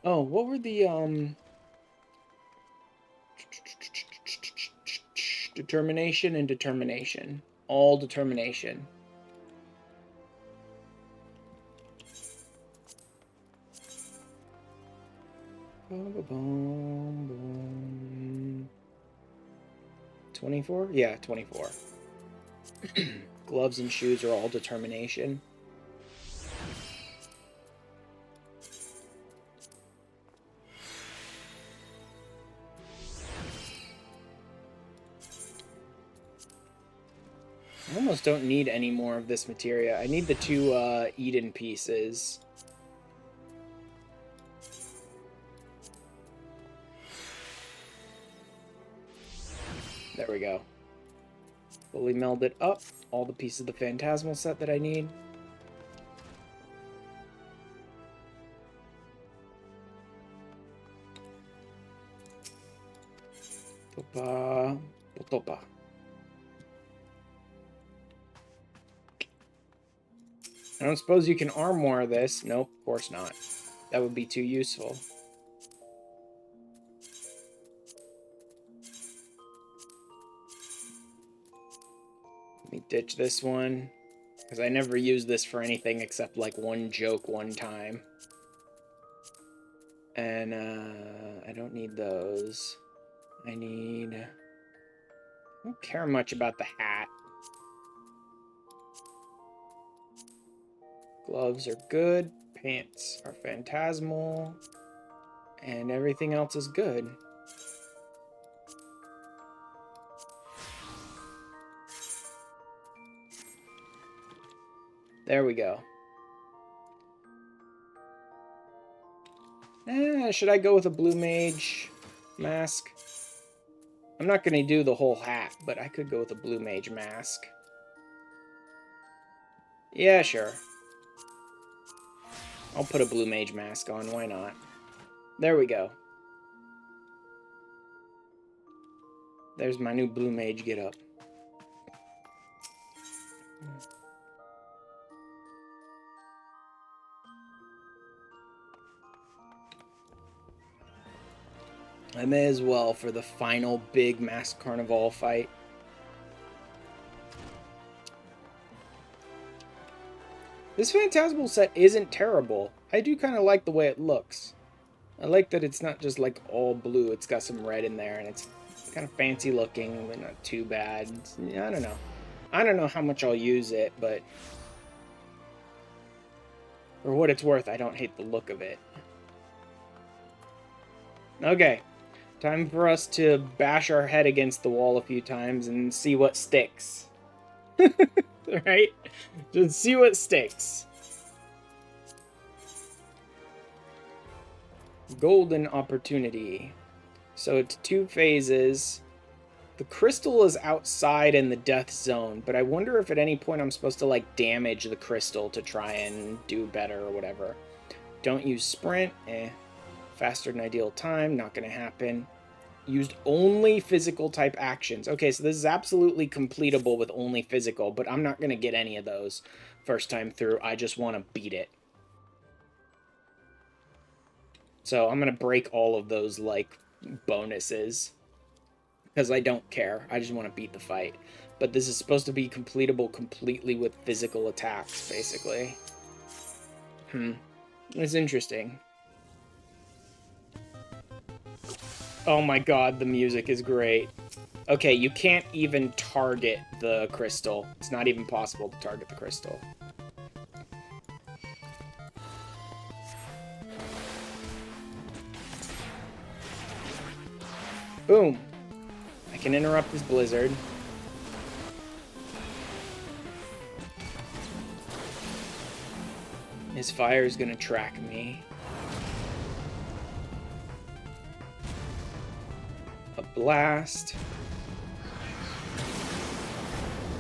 Oh, what were the, determination and determination. All determination. Boom, boom, boom. 24? Yeah, 24. Gloves and shoes are all determination. almost don't need any more of this materia. I need the 2 Eden pieces. There we go. Fully melded up. All the pieces of the Phantasmal set that I need. Topa. Topa. I don't suppose you can armor this. Nope, of course not. That would be too useful. Let me ditch this one, because I never use this for anything except like one joke one time. And I don't need those. I don't care much about the hat. Gloves are good. Pants are phantasmal. And everything else is good. There we go. Should I go with a blue mage mask? I'm not going to do the whole hat, but I could go with a blue mage mask. Yeah, sure. I'll put a blue mage mask on, why not? There we go. There's my new blue mage getup. I may as well for the final big Masked Carnivale fight. This Phantasmal set isn't terrible. I do kind of like the way it looks. I like that it's not just like all blue. It's got some red in there and it's kind of fancy looking, but not too bad. I don't know. I don't know how much I'll use it, but for what it's worth, I don't hate the look of it. Okay. Time for us to bash our head against the wall a few times and see what sticks. Right? Just see what sticks. Golden opportunity. So it's 2 phases. The crystal is outside in the death zone, but I wonder if at any point I'm supposed to like damage the crystal to try and do better or whatever. Don't use sprint. Faster than ideal time. Not going to happen. Used only physical type actions. Okay, so this is absolutely completable with only physical, but I'm not going to get any of those first time through. I just want to beat it. So I'm going to break all of those, like, bonuses. Because I don't care. I just want to beat the fight. But this is supposed to be completable completely with physical attacks, basically. It's interesting. Oh my god, the music is great. Okay, you can't even target the crystal. It's not even possible to target the crystal. Boom. I can interrupt this blizzard. His fire is gonna track me. A blast.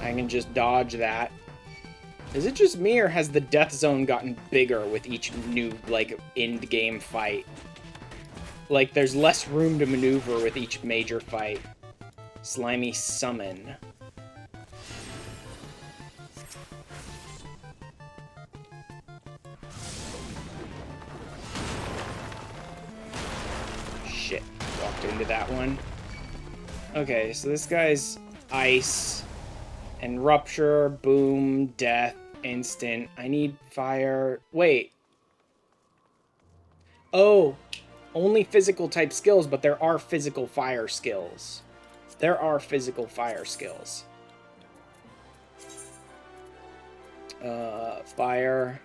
I can just dodge that. Is it just me, or has the death zone gotten bigger with each new, like, end-game fight? Like, there's less room to maneuver with each major fight. Slimy summon. Shit, walked into that one. Okay, so this guy's ice and rupture, boom, death, instant. I need fire. Wait. Oh, only physical type skills, but there are physical fire skills. There are physical fire skills. Fire.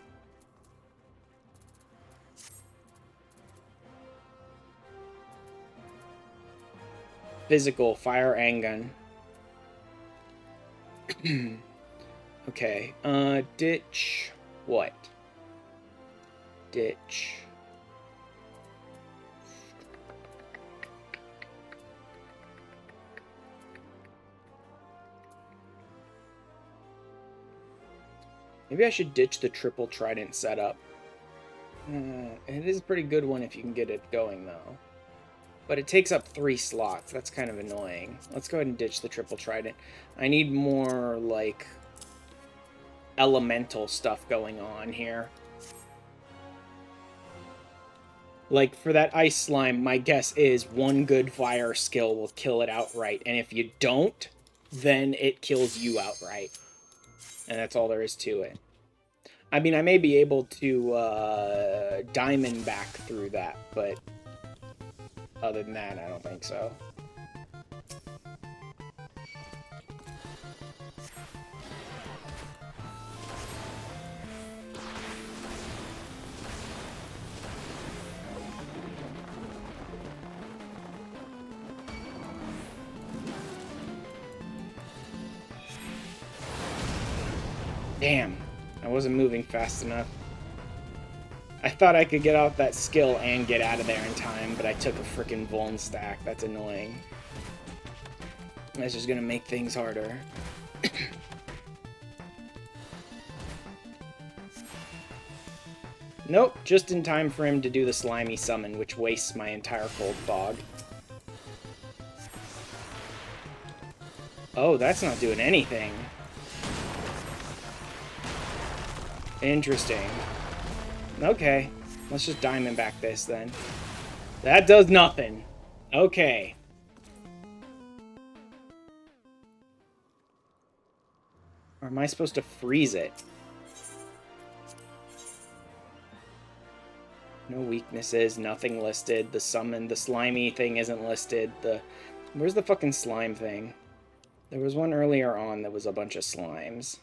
Physical fire and gun. Okay, ditch what? Ditch. Maybe I should ditch the triple trident setup. It is a pretty good one if you can get it going, though. But it takes up 3 slots. That's kind of annoying. Let's go ahead and ditch the triple trident. I need more, like, elemental stuff going on here. Like, for that ice slime, my guess is one good fire skill will kill it outright. And if you don't, then it kills you outright. And that's all there is to it. I mean, I may be able to diamond back through that, but other than that, I don't think so. Damn, I wasn't moving fast enough. I thought I could get out that skill and get out of there in time, but I took a freaking Vuln stack. That's annoying. That's just gonna make things harder. Nope, just in time for him to do the slimy summon, which wastes my entire cold fog. Oh, that's not doing anything. Interesting. Okay, let's just diamond back this then. That does nothing. Okay. Or am I supposed to freeze it? No weaknesses, nothing listed. The summon, the slimy thing isn't listed. Where's the fucking slime thing? There was one earlier on that was a bunch of slimes.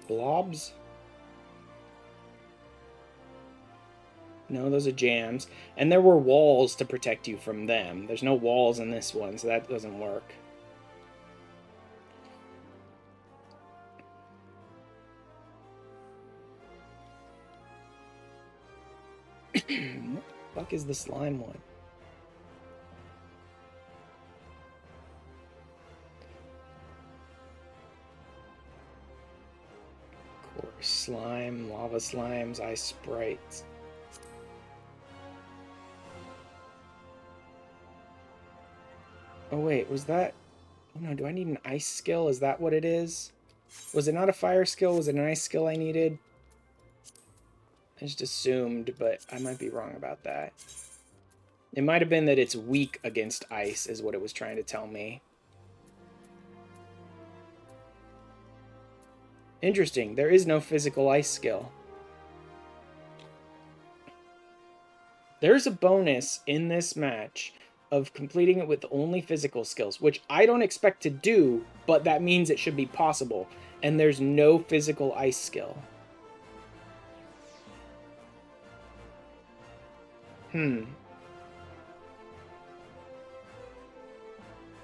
Blobs? No, those are jams. And there were walls to protect you from them. There's no walls in this one, so that doesn't work. What the fuck is the slime one? Core slime, lava slimes, ice sprites. Oh wait, was that... Oh no, do I need an ice skill? Is that what it is? Was it not a fire skill? Was it an ice skill I needed? I just assumed, but I might be wrong about that. It might have been that it's weak against ice, is what it was trying to tell me. Interesting, there is no physical ice skill. There's a bonus in this match of completing it with only physical skills, which I don't expect to do, but that means it should be possible. And there's no physical ice skill.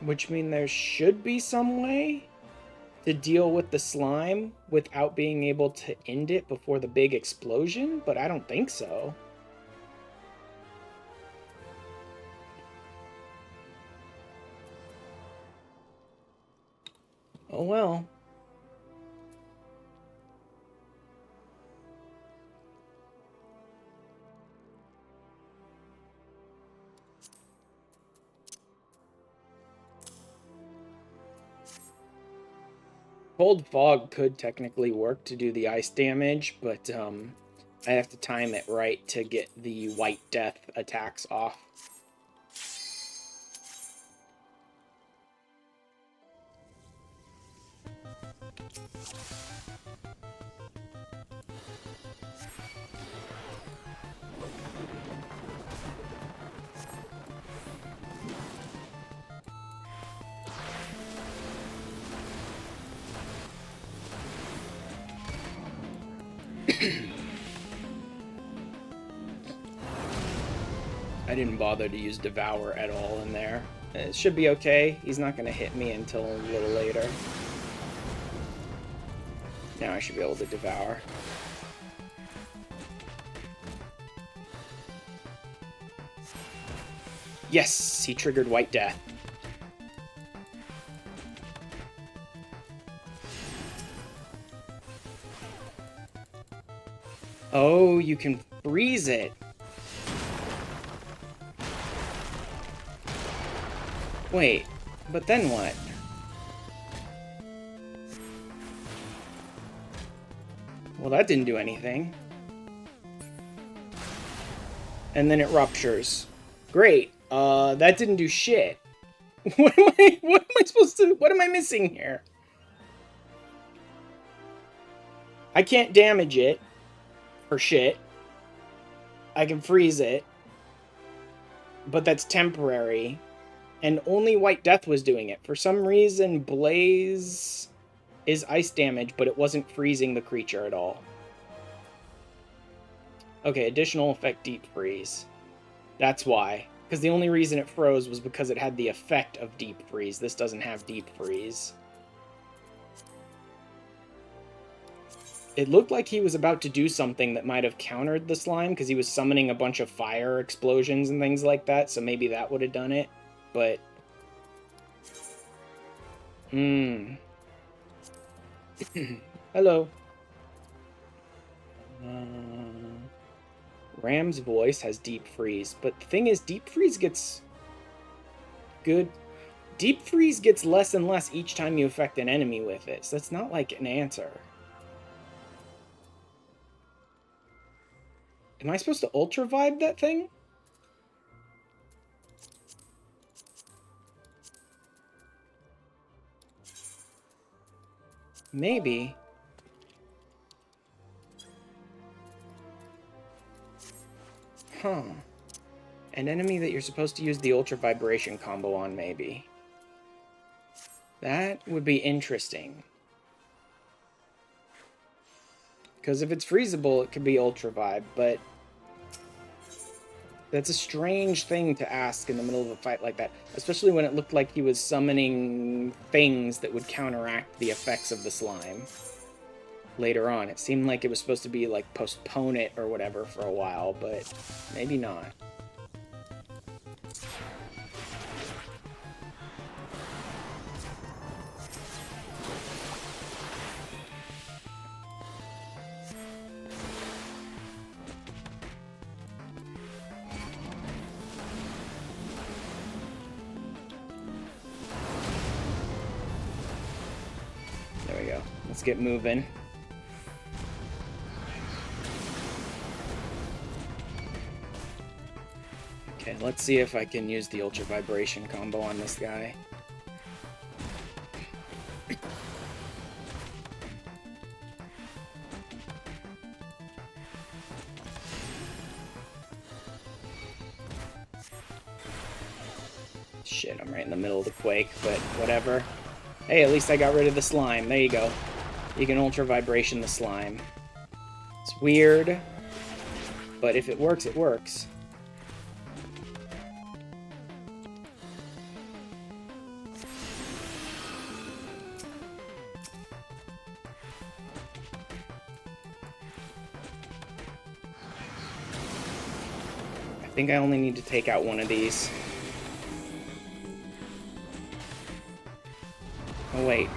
Which means there should be some way to deal with the slime without being able to end it before the big explosion, but I don't think so. Oh well. Cold Fog could technically work to do the ice damage, but I have to time it right to get the White Death attacks off. I I didn't bother to use Devour at all in there. It should be okay. He's not going to hit me until a little later. Now I should be able to Devour. Yes! He triggered White Death. Oh, you can freeze it. Wait, but then what? Well, that didn't do anything. And then it ruptures. Great. That didn't do shit. What am I supposed to, what am I missing here? I can't damage it. For shit. I can freeze it. But that's temporary. And only White Death was doing it. For some reason, Blaze is ice damage, but it wasn't freezing the creature at all. Okay, additional effect Deep Freeze. That's why. Because the only reason it froze was because it had the effect of Deep Freeze. This doesn't have Deep Freeze. It looked like he was about to do something that might have countered the slime, because he was summoning a bunch of fire explosions and things like that, so maybe that would have done it, but... Hello. Ram's voice has Deep Freeze, but the thing is, Deep Freeze gets... good. Deep Freeze gets less and less each time you affect an enemy with it, so that's not like an answer. Am I supposed to Ultra Vibe that thing? Maybe. Huh. An enemy that you're supposed to use the Ultra Vibration combo on, maybe. That would be interesting. Because if it's freezable, it could be Ultra Vibe, but... that's a strange thing to ask in the middle of a fight like that. Especially when it looked like he was summoning things that would counteract the effects of the slime. Later on. It seemed like it was supposed to be, like, postpone it or whatever for a while, but maybe not. There we go. Let's get moving. Okay, let's see if I can use the Ultra Vibration combo on this guy. Shit, I'm right in the middle of the quake, but whatever. Hey, at least I got rid of the slime. There you go. You can Ultra Vibration the slime. It's weird, but if it works, it works. I think I only need to take out one of these. Oh, wait.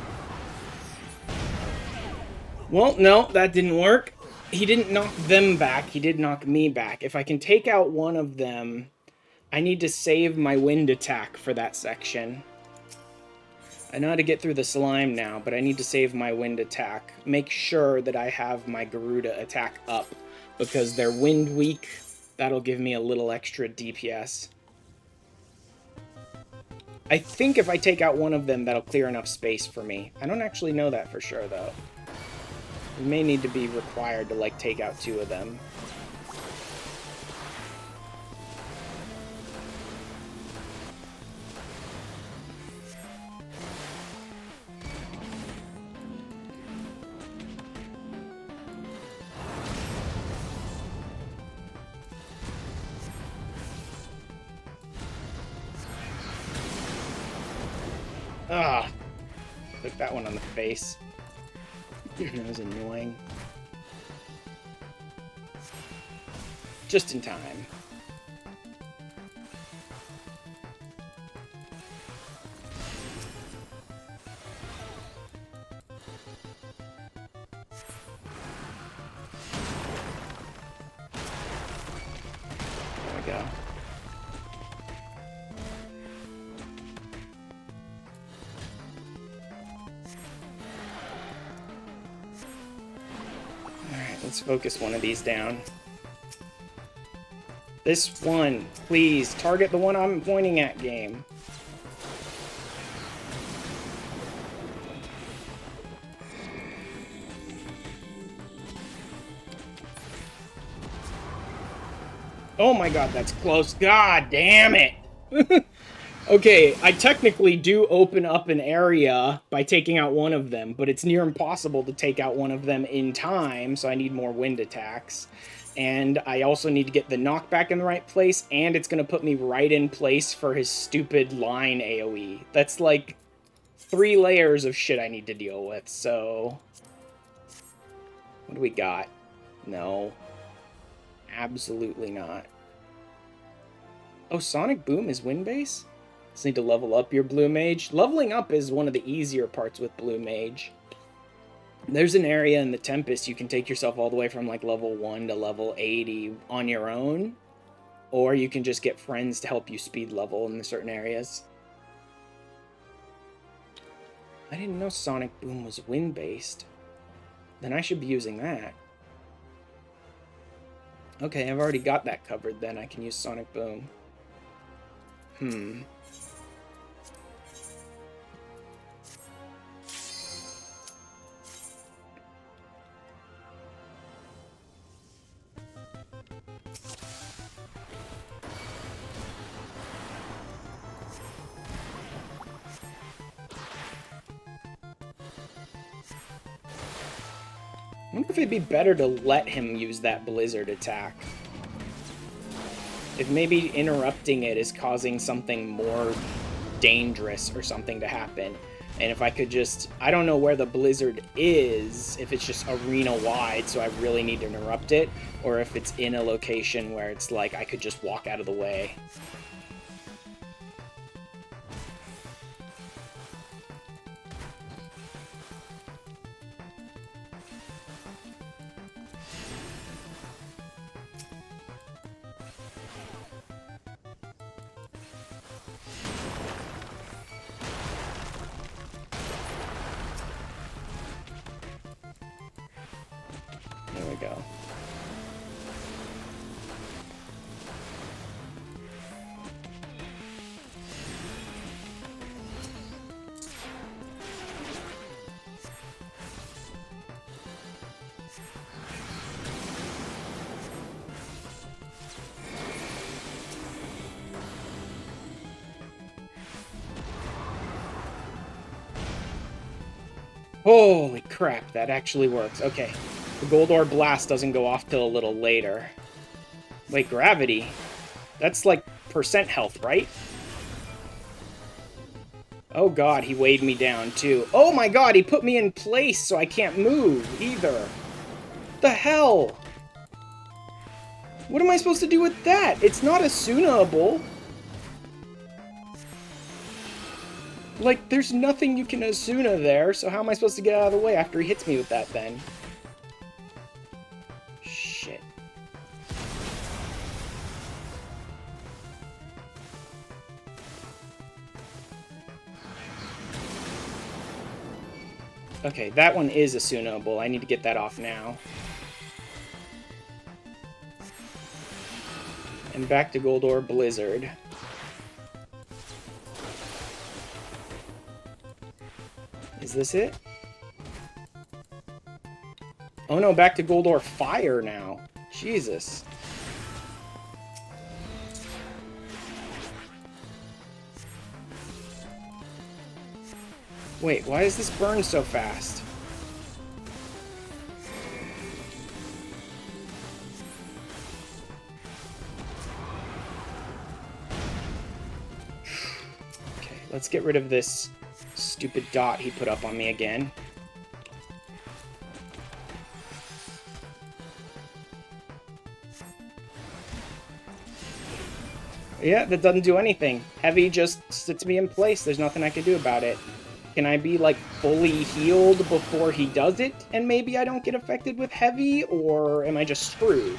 Well, no, that didn't work. He didn't knock them back. He did knock me back. If I can take out one of them, I need to save my wind attack for that section. I know how to get through the slime now, but I need to save my wind attack. Make sure that I have my Garuda attack up, because they're wind weak. That'll give me a little extra DPS. I think if I take out one of them, that'll clear enough space for me. I don't actually know that for sure, though. We may need to be required to, like, take out two of them. Ah! Put that one on the face. That was annoying. Just in time. There we go. Alright, let's focus one of these down. This one, please, target the one I'm pointing at, game. Oh my god, that's close. God damn it! Okay, I technically do open up an area by taking out one of them, but it's near impossible to take out one of them in time, so I need more wind attacks. And I also need to get the knockback in the right place, and it's going to put me right in place for his stupid line AoE. That's like 3 layers of shit I need to deal with, so... What do we got? No. Absolutely not. Oh, Sonic Boom is wind base? Just need to level up your Blue Mage. Leveling up is one of the easier parts with Blue Mage. There's an area in the Tempest you can take yourself all the way from like level 1 to level 80 on your own. Or you can just get friends to help you speed level in certain areas. I didn't know Sonic Boom was wind-based. Then I should be using that. Okay, I've already got that covered then. I can use Sonic Boom. I wonder if it'd be better to let him use that Blizzard attack. If maybe interrupting it is causing something more dangerous or something to happen. And if I could just... I don't know where the Blizzard is, if it's just arena-wide, so I really need to interrupt it, or if it's in a location where it's like I could just walk out of the way. There we go. Holy crap, that actually works. Okay. The Gold Ore Blast doesn't go off till a little later. Wait, Gravity? That's like percent health, right? Oh god, he weighed me down too. Oh my god, he put me in place so I can't move either. The hell? What am I supposed to do with that? It's not Asuna-able. Like, there's nothing you can Asuna there, so how am I supposed to get out of the way after he hits me with that then? Shit. Okay, that one is Asuna-able. I need to get that off now. And back to Gold Ore Blizzard. Is this it? Oh no, back to Gold Ore Fire now. Jesus. Wait, why does this burn so fast? Okay, let's get rid of this Stupid dot he put up on me again. Yeah, that doesn't do anything. Heavy just sits me in place. There's nothing I can do about it. Can I be, like, fully healed before he does it, and maybe I don't get affected with heavy, or am I just screwed?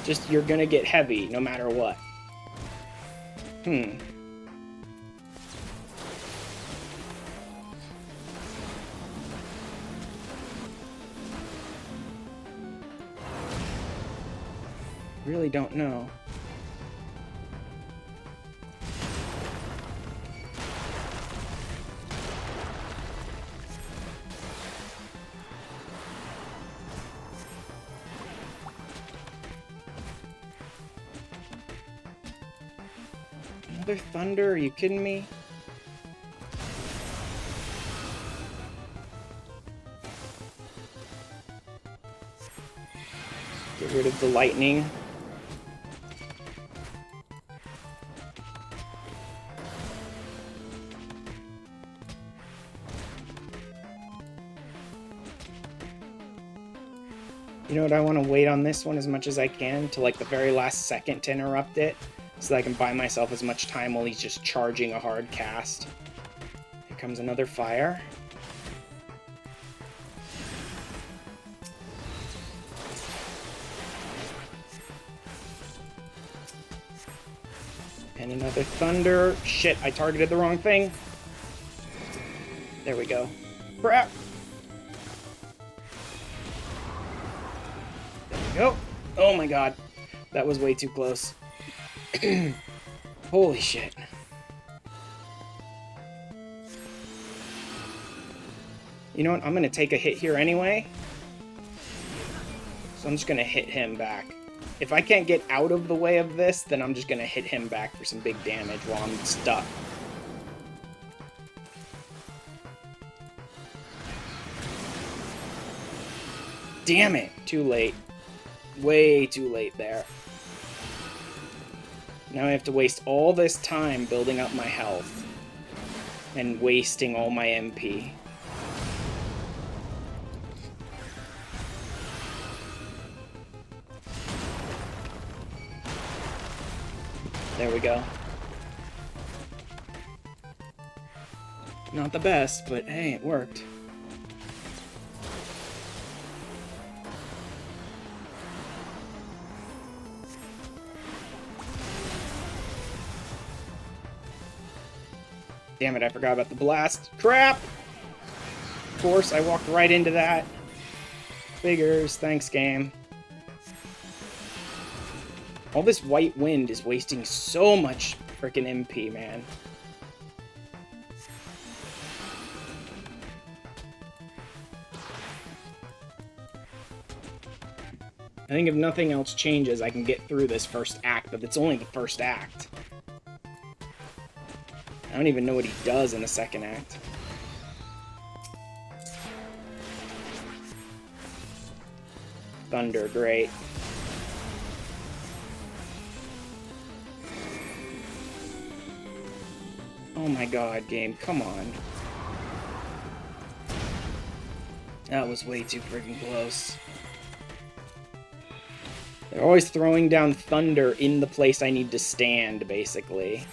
Just, you're gonna get heavy, no matter what. Really don't know. Another thunder? Are you kidding me? Get rid of the lightning. You know what, I want to wait on this one as much as I can to like the very last second to interrupt it, so that I can buy myself as much time while he's just charging a hard cast. Here comes another fire. And another thunder. Shit, I targeted the wrong thing. There we go. Crap! There we go. Oh my god. That was way too close. Holy shit. You know what? I'm gonna take a hit here anyway. So I'm just gonna hit him back. If I can't get out of the way of this, then I'm just gonna hit him back for some big damage while I'm stuck. Damn it! Too late. Way too late there. Now I have to waste all this time building up my health. And wasting all my MP. There we go. Not the best, but hey, it worked. Damn it, I forgot about the blast. Crap! Of course, I walked right into that. Figures, thanks game. All this white wind is wasting so much frickin' MP, man. I think if nothing else changes, I can get through this first act, but it's only the first act. I don't even know what he does in the second act. Thunder, great. Oh my god, game, come on. That was way too freaking close. They're always throwing down thunder in the place I need to stand, basically.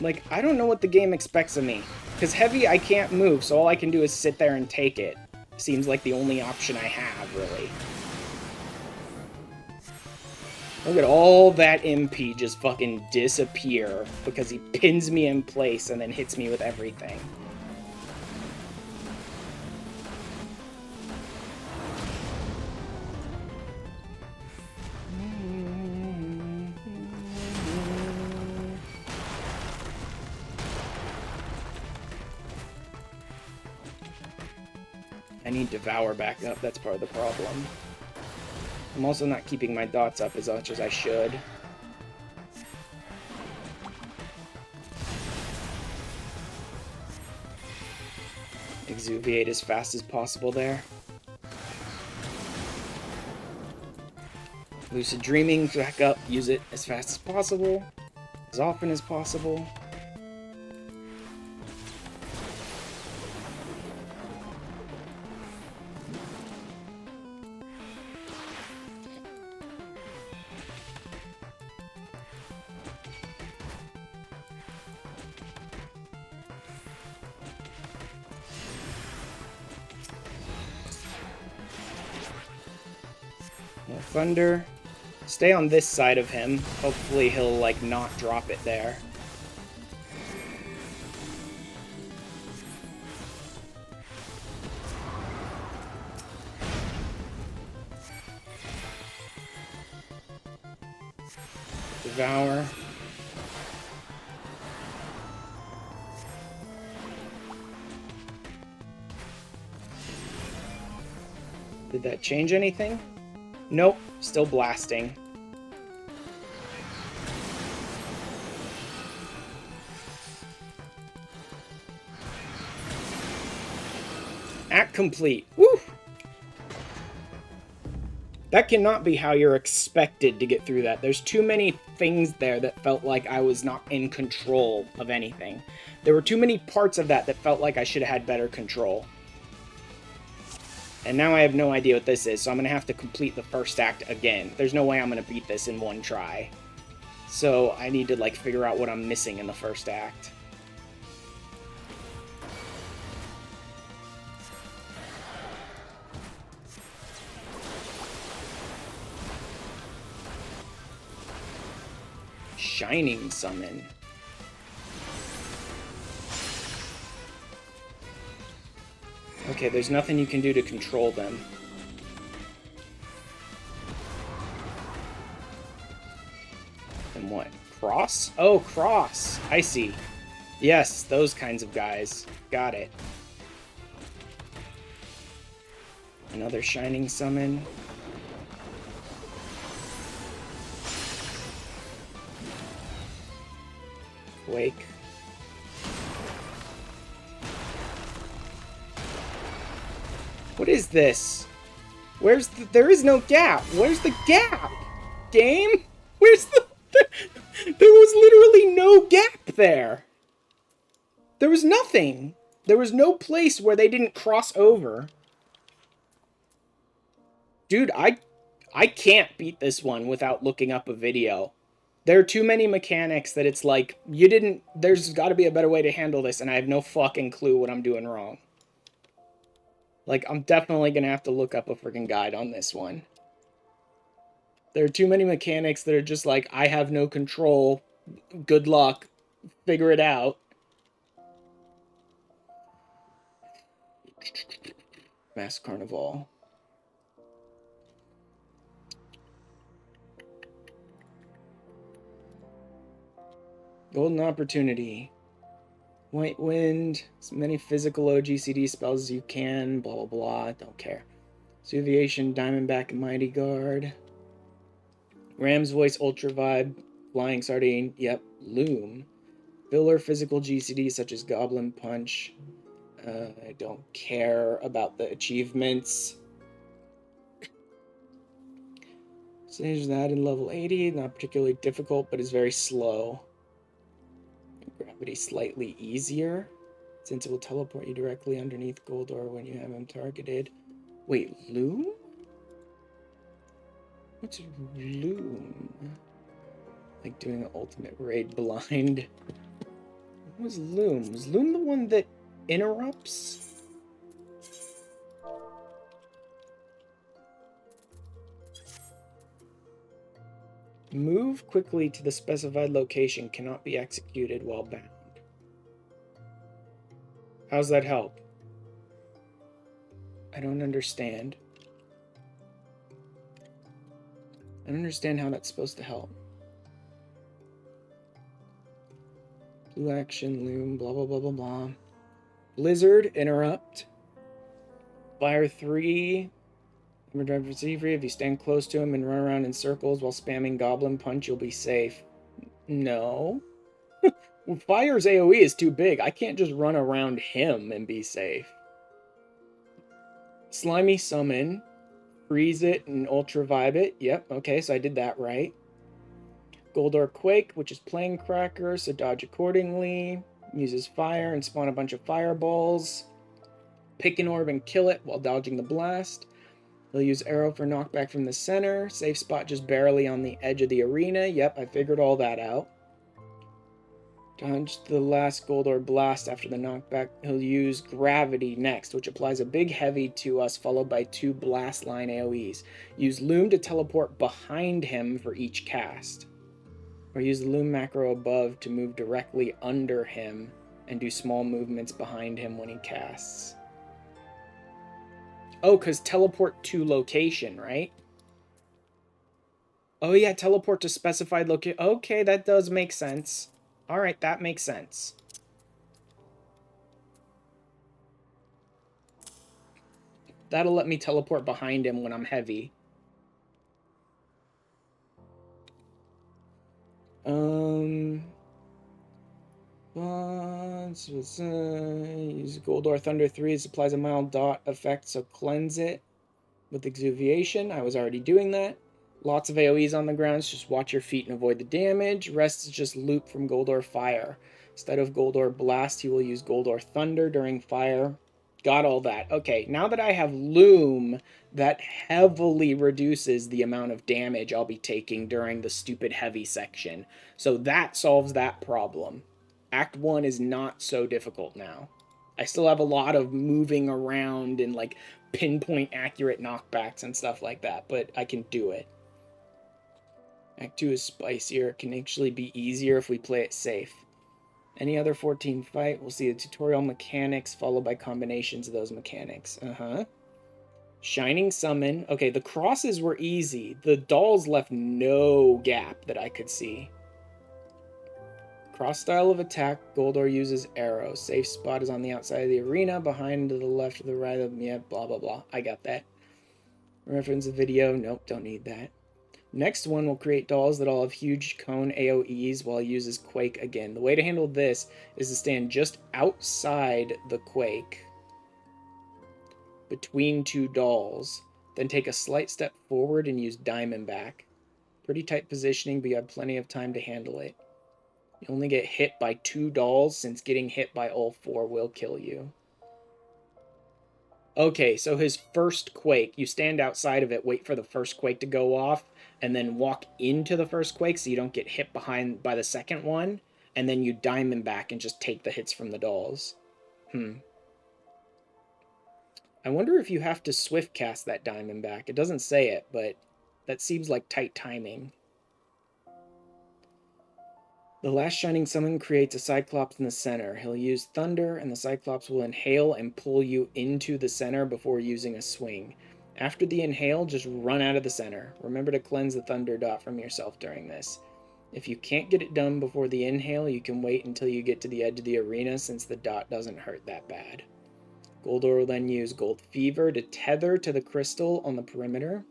Like, I don't know what the game expects of me. Because heavy, I can't move, so all I can do is sit there and take it. Seems like the only option I have, really. Look at all that MP just fucking disappear because he pins me in place and then hits me with everything. I need Devour back up, that's part of the problem. I'm also not keeping my dots up as much as I should. Exuviate as fast as possible there. Lucid Dreaming, back up, use it as fast as possible, as often as possible. No thunder. Stay on this side of him. Hopefully he'll, like, not drop it there. Devour. Did that change anything? Nope, still blasting. Act complete. Woo! That cannot be how you're expected to get through that. There's too many things there that felt like I was not in control of anything. There were too many parts of that that felt like I should have had better control. And now I have no idea what this is, so I'm going to have to complete the first act again. There's no way I'm going to beat this in one try. So I need to, like, figure out what I'm missing in the first act. Shining Summon. Okay, there's nothing you can do to control them. And what? Cross? Oh, cross. I see. Yes, those kinds of guys. Got it. Another Shining Summon. Wake. What is this? Where's the... There is no gap. Where's the gap? Game? Where's the... There was literally no gap there. There was nothing. There was no place where they didn't cross over. Dude, I can't beat this one without looking up a video. There are too many mechanics that it's like, you didn't... There's got to be a better way to handle this, and I have no fucking clue what I'm doing wrong. Like, I'm definitely going to have to look up a freaking guide on this one. There are too many mechanics that are just like, I have no control. Good luck. Figure it out. Masked Carnivale. Golden Opportunity. White Wind. As many physical OGCD spells as you can. Blah, blah, blah. Don't care. Suviation, Diamondback, and Mighty Guard. Ram's Voice, Ultra Vibe. Flying Sardine. Yep. Loom. Filler physical GCD such as Goblin Punch. I don't care about the achievements. Stage that in level 80. Not particularly difficult, but is very slow. Gravity slightly easier, since it will teleport you directly underneath Goldor when you have him targeted. Wait, Loom? What's Loom? Like doing an ultimate raid blind. What was Loom? Was Loom the one that interrupts? Move quickly to the specified location cannot be executed while bound. How's that help? I don't understand. I don't understand how that's supposed to help. Blue action, Loom, blah, blah, blah, blah, blah. Blizzard, interrupt. Fire 3. Drive receiver. If you stand close to him and run around in circles while spamming Goblin Punch, you'll be safe. No. Fire's AoE is too big. I can't just run around him and be safe. Slimy Summon. Freeze it and ultra vibe it. Yep, okay, so I did that right. Goldor Quake, which is Plane Cracker, so dodge accordingly. Uses fire and spawn a bunch of fireballs. Pick an orb and kill it while dodging the blast. He'll use arrow for knockback from the center. Safe spot just barely on the edge of the arena. Yep, I figured all that out. Dodge the last Goldor blast after the knockback. He'll use gravity next, which applies a big heavy to us, followed by 2 blast line AoEs. Use loom to teleport behind him for each cast. Or use the loom macro above to move directly under him and do small movements behind him when he casts. Oh, because teleport to location, right? Oh yeah, teleport to specified location. Okay, that does make sense. Alright, that makes sense. That'll let me teleport behind him when I'm heavy. Use Goldor Thunder 3. It supplies a mild dot effect, so cleanse it with Exuviation. I was already doing that. Lots of AoEs on the grounds. Just watch your feet and avoid the damage. Rest is just loop from Goldor Fire. Instead of Goldor Blast, he will use Goldor Thunder during fire. Got all that. Okay, now that I have Loom, that heavily reduces the amount of damage I'll be taking during the stupid heavy section. So that solves that problem. Act 1 is not so difficult now. I still have a lot of moving around and like pinpoint accurate knockbacks and stuff like that, but I can do it. Act 2 is spicier. It can actually be easier if we play it safe. Any other 14 fight, we'll see the tutorial mechanics followed by combinations of those mechanics. Shining Summon. Okay, the crosses were easy. The dolls left no gap that I could see. Cross style of attack, Goldor uses arrows. Safe spot is on the outside of the arena, behind to the left of the right of, yeah, blah, blah, blah. I got that. Reference the video. Nope, don't need that. Next one will create dolls that all have huge cone AoEs while it uses Quake again. The way to handle this is to stand just outside the Quake between 2 dolls, then take a slight step forward and use Diamondback. Pretty tight positioning, but you have plenty of time to handle it. You only get hit by 2 dolls, since getting hit by all 4 will kill you. Okay, so his first Quake, you stand outside of it, wait for the first Quake to go off, and then walk into the first Quake so you don't get hit behind by the second one, and then you Diamondback and just take the hits from the dolls. I wonder if you have to swift cast that Diamondback. It doesn't say it, but that seems like tight timing. The last Shining Summon creates a Cyclops in the center. He'll use Thunder, and the Cyclops will inhale and pull you into the center before using a swing. After the inhale, just run out of the center. Remember to cleanse the Thunder dot from yourself during this. If you can't get it done before the inhale, you can wait until you get to the edge of the arena, since the dot doesn't hurt that bad. Goldor will then use Gold Fever to tether to the crystal on the perimeter.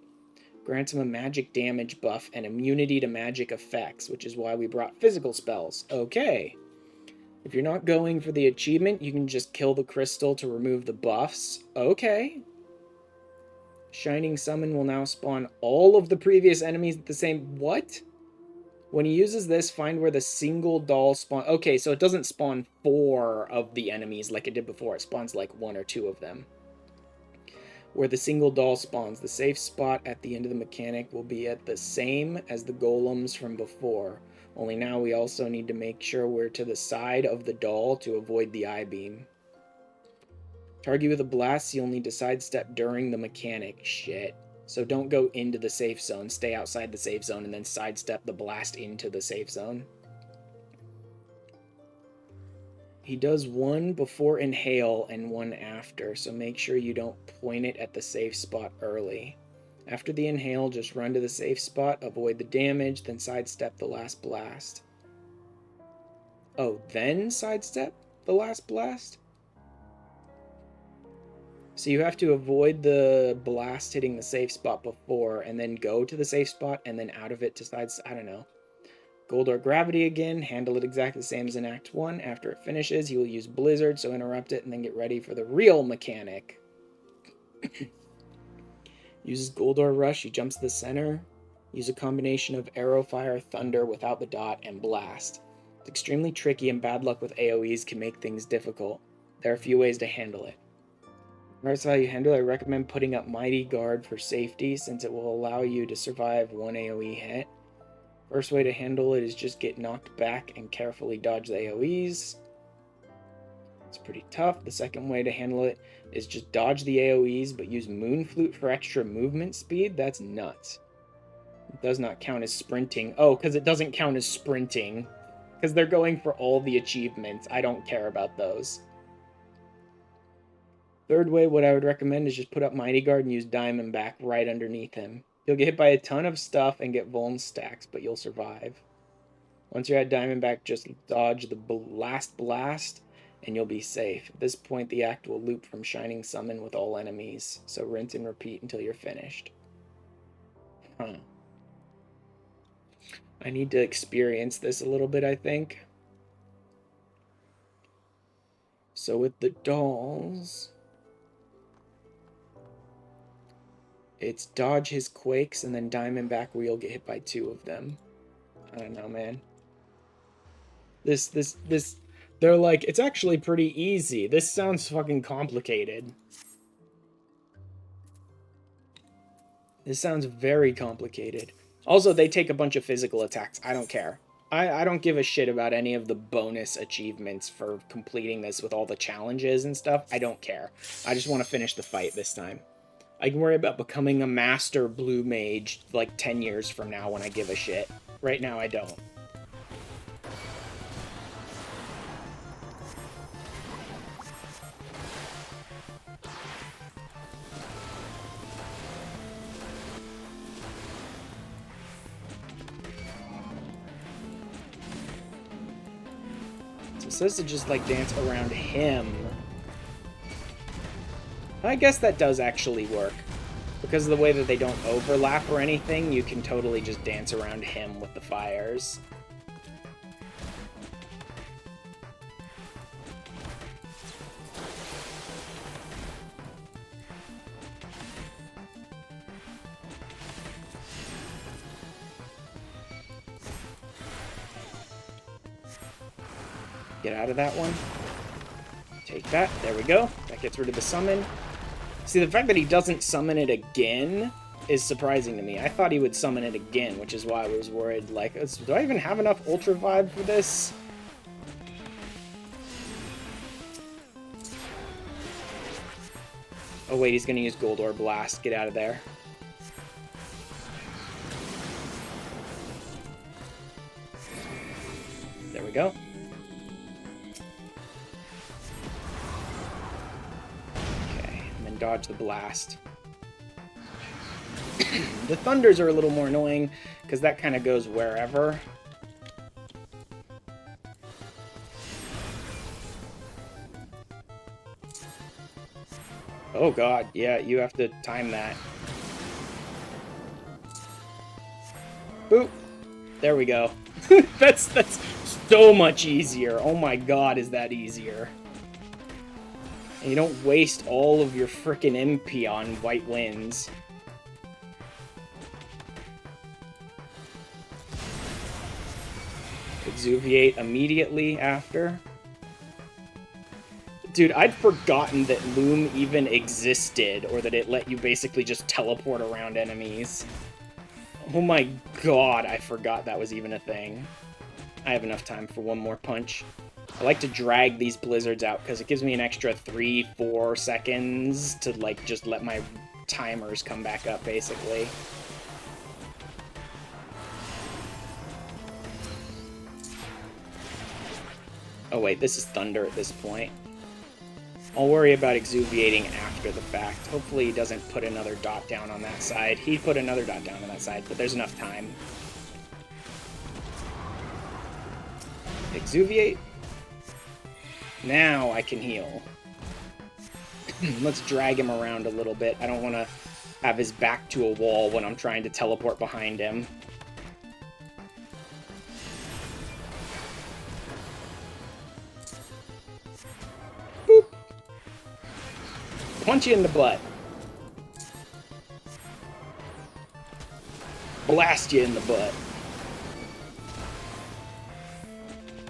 Grants him a magic damage buff and immunity to magic effects, which is why we brought physical spells. Okay. If you're not going for the achievement, you can just kill the crystal to remove the buffs. Okay. Shining Summon will now spawn all of the previous enemies at the same... What? When he uses this, find where the single doll spawn... Okay, so it doesn't spawn 4 of the enemies like it did before. It spawns like 1 or 2 of them. Where the single doll spawns, the safe spot at the end of the mechanic will be at the same as the golems from before. Only now we also need to make sure we're to the side of the doll to avoid the eye beam. Target with a blast, you'll need to sidestep during the mechanic. Shit. So don't go into the safe zone. Stay outside the safe zone and then sidestep the blast into the safe zone. He does 1 before inhale and 1 after, so make sure you don't point it at the safe spot early. After the inhale, just run to the safe spot, avoid the damage, then sidestep the last blast. Oh, then sidestep the last blast? So you have to avoid the blast hitting the safe spot before, and then go to the safe spot, and then out of it to sidestep. I don't know. Goldor Gravity again, handle it exactly the same as in Act 1. After it finishes, he will use Blizzard, so interrupt it, and then get ready for the real mechanic. Uses Goldor Rush, he jumps to the center. Use a combination of Arrow Fire, Thunder without the dot, and Blast. It's extremely tricky and bad luck with AoEs can make things difficult. There are a few ways to handle it. Regardless of how you handle it, I recommend putting up Mighty Guard for safety since it will allow you to survive one AoE hit. First way to handle it is just get knocked back and carefully dodge the AoEs. It's pretty tough. The second way to handle it is just dodge the AoEs but use Moon Flute for extra movement speed. That's nuts. It does not count as sprinting. Oh, because it doesn't count as sprinting. Because they're going for all the achievements. I don't care about those. Third way, what I would recommend is just put up Mighty Guard and use Diamondback right underneath him. You'll get hit by a ton of stuff and get vuln stacks, but you'll survive. Once you're at Diamondback, just dodge the last blast, and you'll be safe. At this point, the act will loop from Shining Summon with all enemies, so rinse and repeat until you're finished. Huh. I need to experience this a little bit, I think. So with the dolls, it's dodge his quakes and then Diamondback where you'll get hit by 2 of them. I don't know, man. They're like, it's actually pretty easy. This sounds fucking complicated. This sounds very complicated. Also, they take a bunch of physical attacks. I don't care. I don't give a shit about any of the bonus achievements for completing this with all the challenges and stuff. I don't care. I just want to finish the fight this time. I can worry about becoming a master blue mage like 10 years from now when I give a shit. Right now, I don't. So it says to just like dance around him. I guess that does actually work. Because of the way that they don't overlap or anything, you can totally just dance around him with the fires. Get out of that one. Take that. There we go. That gets rid of the summon. See, the fact that he doesn't summon it again is surprising to me. I thought he would summon it again, which is why I was worried, like, do I even have enough Ultra Vibe for this? Oh wait, he's gonna use Goldor Blast. Get out of there. There we go. Dodge the blast. The thunders are a little more annoying because that kind of goes wherever. Oh god, yeah, you have to time that. Boop. There we go. That's so much easier. Oh my god, is that easier. And you don't waste all of your frickin' MP on White Winds. Exuviate immediately after. Dude, I'd forgotten that Loom even existed, or that it let you basically just teleport around enemies. Oh my god, I forgot that was even a thing. I have enough time for one more punch. I like to drag these blizzards out because it gives me an extra 3-4 seconds to like just let my timers come back up basically. Oh wait, this is thunder at this point. I'll worry about exuviating after the fact. Hopefully he doesn't put another dot down on that side. He put another dot down on that side, but there's enough time. Exuviate. Now I can heal. Let's drag him around a little bit. I don't want to have his back to a wall when I'm trying to teleport behind him. Boop. Punch you in the butt. blast you in the butt.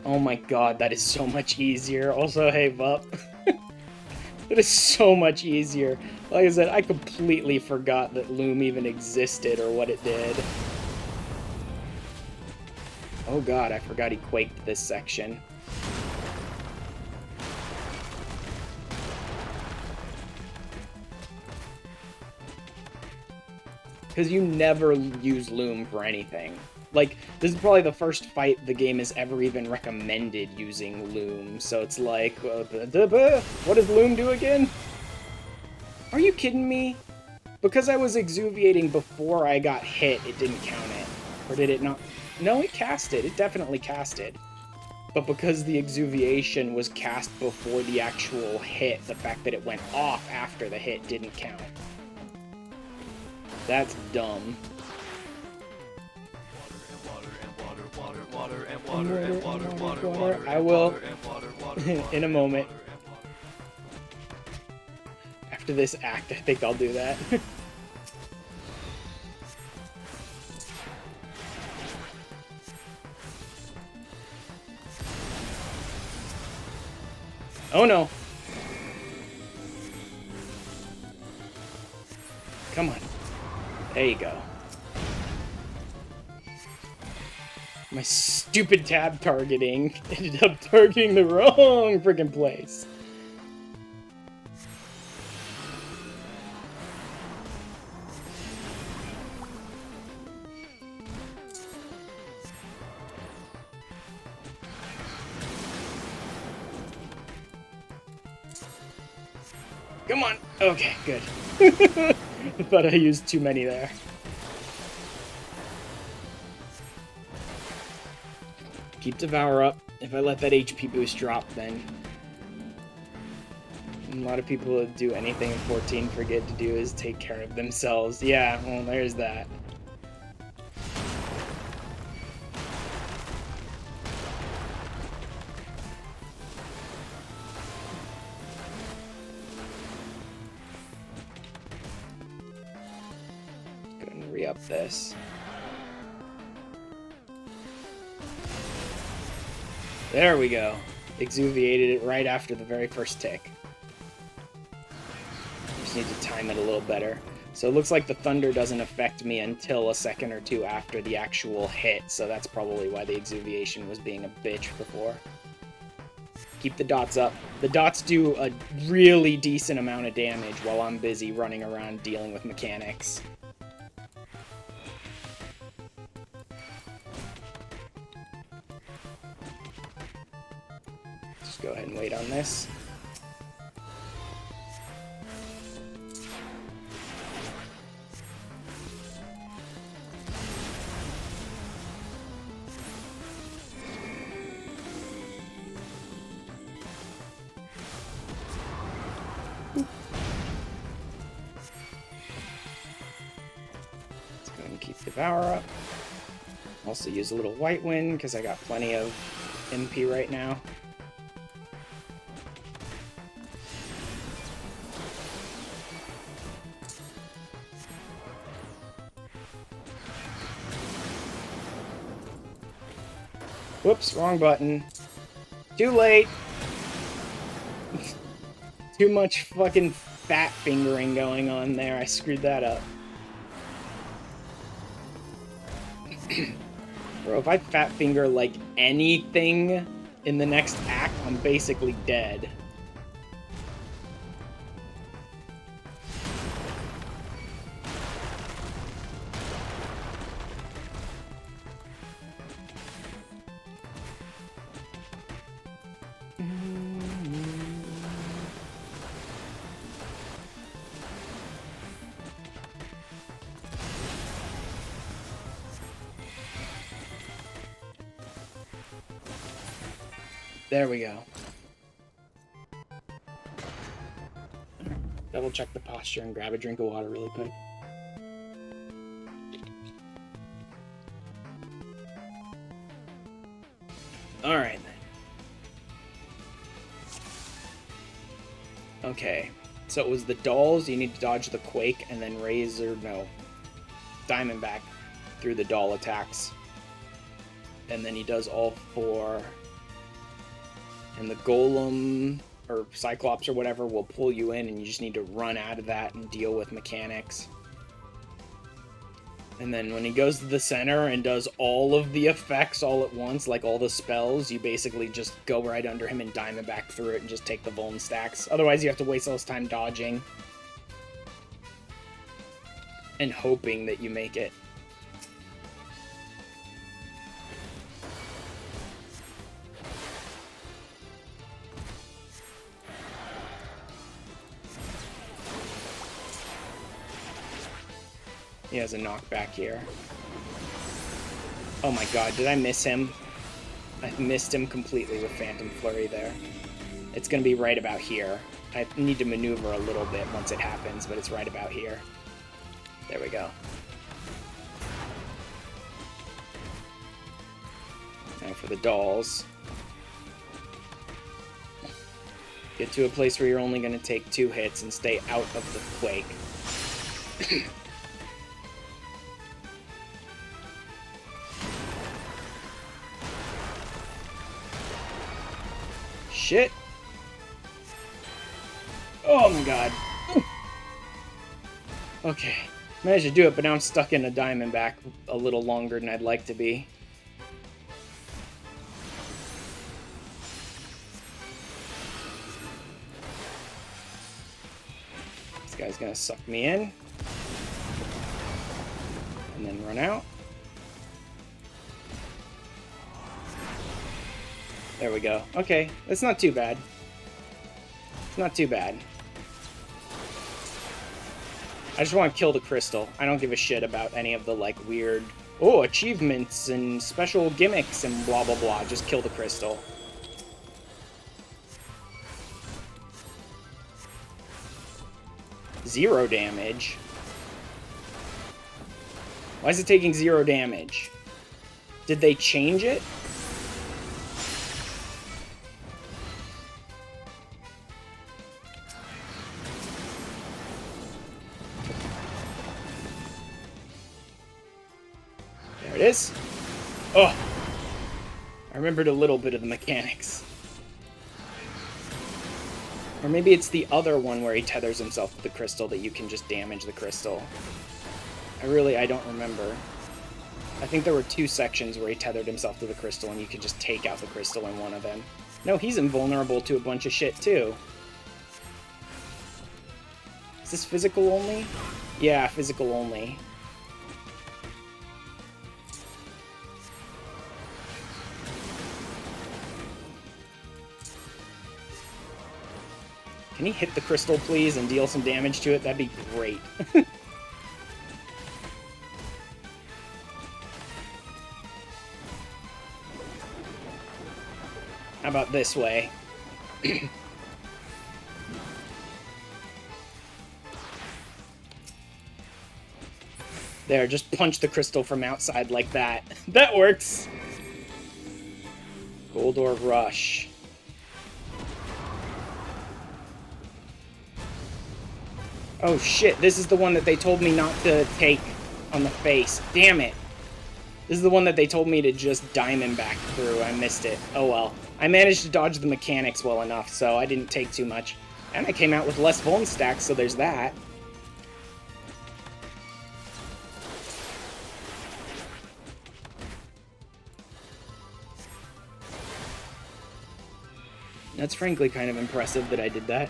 Oh my god, that is so much easier. Also, hey, Vup. It is so much easier. Like I said, I completely forgot that Loom even existed or what it did. Oh god, I forgot he quaked this section. Because you never use Loom for anything. Like, this is probably the first fight the game has ever even recommended using Loom, so it's like, what does Loom do again? Are you kidding me? Because I was exuviating before I got hit, it didn't count it. Or did it not? No, it casted. It definitely casted. But because the exuviation was cast before the actual hit, the fact that it went off after the hit didn't count. That's dumb. I will in a moment. After this act, I think I'll do that. Oh no. Come on. There you go. My stupid tab targeting ended up targeting the wrong freaking place. Come on. Okay, good. I thought I used too many there. Keep Devour up. If I let that HP boost drop, then a lot of people that do anything in 14 forget to do is take care of themselves. Yeah, well, there's that. Go and re-up this. There we go. Exuviated it right after the very first tick. Just need to time it a little better. So it looks like the thunder doesn't affect me until a second or two after the actual hit, so that's probably why the exuviation was being a bitch before. Keep the dots up. The dots do a really decent amount of damage while I'm busy running around dealing with mechanics. Go ahead and wait on this. Let's go ahead and keep Devour up. Also use a little White Wind because I got plenty of MP right now. Whoops, wrong button. Too late. Too much fucking fat fingering going on there. I screwed that up. Bro, if I fat finger like anything in the next act, I'm basically dead. There we go. Double check the posture and grab a drink of water really quick. Alright then. Okay, so it was the dolls, you need to dodge the quake, and then Razor, no, Diamondback. through the doll attacks. And then he does all 4. And the golem, or Cyclops or whatever, will pull you in, and you just need to run out of that and deal with mechanics. And then when he goes to the center and does all of the effects all at once, like all the spells, you basically just go right under him and diamond back through it and just take the vuln stacks. Otherwise, you have to waste all this time dodging and hoping that you make it. He has a knockback here. Oh my god, did I miss him? I missed him completely with Phantom Flurry there. It's going to be right about here. I need to maneuver a little bit once it happens, but it's right about here. There we go. Now for the dolls. Get to a place where you're only going to take 2 hits and stay out of the quake. Shit. Oh my god. Okay. Managed to do it, but now I'm stuck in a Diamondback a little longer than I'd like to be. This guy's gonna suck me in. And then run out. There we go. Okay, that's not too bad. It's not too bad. I just want to kill the crystal. I don't give a shit about any of the, like, weird, oh, achievements and special gimmicks and blah, blah, blah. Just kill the crystal. Zero damage. Why is it taking 0 damage? Did they change it? There it is. Oh! I remembered a little bit of the mechanics. Or maybe it's the other one where he tethers himself to the crystal that you can just damage the crystal. I don't remember. I think there were 2 sections where he tethered himself to the crystal and you could just take out the crystal in one of them. No, he's invulnerable to a bunch of shit too. Is this physical only? Yeah, physical only. Can he hit the crystal, please, and deal some damage to it? That'd be great. How about this way? There, just punch the crystal from outside like that. That works! Goldor Rush. Oh shit, this is the one that they told me not to take on the face. Damn it. This is the one that they told me to just diamond back through. I missed it. Oh well. I managed to dodge the mechanics well enough, so I didn't take too much. And I came out with less vuln stacks, so there's that. That's frankly kind of impressive that I did that.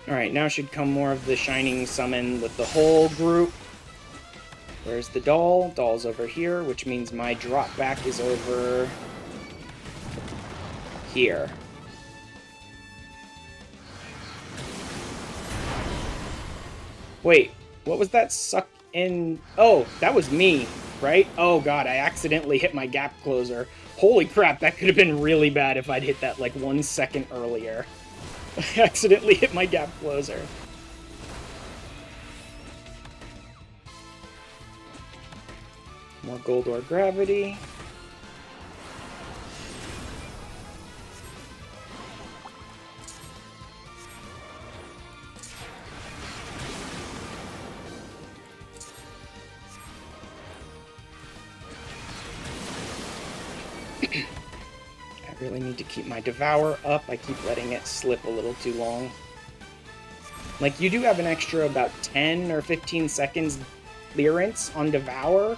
Alright, now should come more of the Shining Summon with the whole group. Where's the doll? Doll's over here, which means my drop back is over here. Wait, what was that suck in? Oh, that was me, right? Oh god, I accidentally hit my gap closer. Holy crap, that could have been really bad if I'd hit that like 1 second earlier. I accidentally hit my gap closer. More Goldor Gravity. I really need to keep my Devour up. I keep letting it slip a little too long. Like, you do have an extra about 10 or 15 seconds clearance on Devour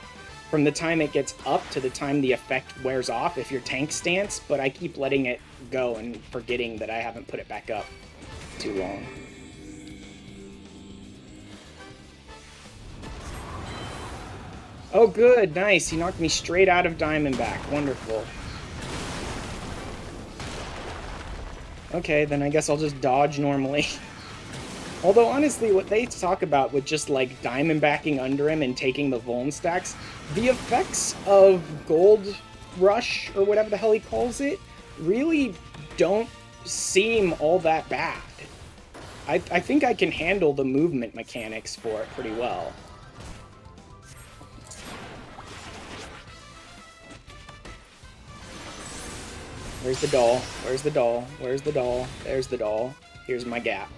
from the time it gets up to the time the effect wears off if your tank stance, but I keep letting it go and forgetting that I haven't put it back up too long. Oh, good. Nice. He knocked me straight out of Diamondback. Wonderful. Okay, then I guess I'll just dodge normally. Although, honestly, what they talk about with just, like, Diamondbacking under him and taking the Vuln stacks, the effects of Gold Rush, or whatever the hell he calls it, really don't seem all that bad. I think I can handle the movement mechanics for it pretty well. Where's the doll? Where's the doll? Where's the doll? There's the doll. Here's my gap.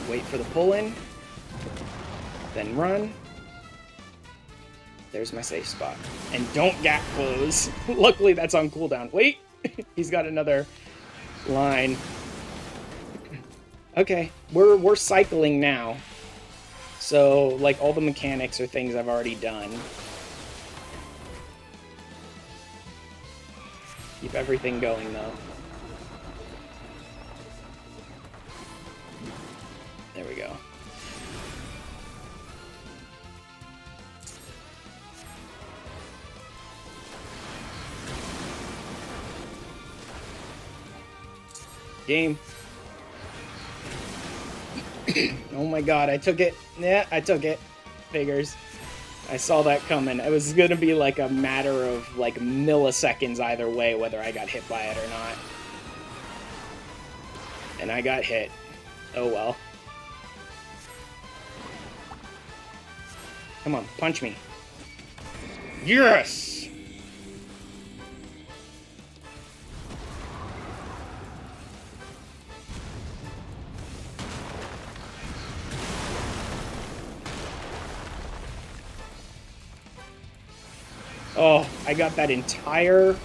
Wait for the pull-in. Then run. There's my safe spot. And don't gap close. Luckily, that's on cooldown. Wait! He's got another line. Okay, we're cycling now. So, like, all the mechanics are things I've already done. Keep everything going, though. There we go. Game. Oh my god, I took it. Yeah, I took it. Figures. I saw that coming. It was gonna be like a matter of like milliseconds either way whether I got hit by it or not. And I got hit. Oh well. Come on, punch me. Yes! Oh, I got that entire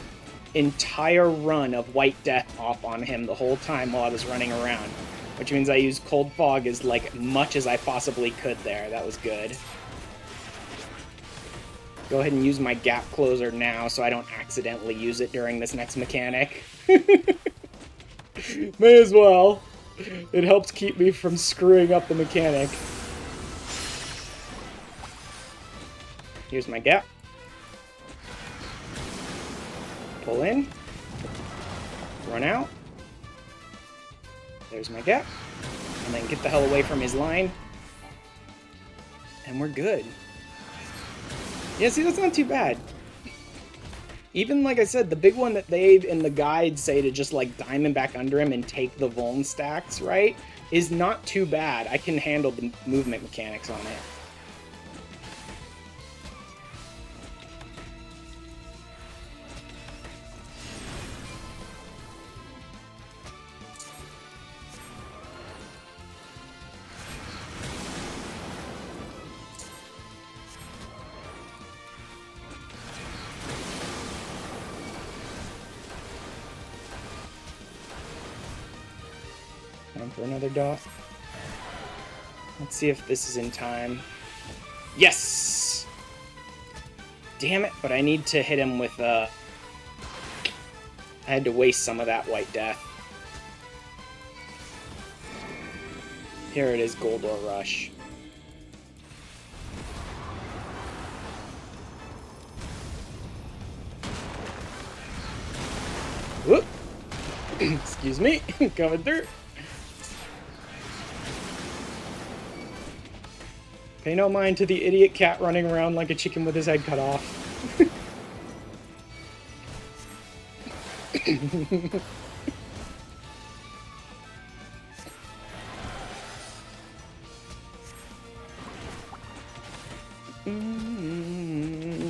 run of White Death off on him the whole time while I was running around. Which means I used Cold Fog as like much as I possibly could there. That was good. Go ahead and use my gap closer now so I don't accidentally use it during this next mechanic. May as well. It helps keep me from screwing up the mechanic. Here's my gap. Pull in. Run out. There's my gap. And then get the hell away from his line. And we're good. Yeah, see, that's not too bad. Even, like I said, the big one that they in the guide say to just, like, Diamondback under him and take the Vuln stacks, right, is not too bad. I can handle the movement mechanics on it. Time for another dot. Let's see if this is in time. Yes! Damn it, but I need to hit him with I had to waste some of that White Death. Here it is, Goldor Rush. Whoop! Excuse me, coming through. Pay no mind to the idiot cat running around like a chicken with his head cut off.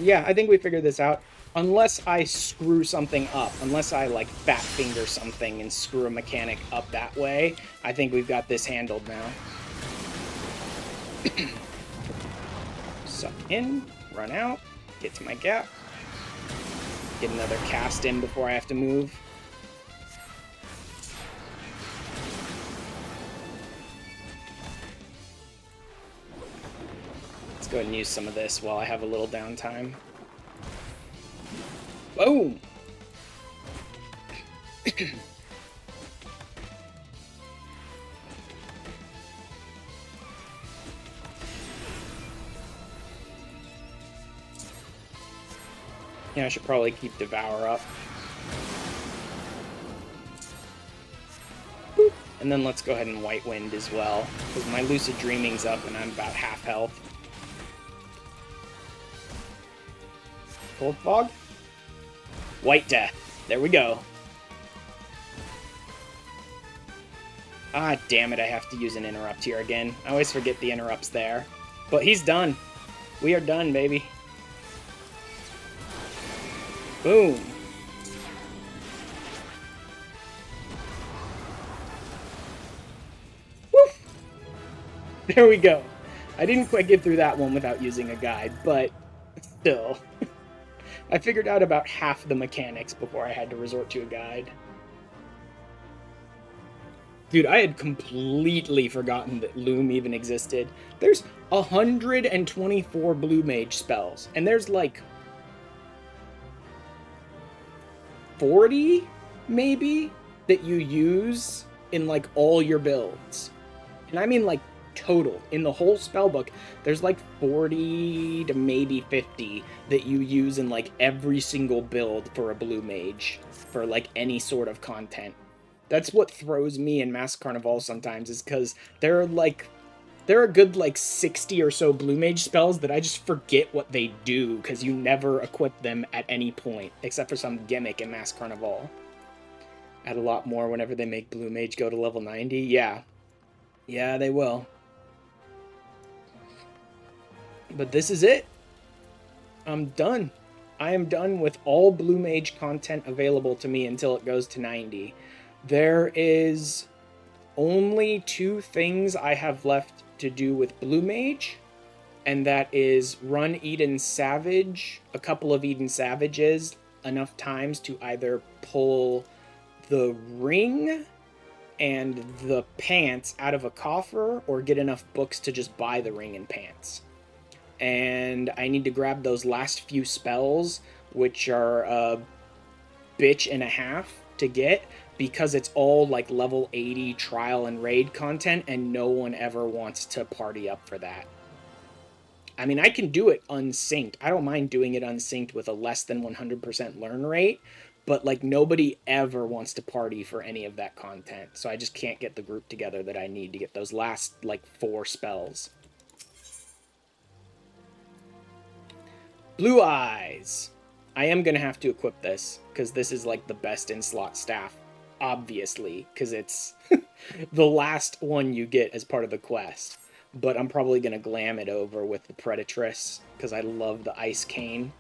Yeah, I think we figured this out. Unless I screw something up, unless I, like, fat finger something and screw a mechanic up that way, I think we've got this handled now. Suck in, run out, get to my gap. Get another cast in before I have to move. Let's go ahead and use some of this while I have a little downtime. Boom! Yeah, I should probably keep Devour up. Boop. And then let's go ahead and White Wind as well, because my Lucid Dreaming's up and I'm about half health. Cold Fog? White Death. There we go. Ah, damn it, I have to use an interrupt here again. I always forget the interrupt's there. But he's done. We are done, baby. Boom. Woof! There we go. I didn't quite get through that one without using a guide, but still. I figured out about half the mechanics before I had to resort to a guide. Dude, I had completely forgotten that Loom even existed. There's 124 Blue Mage spells, and there's like 40, maybe, that you use in like all your builds. And I mean like total. In the whole spellbook, there's like 40 to maybe 50 that you use in like every single build for a Blue Mage, for like any sort of content. That's what throws me in Masked Carnivale sometimes, is because there are a good like 60 or so Blue Mage spells that I just forget what they do, because you never equip them at any point, except for some gimmick in Masked Carnivale. Add a lot more whenever they make Blue Mage go to level 90. Yeah. Yeah, they will. But this is it. I'm done. I am done with all Blue Mage content available to me until it goes to 90. There is only 2 things I have left to do with Blue Mage, and that is run Eden Savage, a couple of Eden Savages, enough times to either pull the ring and the pants out of a coffer, or get enough books to just buy the ring and pants. And I need to grab those last few spells, which are a bitch and a half to get, because it's all like level 80 trial and raid content, and no one ever wants to party up for that. I mean, I can do it unsynced. I don't mind doing it unsynced with a less than 100% learn rate, but like nobody ever wants to party for any of that content. So I just can't get the group together that I need to get those last like 4 spells. Blue Eyes. I am going to have to equip this, because this is like the best in slot staff. Obviously, because it's the last one you get as part of the quest. But I'm probably going to glam it over with the Predatress, because I love the Ice Cane.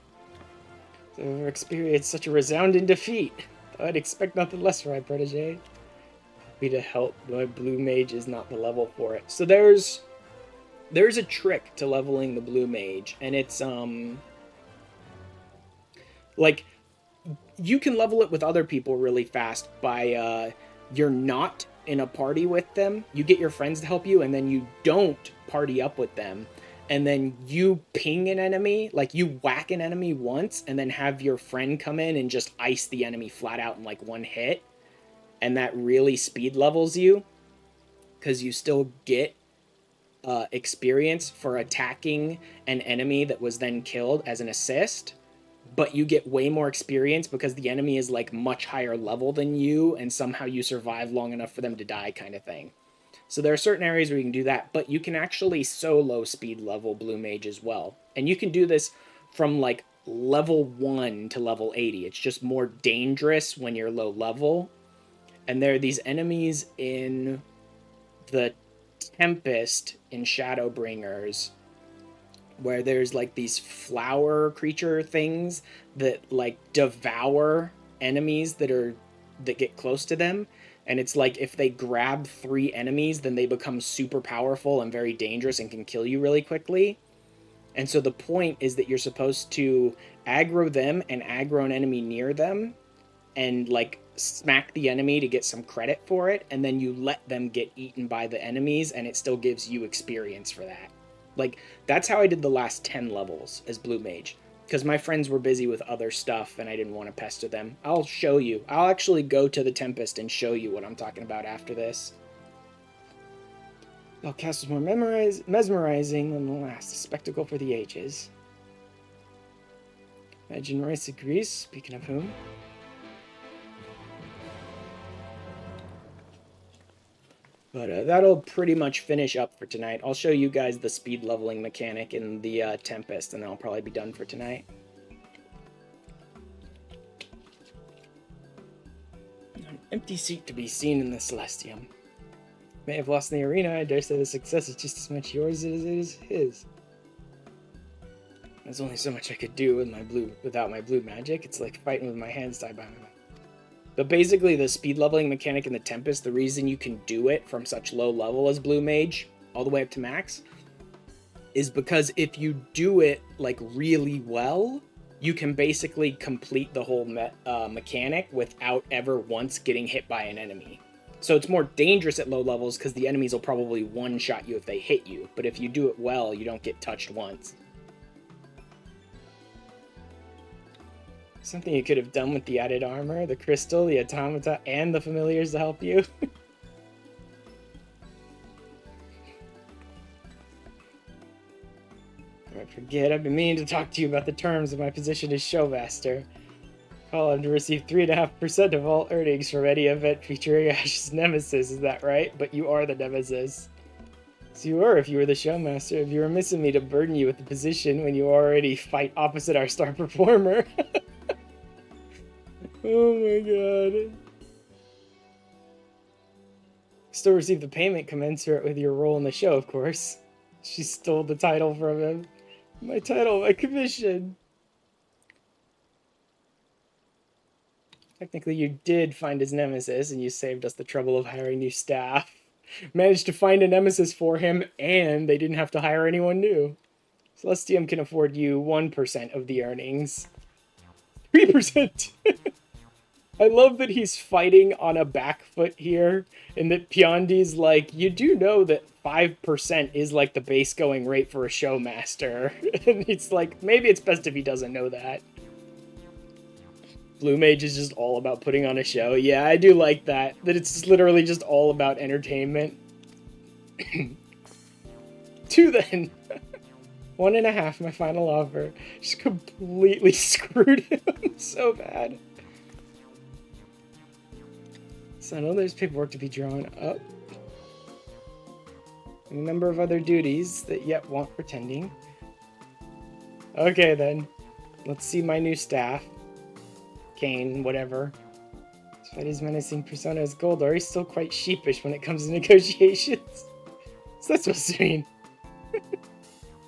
So I've experienced such a resounding defeat. I'd expect nothing less from my protege. Happy to help, my Blue Mage is not the level for it. So there's a trick to leveling the Blue Mage, and it's, like, you can level it with other people really fast by, you're not in a party with them, you get your friends to help you, and then you don't party up with them, and then you ping an enemy, like you whack an enemy once, and then have your friend come in and just ice the enemy flat out in like one hit, and that really speed levels you, because you still get experience for attacking an enemy that was then killed as an assist, but you get way more experience because the enemy is like much higher level than you, and somehow you survive long enough for them to die, kind of thing. So there are certain areas where you can do that, but you can actually solo speed level Blue Mage as well. And you can do this from like level 1 to level 80. It's just more dangerous when you're low level. And there are these enemies in the Tempest in Shadowbringers, where there's like these flower creature things that like devour enemies that get close to them. And it's like if they grab 3 enemies, then they become super powerful and very dangerous and can kill you really quickly. And so the point is that you're supposed to aggro them and aggro an enemy near them and like smack the enemy to get some credit for it, and then you let them get eaten by the enemies and it still gives you experience for that. Like, that's how I did the last 10 levels as Blue Mage, because my friends were busy with other stuff and I didn't want to pester them. I'll show you. I'll actually go to the Tempest and show you what I'm talking about after this. The cast was more mesmerizing than the last, a spectacle for the ages. Imagine Royce agrees, speaking of whom. But that'll pretty much finish up for tonight. I'll show you guys the speed leveling mechanic in the Tempest, and then I'll probably be done for tonight. An empty seat to be seen in the Celestium. May have lost in the arena, I dare say the success is just as much yours as it is his. There's only so much I could do without my blue magic. It's like fighting with my hands tied behind my back. But basically, the speed leveling mechanic in the Tempest, the reason you can do it from such low level as Blue Mage, all the way up to max, is because if you do it, like, really well, you can basically complete the whole mechanic without ever once getting hit by an enemy. So it's more dangerous at low levels because the enemies will probably one-shot you if they hit you. But if you do it well, you don't get touched once. Something you could have done with the added armor, the crystal, the automata, and the familiars to help you. I forget, I've been meaning to talk to you about the terms of my position as showmaster. Call on to receive 3.5% of all earnings from any event featuring Ash's nemesis, is that right? But you are the nemesis. So you were if you were the showmaster. If you were missing me to burden you with the position when you already fight opposite our star performer. Oh my god. Still receive the payment commensurate with your role in the show, of course. She stole the title from him. My title, my commission. Technically, you did find his nemesis, and you saved us the trouble of hiring new staff. Managed to find a nemesis for him, and they didn't have to hire anyone new. Celestium can afford you 1% of the earnings. 3%! I love that he's fighting on a back foot here, and that Piondi's like, you do know that 5% is like the base going rate for a showmaster. And it's like, maybe it's best if he doesn't know that. Blue Mage is just all about putting on a show. Yeah, I do like that. That it's literally just all about entertainment. 2 then. 1.5, my final offer. Just completely screwed him so bad. So I know there's paperwork to be drawn up. A number of other duties that yet want pretending. Okay then. Let's see my new staff. Kane, whatever. Despite his menacing persona as Goldor, he's still quite sheepish when it comes to negotiations. What's that supposed to mean?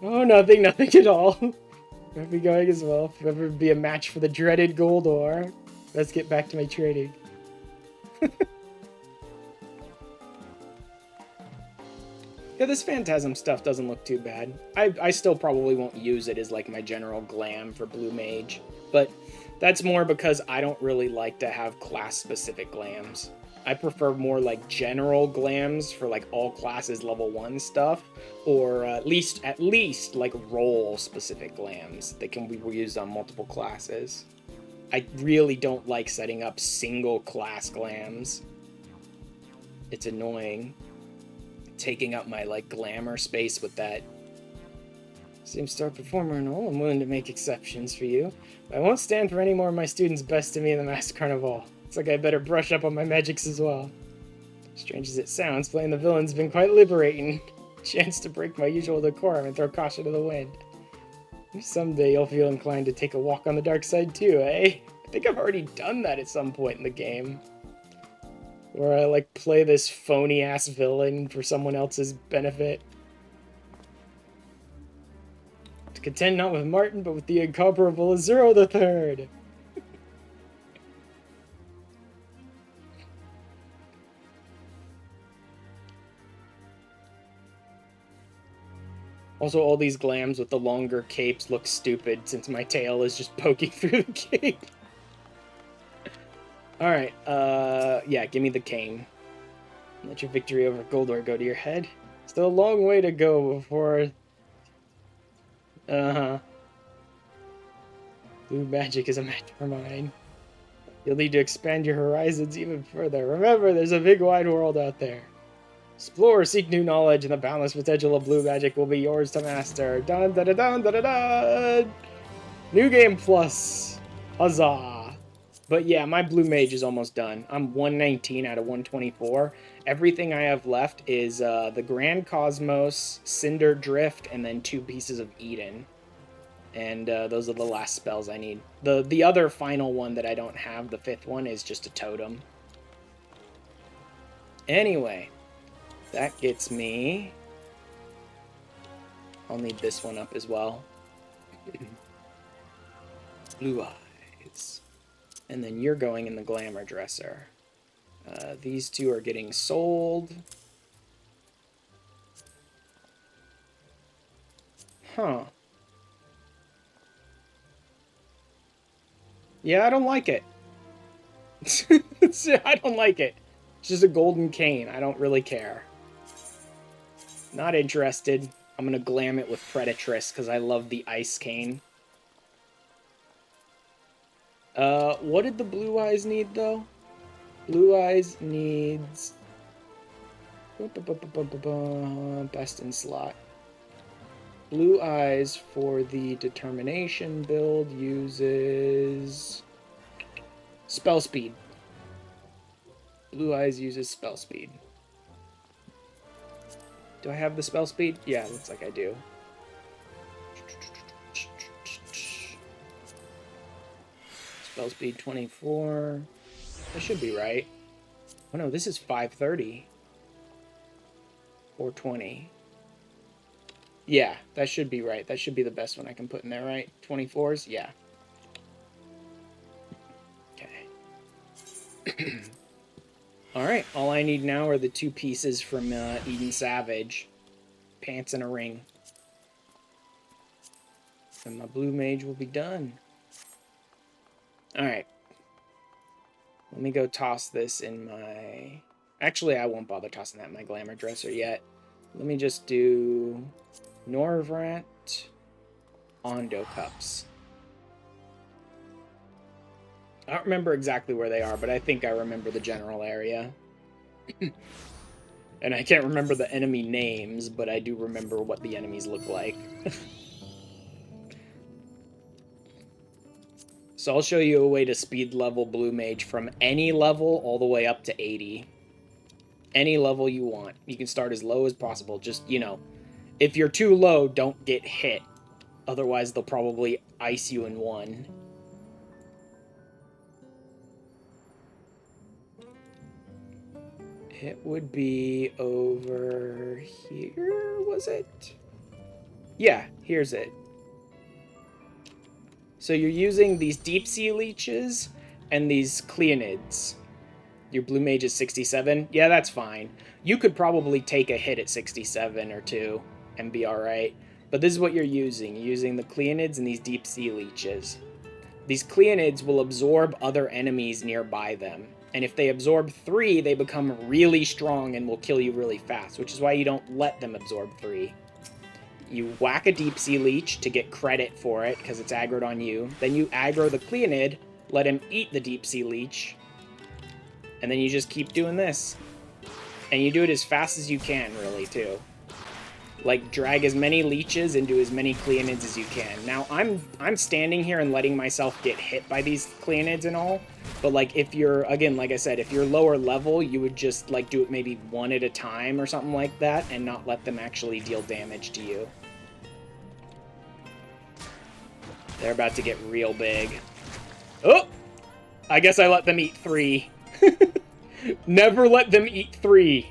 Oh, nothing at all. Where are we going as well? If ever be a match for the dreaded Goldor. Let's get back to my trading. Yeah, this Phantasm stuff doesn't look too bad. I still probably won't use it as like my general glam for Blue Mage, but that's more because I don't really like to have class-specific glams. I prefer more like general glams for like all classes level 1 stuff, or at least like role-specific glams that can be used on multiple classes. I really don't like setting up single class glams. It's annoying. Taking up my like glamour space with that. Same star performer and all, I'm willing to make exceptions for you. But I won't stand for any more of my students' best to me in the Masked Carnivale. It's like I better brush up on my magics as well. Strange as it sounds, playing the villain's been quite liberating. Chance to break my usual decorum and throw caution to the wind. Maybe someday you'll feel inclined to take a walk on the dark side too, eh? I think I've already done that at some point in the game. Where I, like, play this phony-ass villain for someone else's benefit. To contend not with Martin, but with the incomparable Azuro the Third. Also, all these glams with the longer capes look stupid since my tail is just poking through the cape. Alright, yeah, give me the cane. Let your victory over Goldor go to your head. Still a long way to go before... Uh-huh. Blue magic is a match for mine. You'll need to expand your horizons even further. Remember, there's a big wide world out there. Explore, seek new knowledge, and the boundless potential of blue magic will be yours to master. Dun dun dun dun dun dun dun! New game plus. Huzzah! But yeah, my blue mage is almost done. I'm 119 out of 124. Everything I have left is the Grand Cosmos, Cinder Drift, and then 2 pieces of Eden. And those are the last spells I need. The other final one that I don't have, the 5th one, is just a totem. Anyway, that gets me... I'll need this one up as well. Blue eyes. And then you're going in the glamour dresser. These 2 are getting sold. Huh. Yeah, I don't like it. I don't like it. It's just a golden cane. I don't really care. Not interested. I'm gonna glam it with Predatress because I love the ice cane. What did the blue eyes need, though? Blue eyes needs... Best in slot. Blue eyes for the determination build uses... Spell speed. Blue eyes uses spell speed. Do I have the spell speed? Yeah, looks like I do. Spell speed 24. That should be right. Oh no, this is 530. 420. Yeah, that should be right. That should be the best one I can put in there, right? 24s? Yeah. Okay. Alright, all I need now are the 2 pieces from Eden Savage. Pants and a ring. And my blue mage will be done. Alright. Let me go toss this in my... Actually, I won't bother tossing that in my glamour dresser yet. Let me just do... Norvrat... Ondo cups. I don't remember exactly where they are, but I think I remember the general area. And I can't remember the enemy names, but I do remember what the enemies look like. So I'll show you a way to speed level Blue Mage from any level all the way up to 80. Any level you want. You can start as low as possible. Just, you know, if you're too low, don't get hit. Otherwise, they'll probably ice you in one. It would be over here, was it? Yeah, here's it. So you're using these deep sea leeches and these cleonids. Your blue mage is 67. Yeah, that's fine. You could probably take a hit at 67 or 2 and be alright. But this is what you're using. You're using the cleonids and these deep sea leeches. These cleonids will absorb other enemies nearby them. And if they absorb 3, they become really strong and will kill you really fast, which is why you don't let them absorb 3. You whack a deep sea leech to get credit for it, because it's aggroed on you. Then you aggro the cleonid, let him eat the deep sea leech, and then you just keep doing this. And you do it as fast as you can, really, too. Like, drag as many leeches into as many cleonids as you can. Now, I'm standing here and letting myself get hit by these cleonids and all. But, like, if you're, again, like I said, if you're lower level, you would just, like, do it maybe 1 at a time or something like that and not let them actually deal damage to you. They're about to get real big. Oh! I guess I let them eat 3. Never let them eat 3.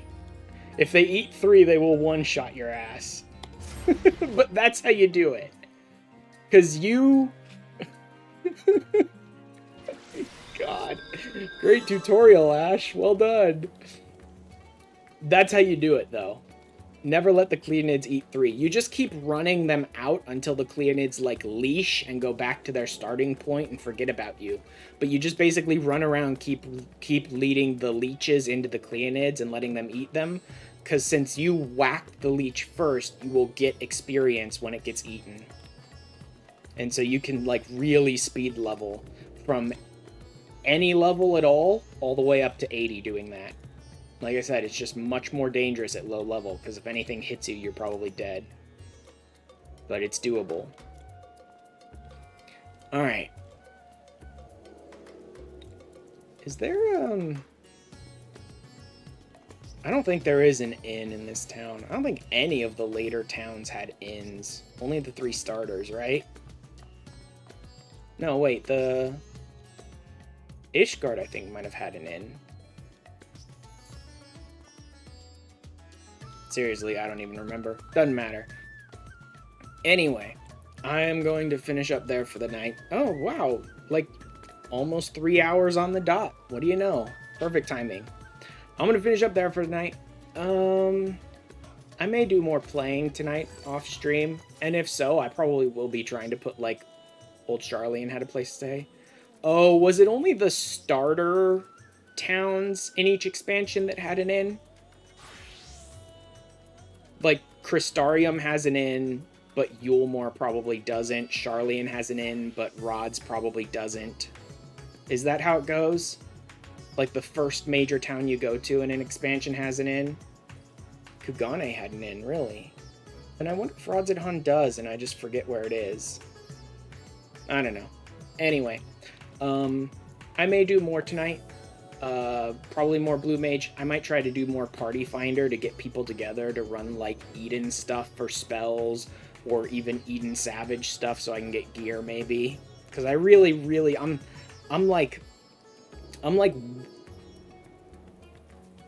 If they eat 3, they will one-shot your ass. But that's how you do it. Because you... God. Great tutorial, Ash. Well done. That's how you do it, though. Never let the Cleonids eat 3. You just keep running them out until the Cleonids, like, leash and go back to their starting point and forget about you. But you just basically run around, keep leading the leeches into the Cleonids and letting them eat them. Because since you whack the leech first, you will get experience when it gets eaten. And so you can, like, really speed level from any level at all the way up to 80 doing that. Like I said, it's just much more dangerous at low level, because if anything hits you, you're probably dead. But it's doable. Alright. Is there, I don't think there is an inn in this town. I don't think any of the later towns had inns. Only the 3 starters, right? No, wait, the Ishgard, I think, might have had an inn. Seriously, I don't even remember. Doesn't matter. Anyway, I am going to finish up there for the night. Oh, wow. Like, almost 3 hours on the dot. What do you know? Perfect timing. I'm going to finish up there for the night. I may do more playing tonight off stream. And if so, I probably will be trying to put, like, Old Charlie and Had a Place to Stay. Oh, was it only the starter towns in each expansion that had an inn? Like, Crystarium has an inn, but Yulmore probably doesn't. Charlian has an inn, but Rod's probably doesn't. Is that how it goes? Like, the first major town you go to in an expansion has an inn? Kugane had an inn, really? And I wonder if Rodzidhan does, and I just forget where it is. I don't know. Anyway, I may do more tonight. Probably more Blue Mage. I might try to do more Party Finder to get people together to run, like, Eden stuff for spells, or even Eden Savage stuff so I can get gear, maybe. Because I really, I'm like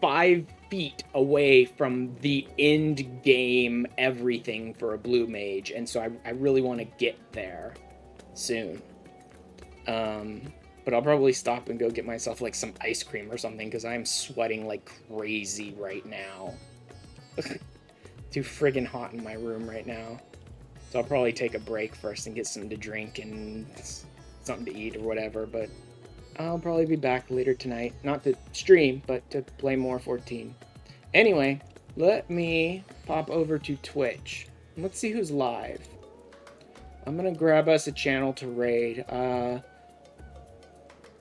5 feet away from the end game everything for a Blue Mage, and so I really want to get there soon. But I'll probably stop and go get myself, like, some ice cream or something, because I'm sweating like crazy right now. Too friggin' hot in my room right now. So I'll probably take a break first and get something to drink and something to eat or whatever, but I'll probably be back later tonight. Not to stream, but to play more 14. Anyway, let me pop over to Twitch. Let's see who's live. I'm gonna grab us a channel to raid.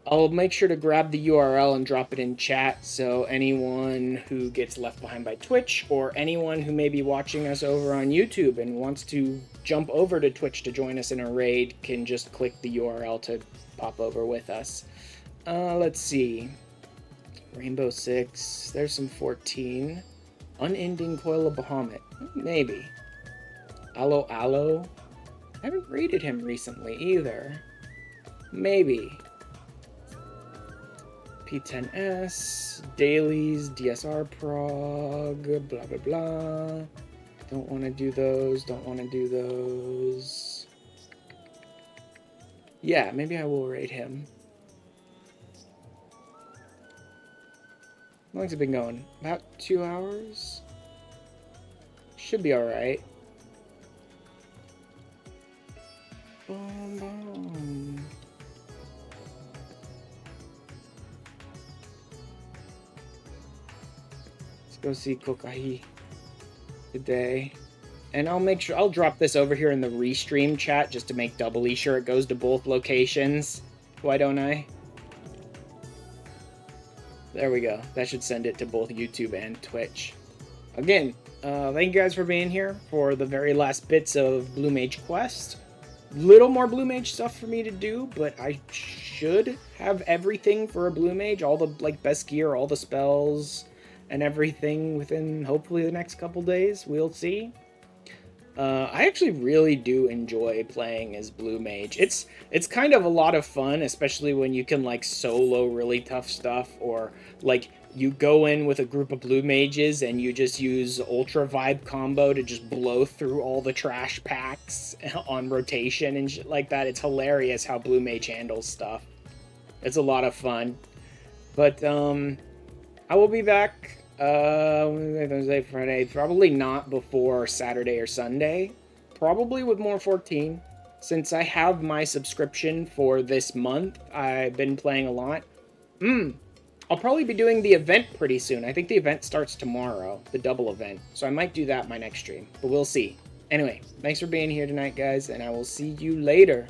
I'll make sure to grab the URL and drop it in chat, so anyone who gets left behind by Twitch, or anyone who may be watching us over on YouTube and wants to jump over to Twitch to join us in a raid, can just click the URL to pop over with us. Let's see. Rainbow 6. There's some 14. Unending Coil of Bahamut. Maybe. Aloe Aloe. I haven't raided him recently either. Maybe. P10S, dailies, DSR prog, blah blah blah. Don't want to do those, don't want to do those. Yeah, maybe I will raid him. How long's it been going? About 2 hours? Should be alright. Boom, boom. Go see Kokahi today, and I'll make sure I'll drop this over here in the restream chat just to make doubly sure it goes to both locations. Why don't I? There we go. That should send it to both YouTube and Twitch. Again, thank you guys for being here for the very last bits of Blue Mage Quest. Little more Blue Mage stuff for me to do, but I should have everything for a Blue Mage, all the, like, best gear, all the spells and everything within hopefully the next couple days. We'll see. I actually really do enjoy playing as Blue Mage. It's kind of a lot of fun, especially when you can, like, solo really tough stuff, or like you go in with a group of Blue Mages and you just use Ultra Vibe combo to just blow through all the trash packs on rotation and shit like that. It's hilarious how Blue Mage handles stuff. It's a lot of fun. But I will be back Thursday, Friday. Probably not before Saturday or Sunday. Probably with more 14. Since I have my subscription for this month, I've been playing a lot. I'll probably be doing the event pretty soon. I think the event starts tomorrow, the double event. So I might do that my next stream, but we'll see. Anyway, thanks for being here tonight, guys, and I will see you later.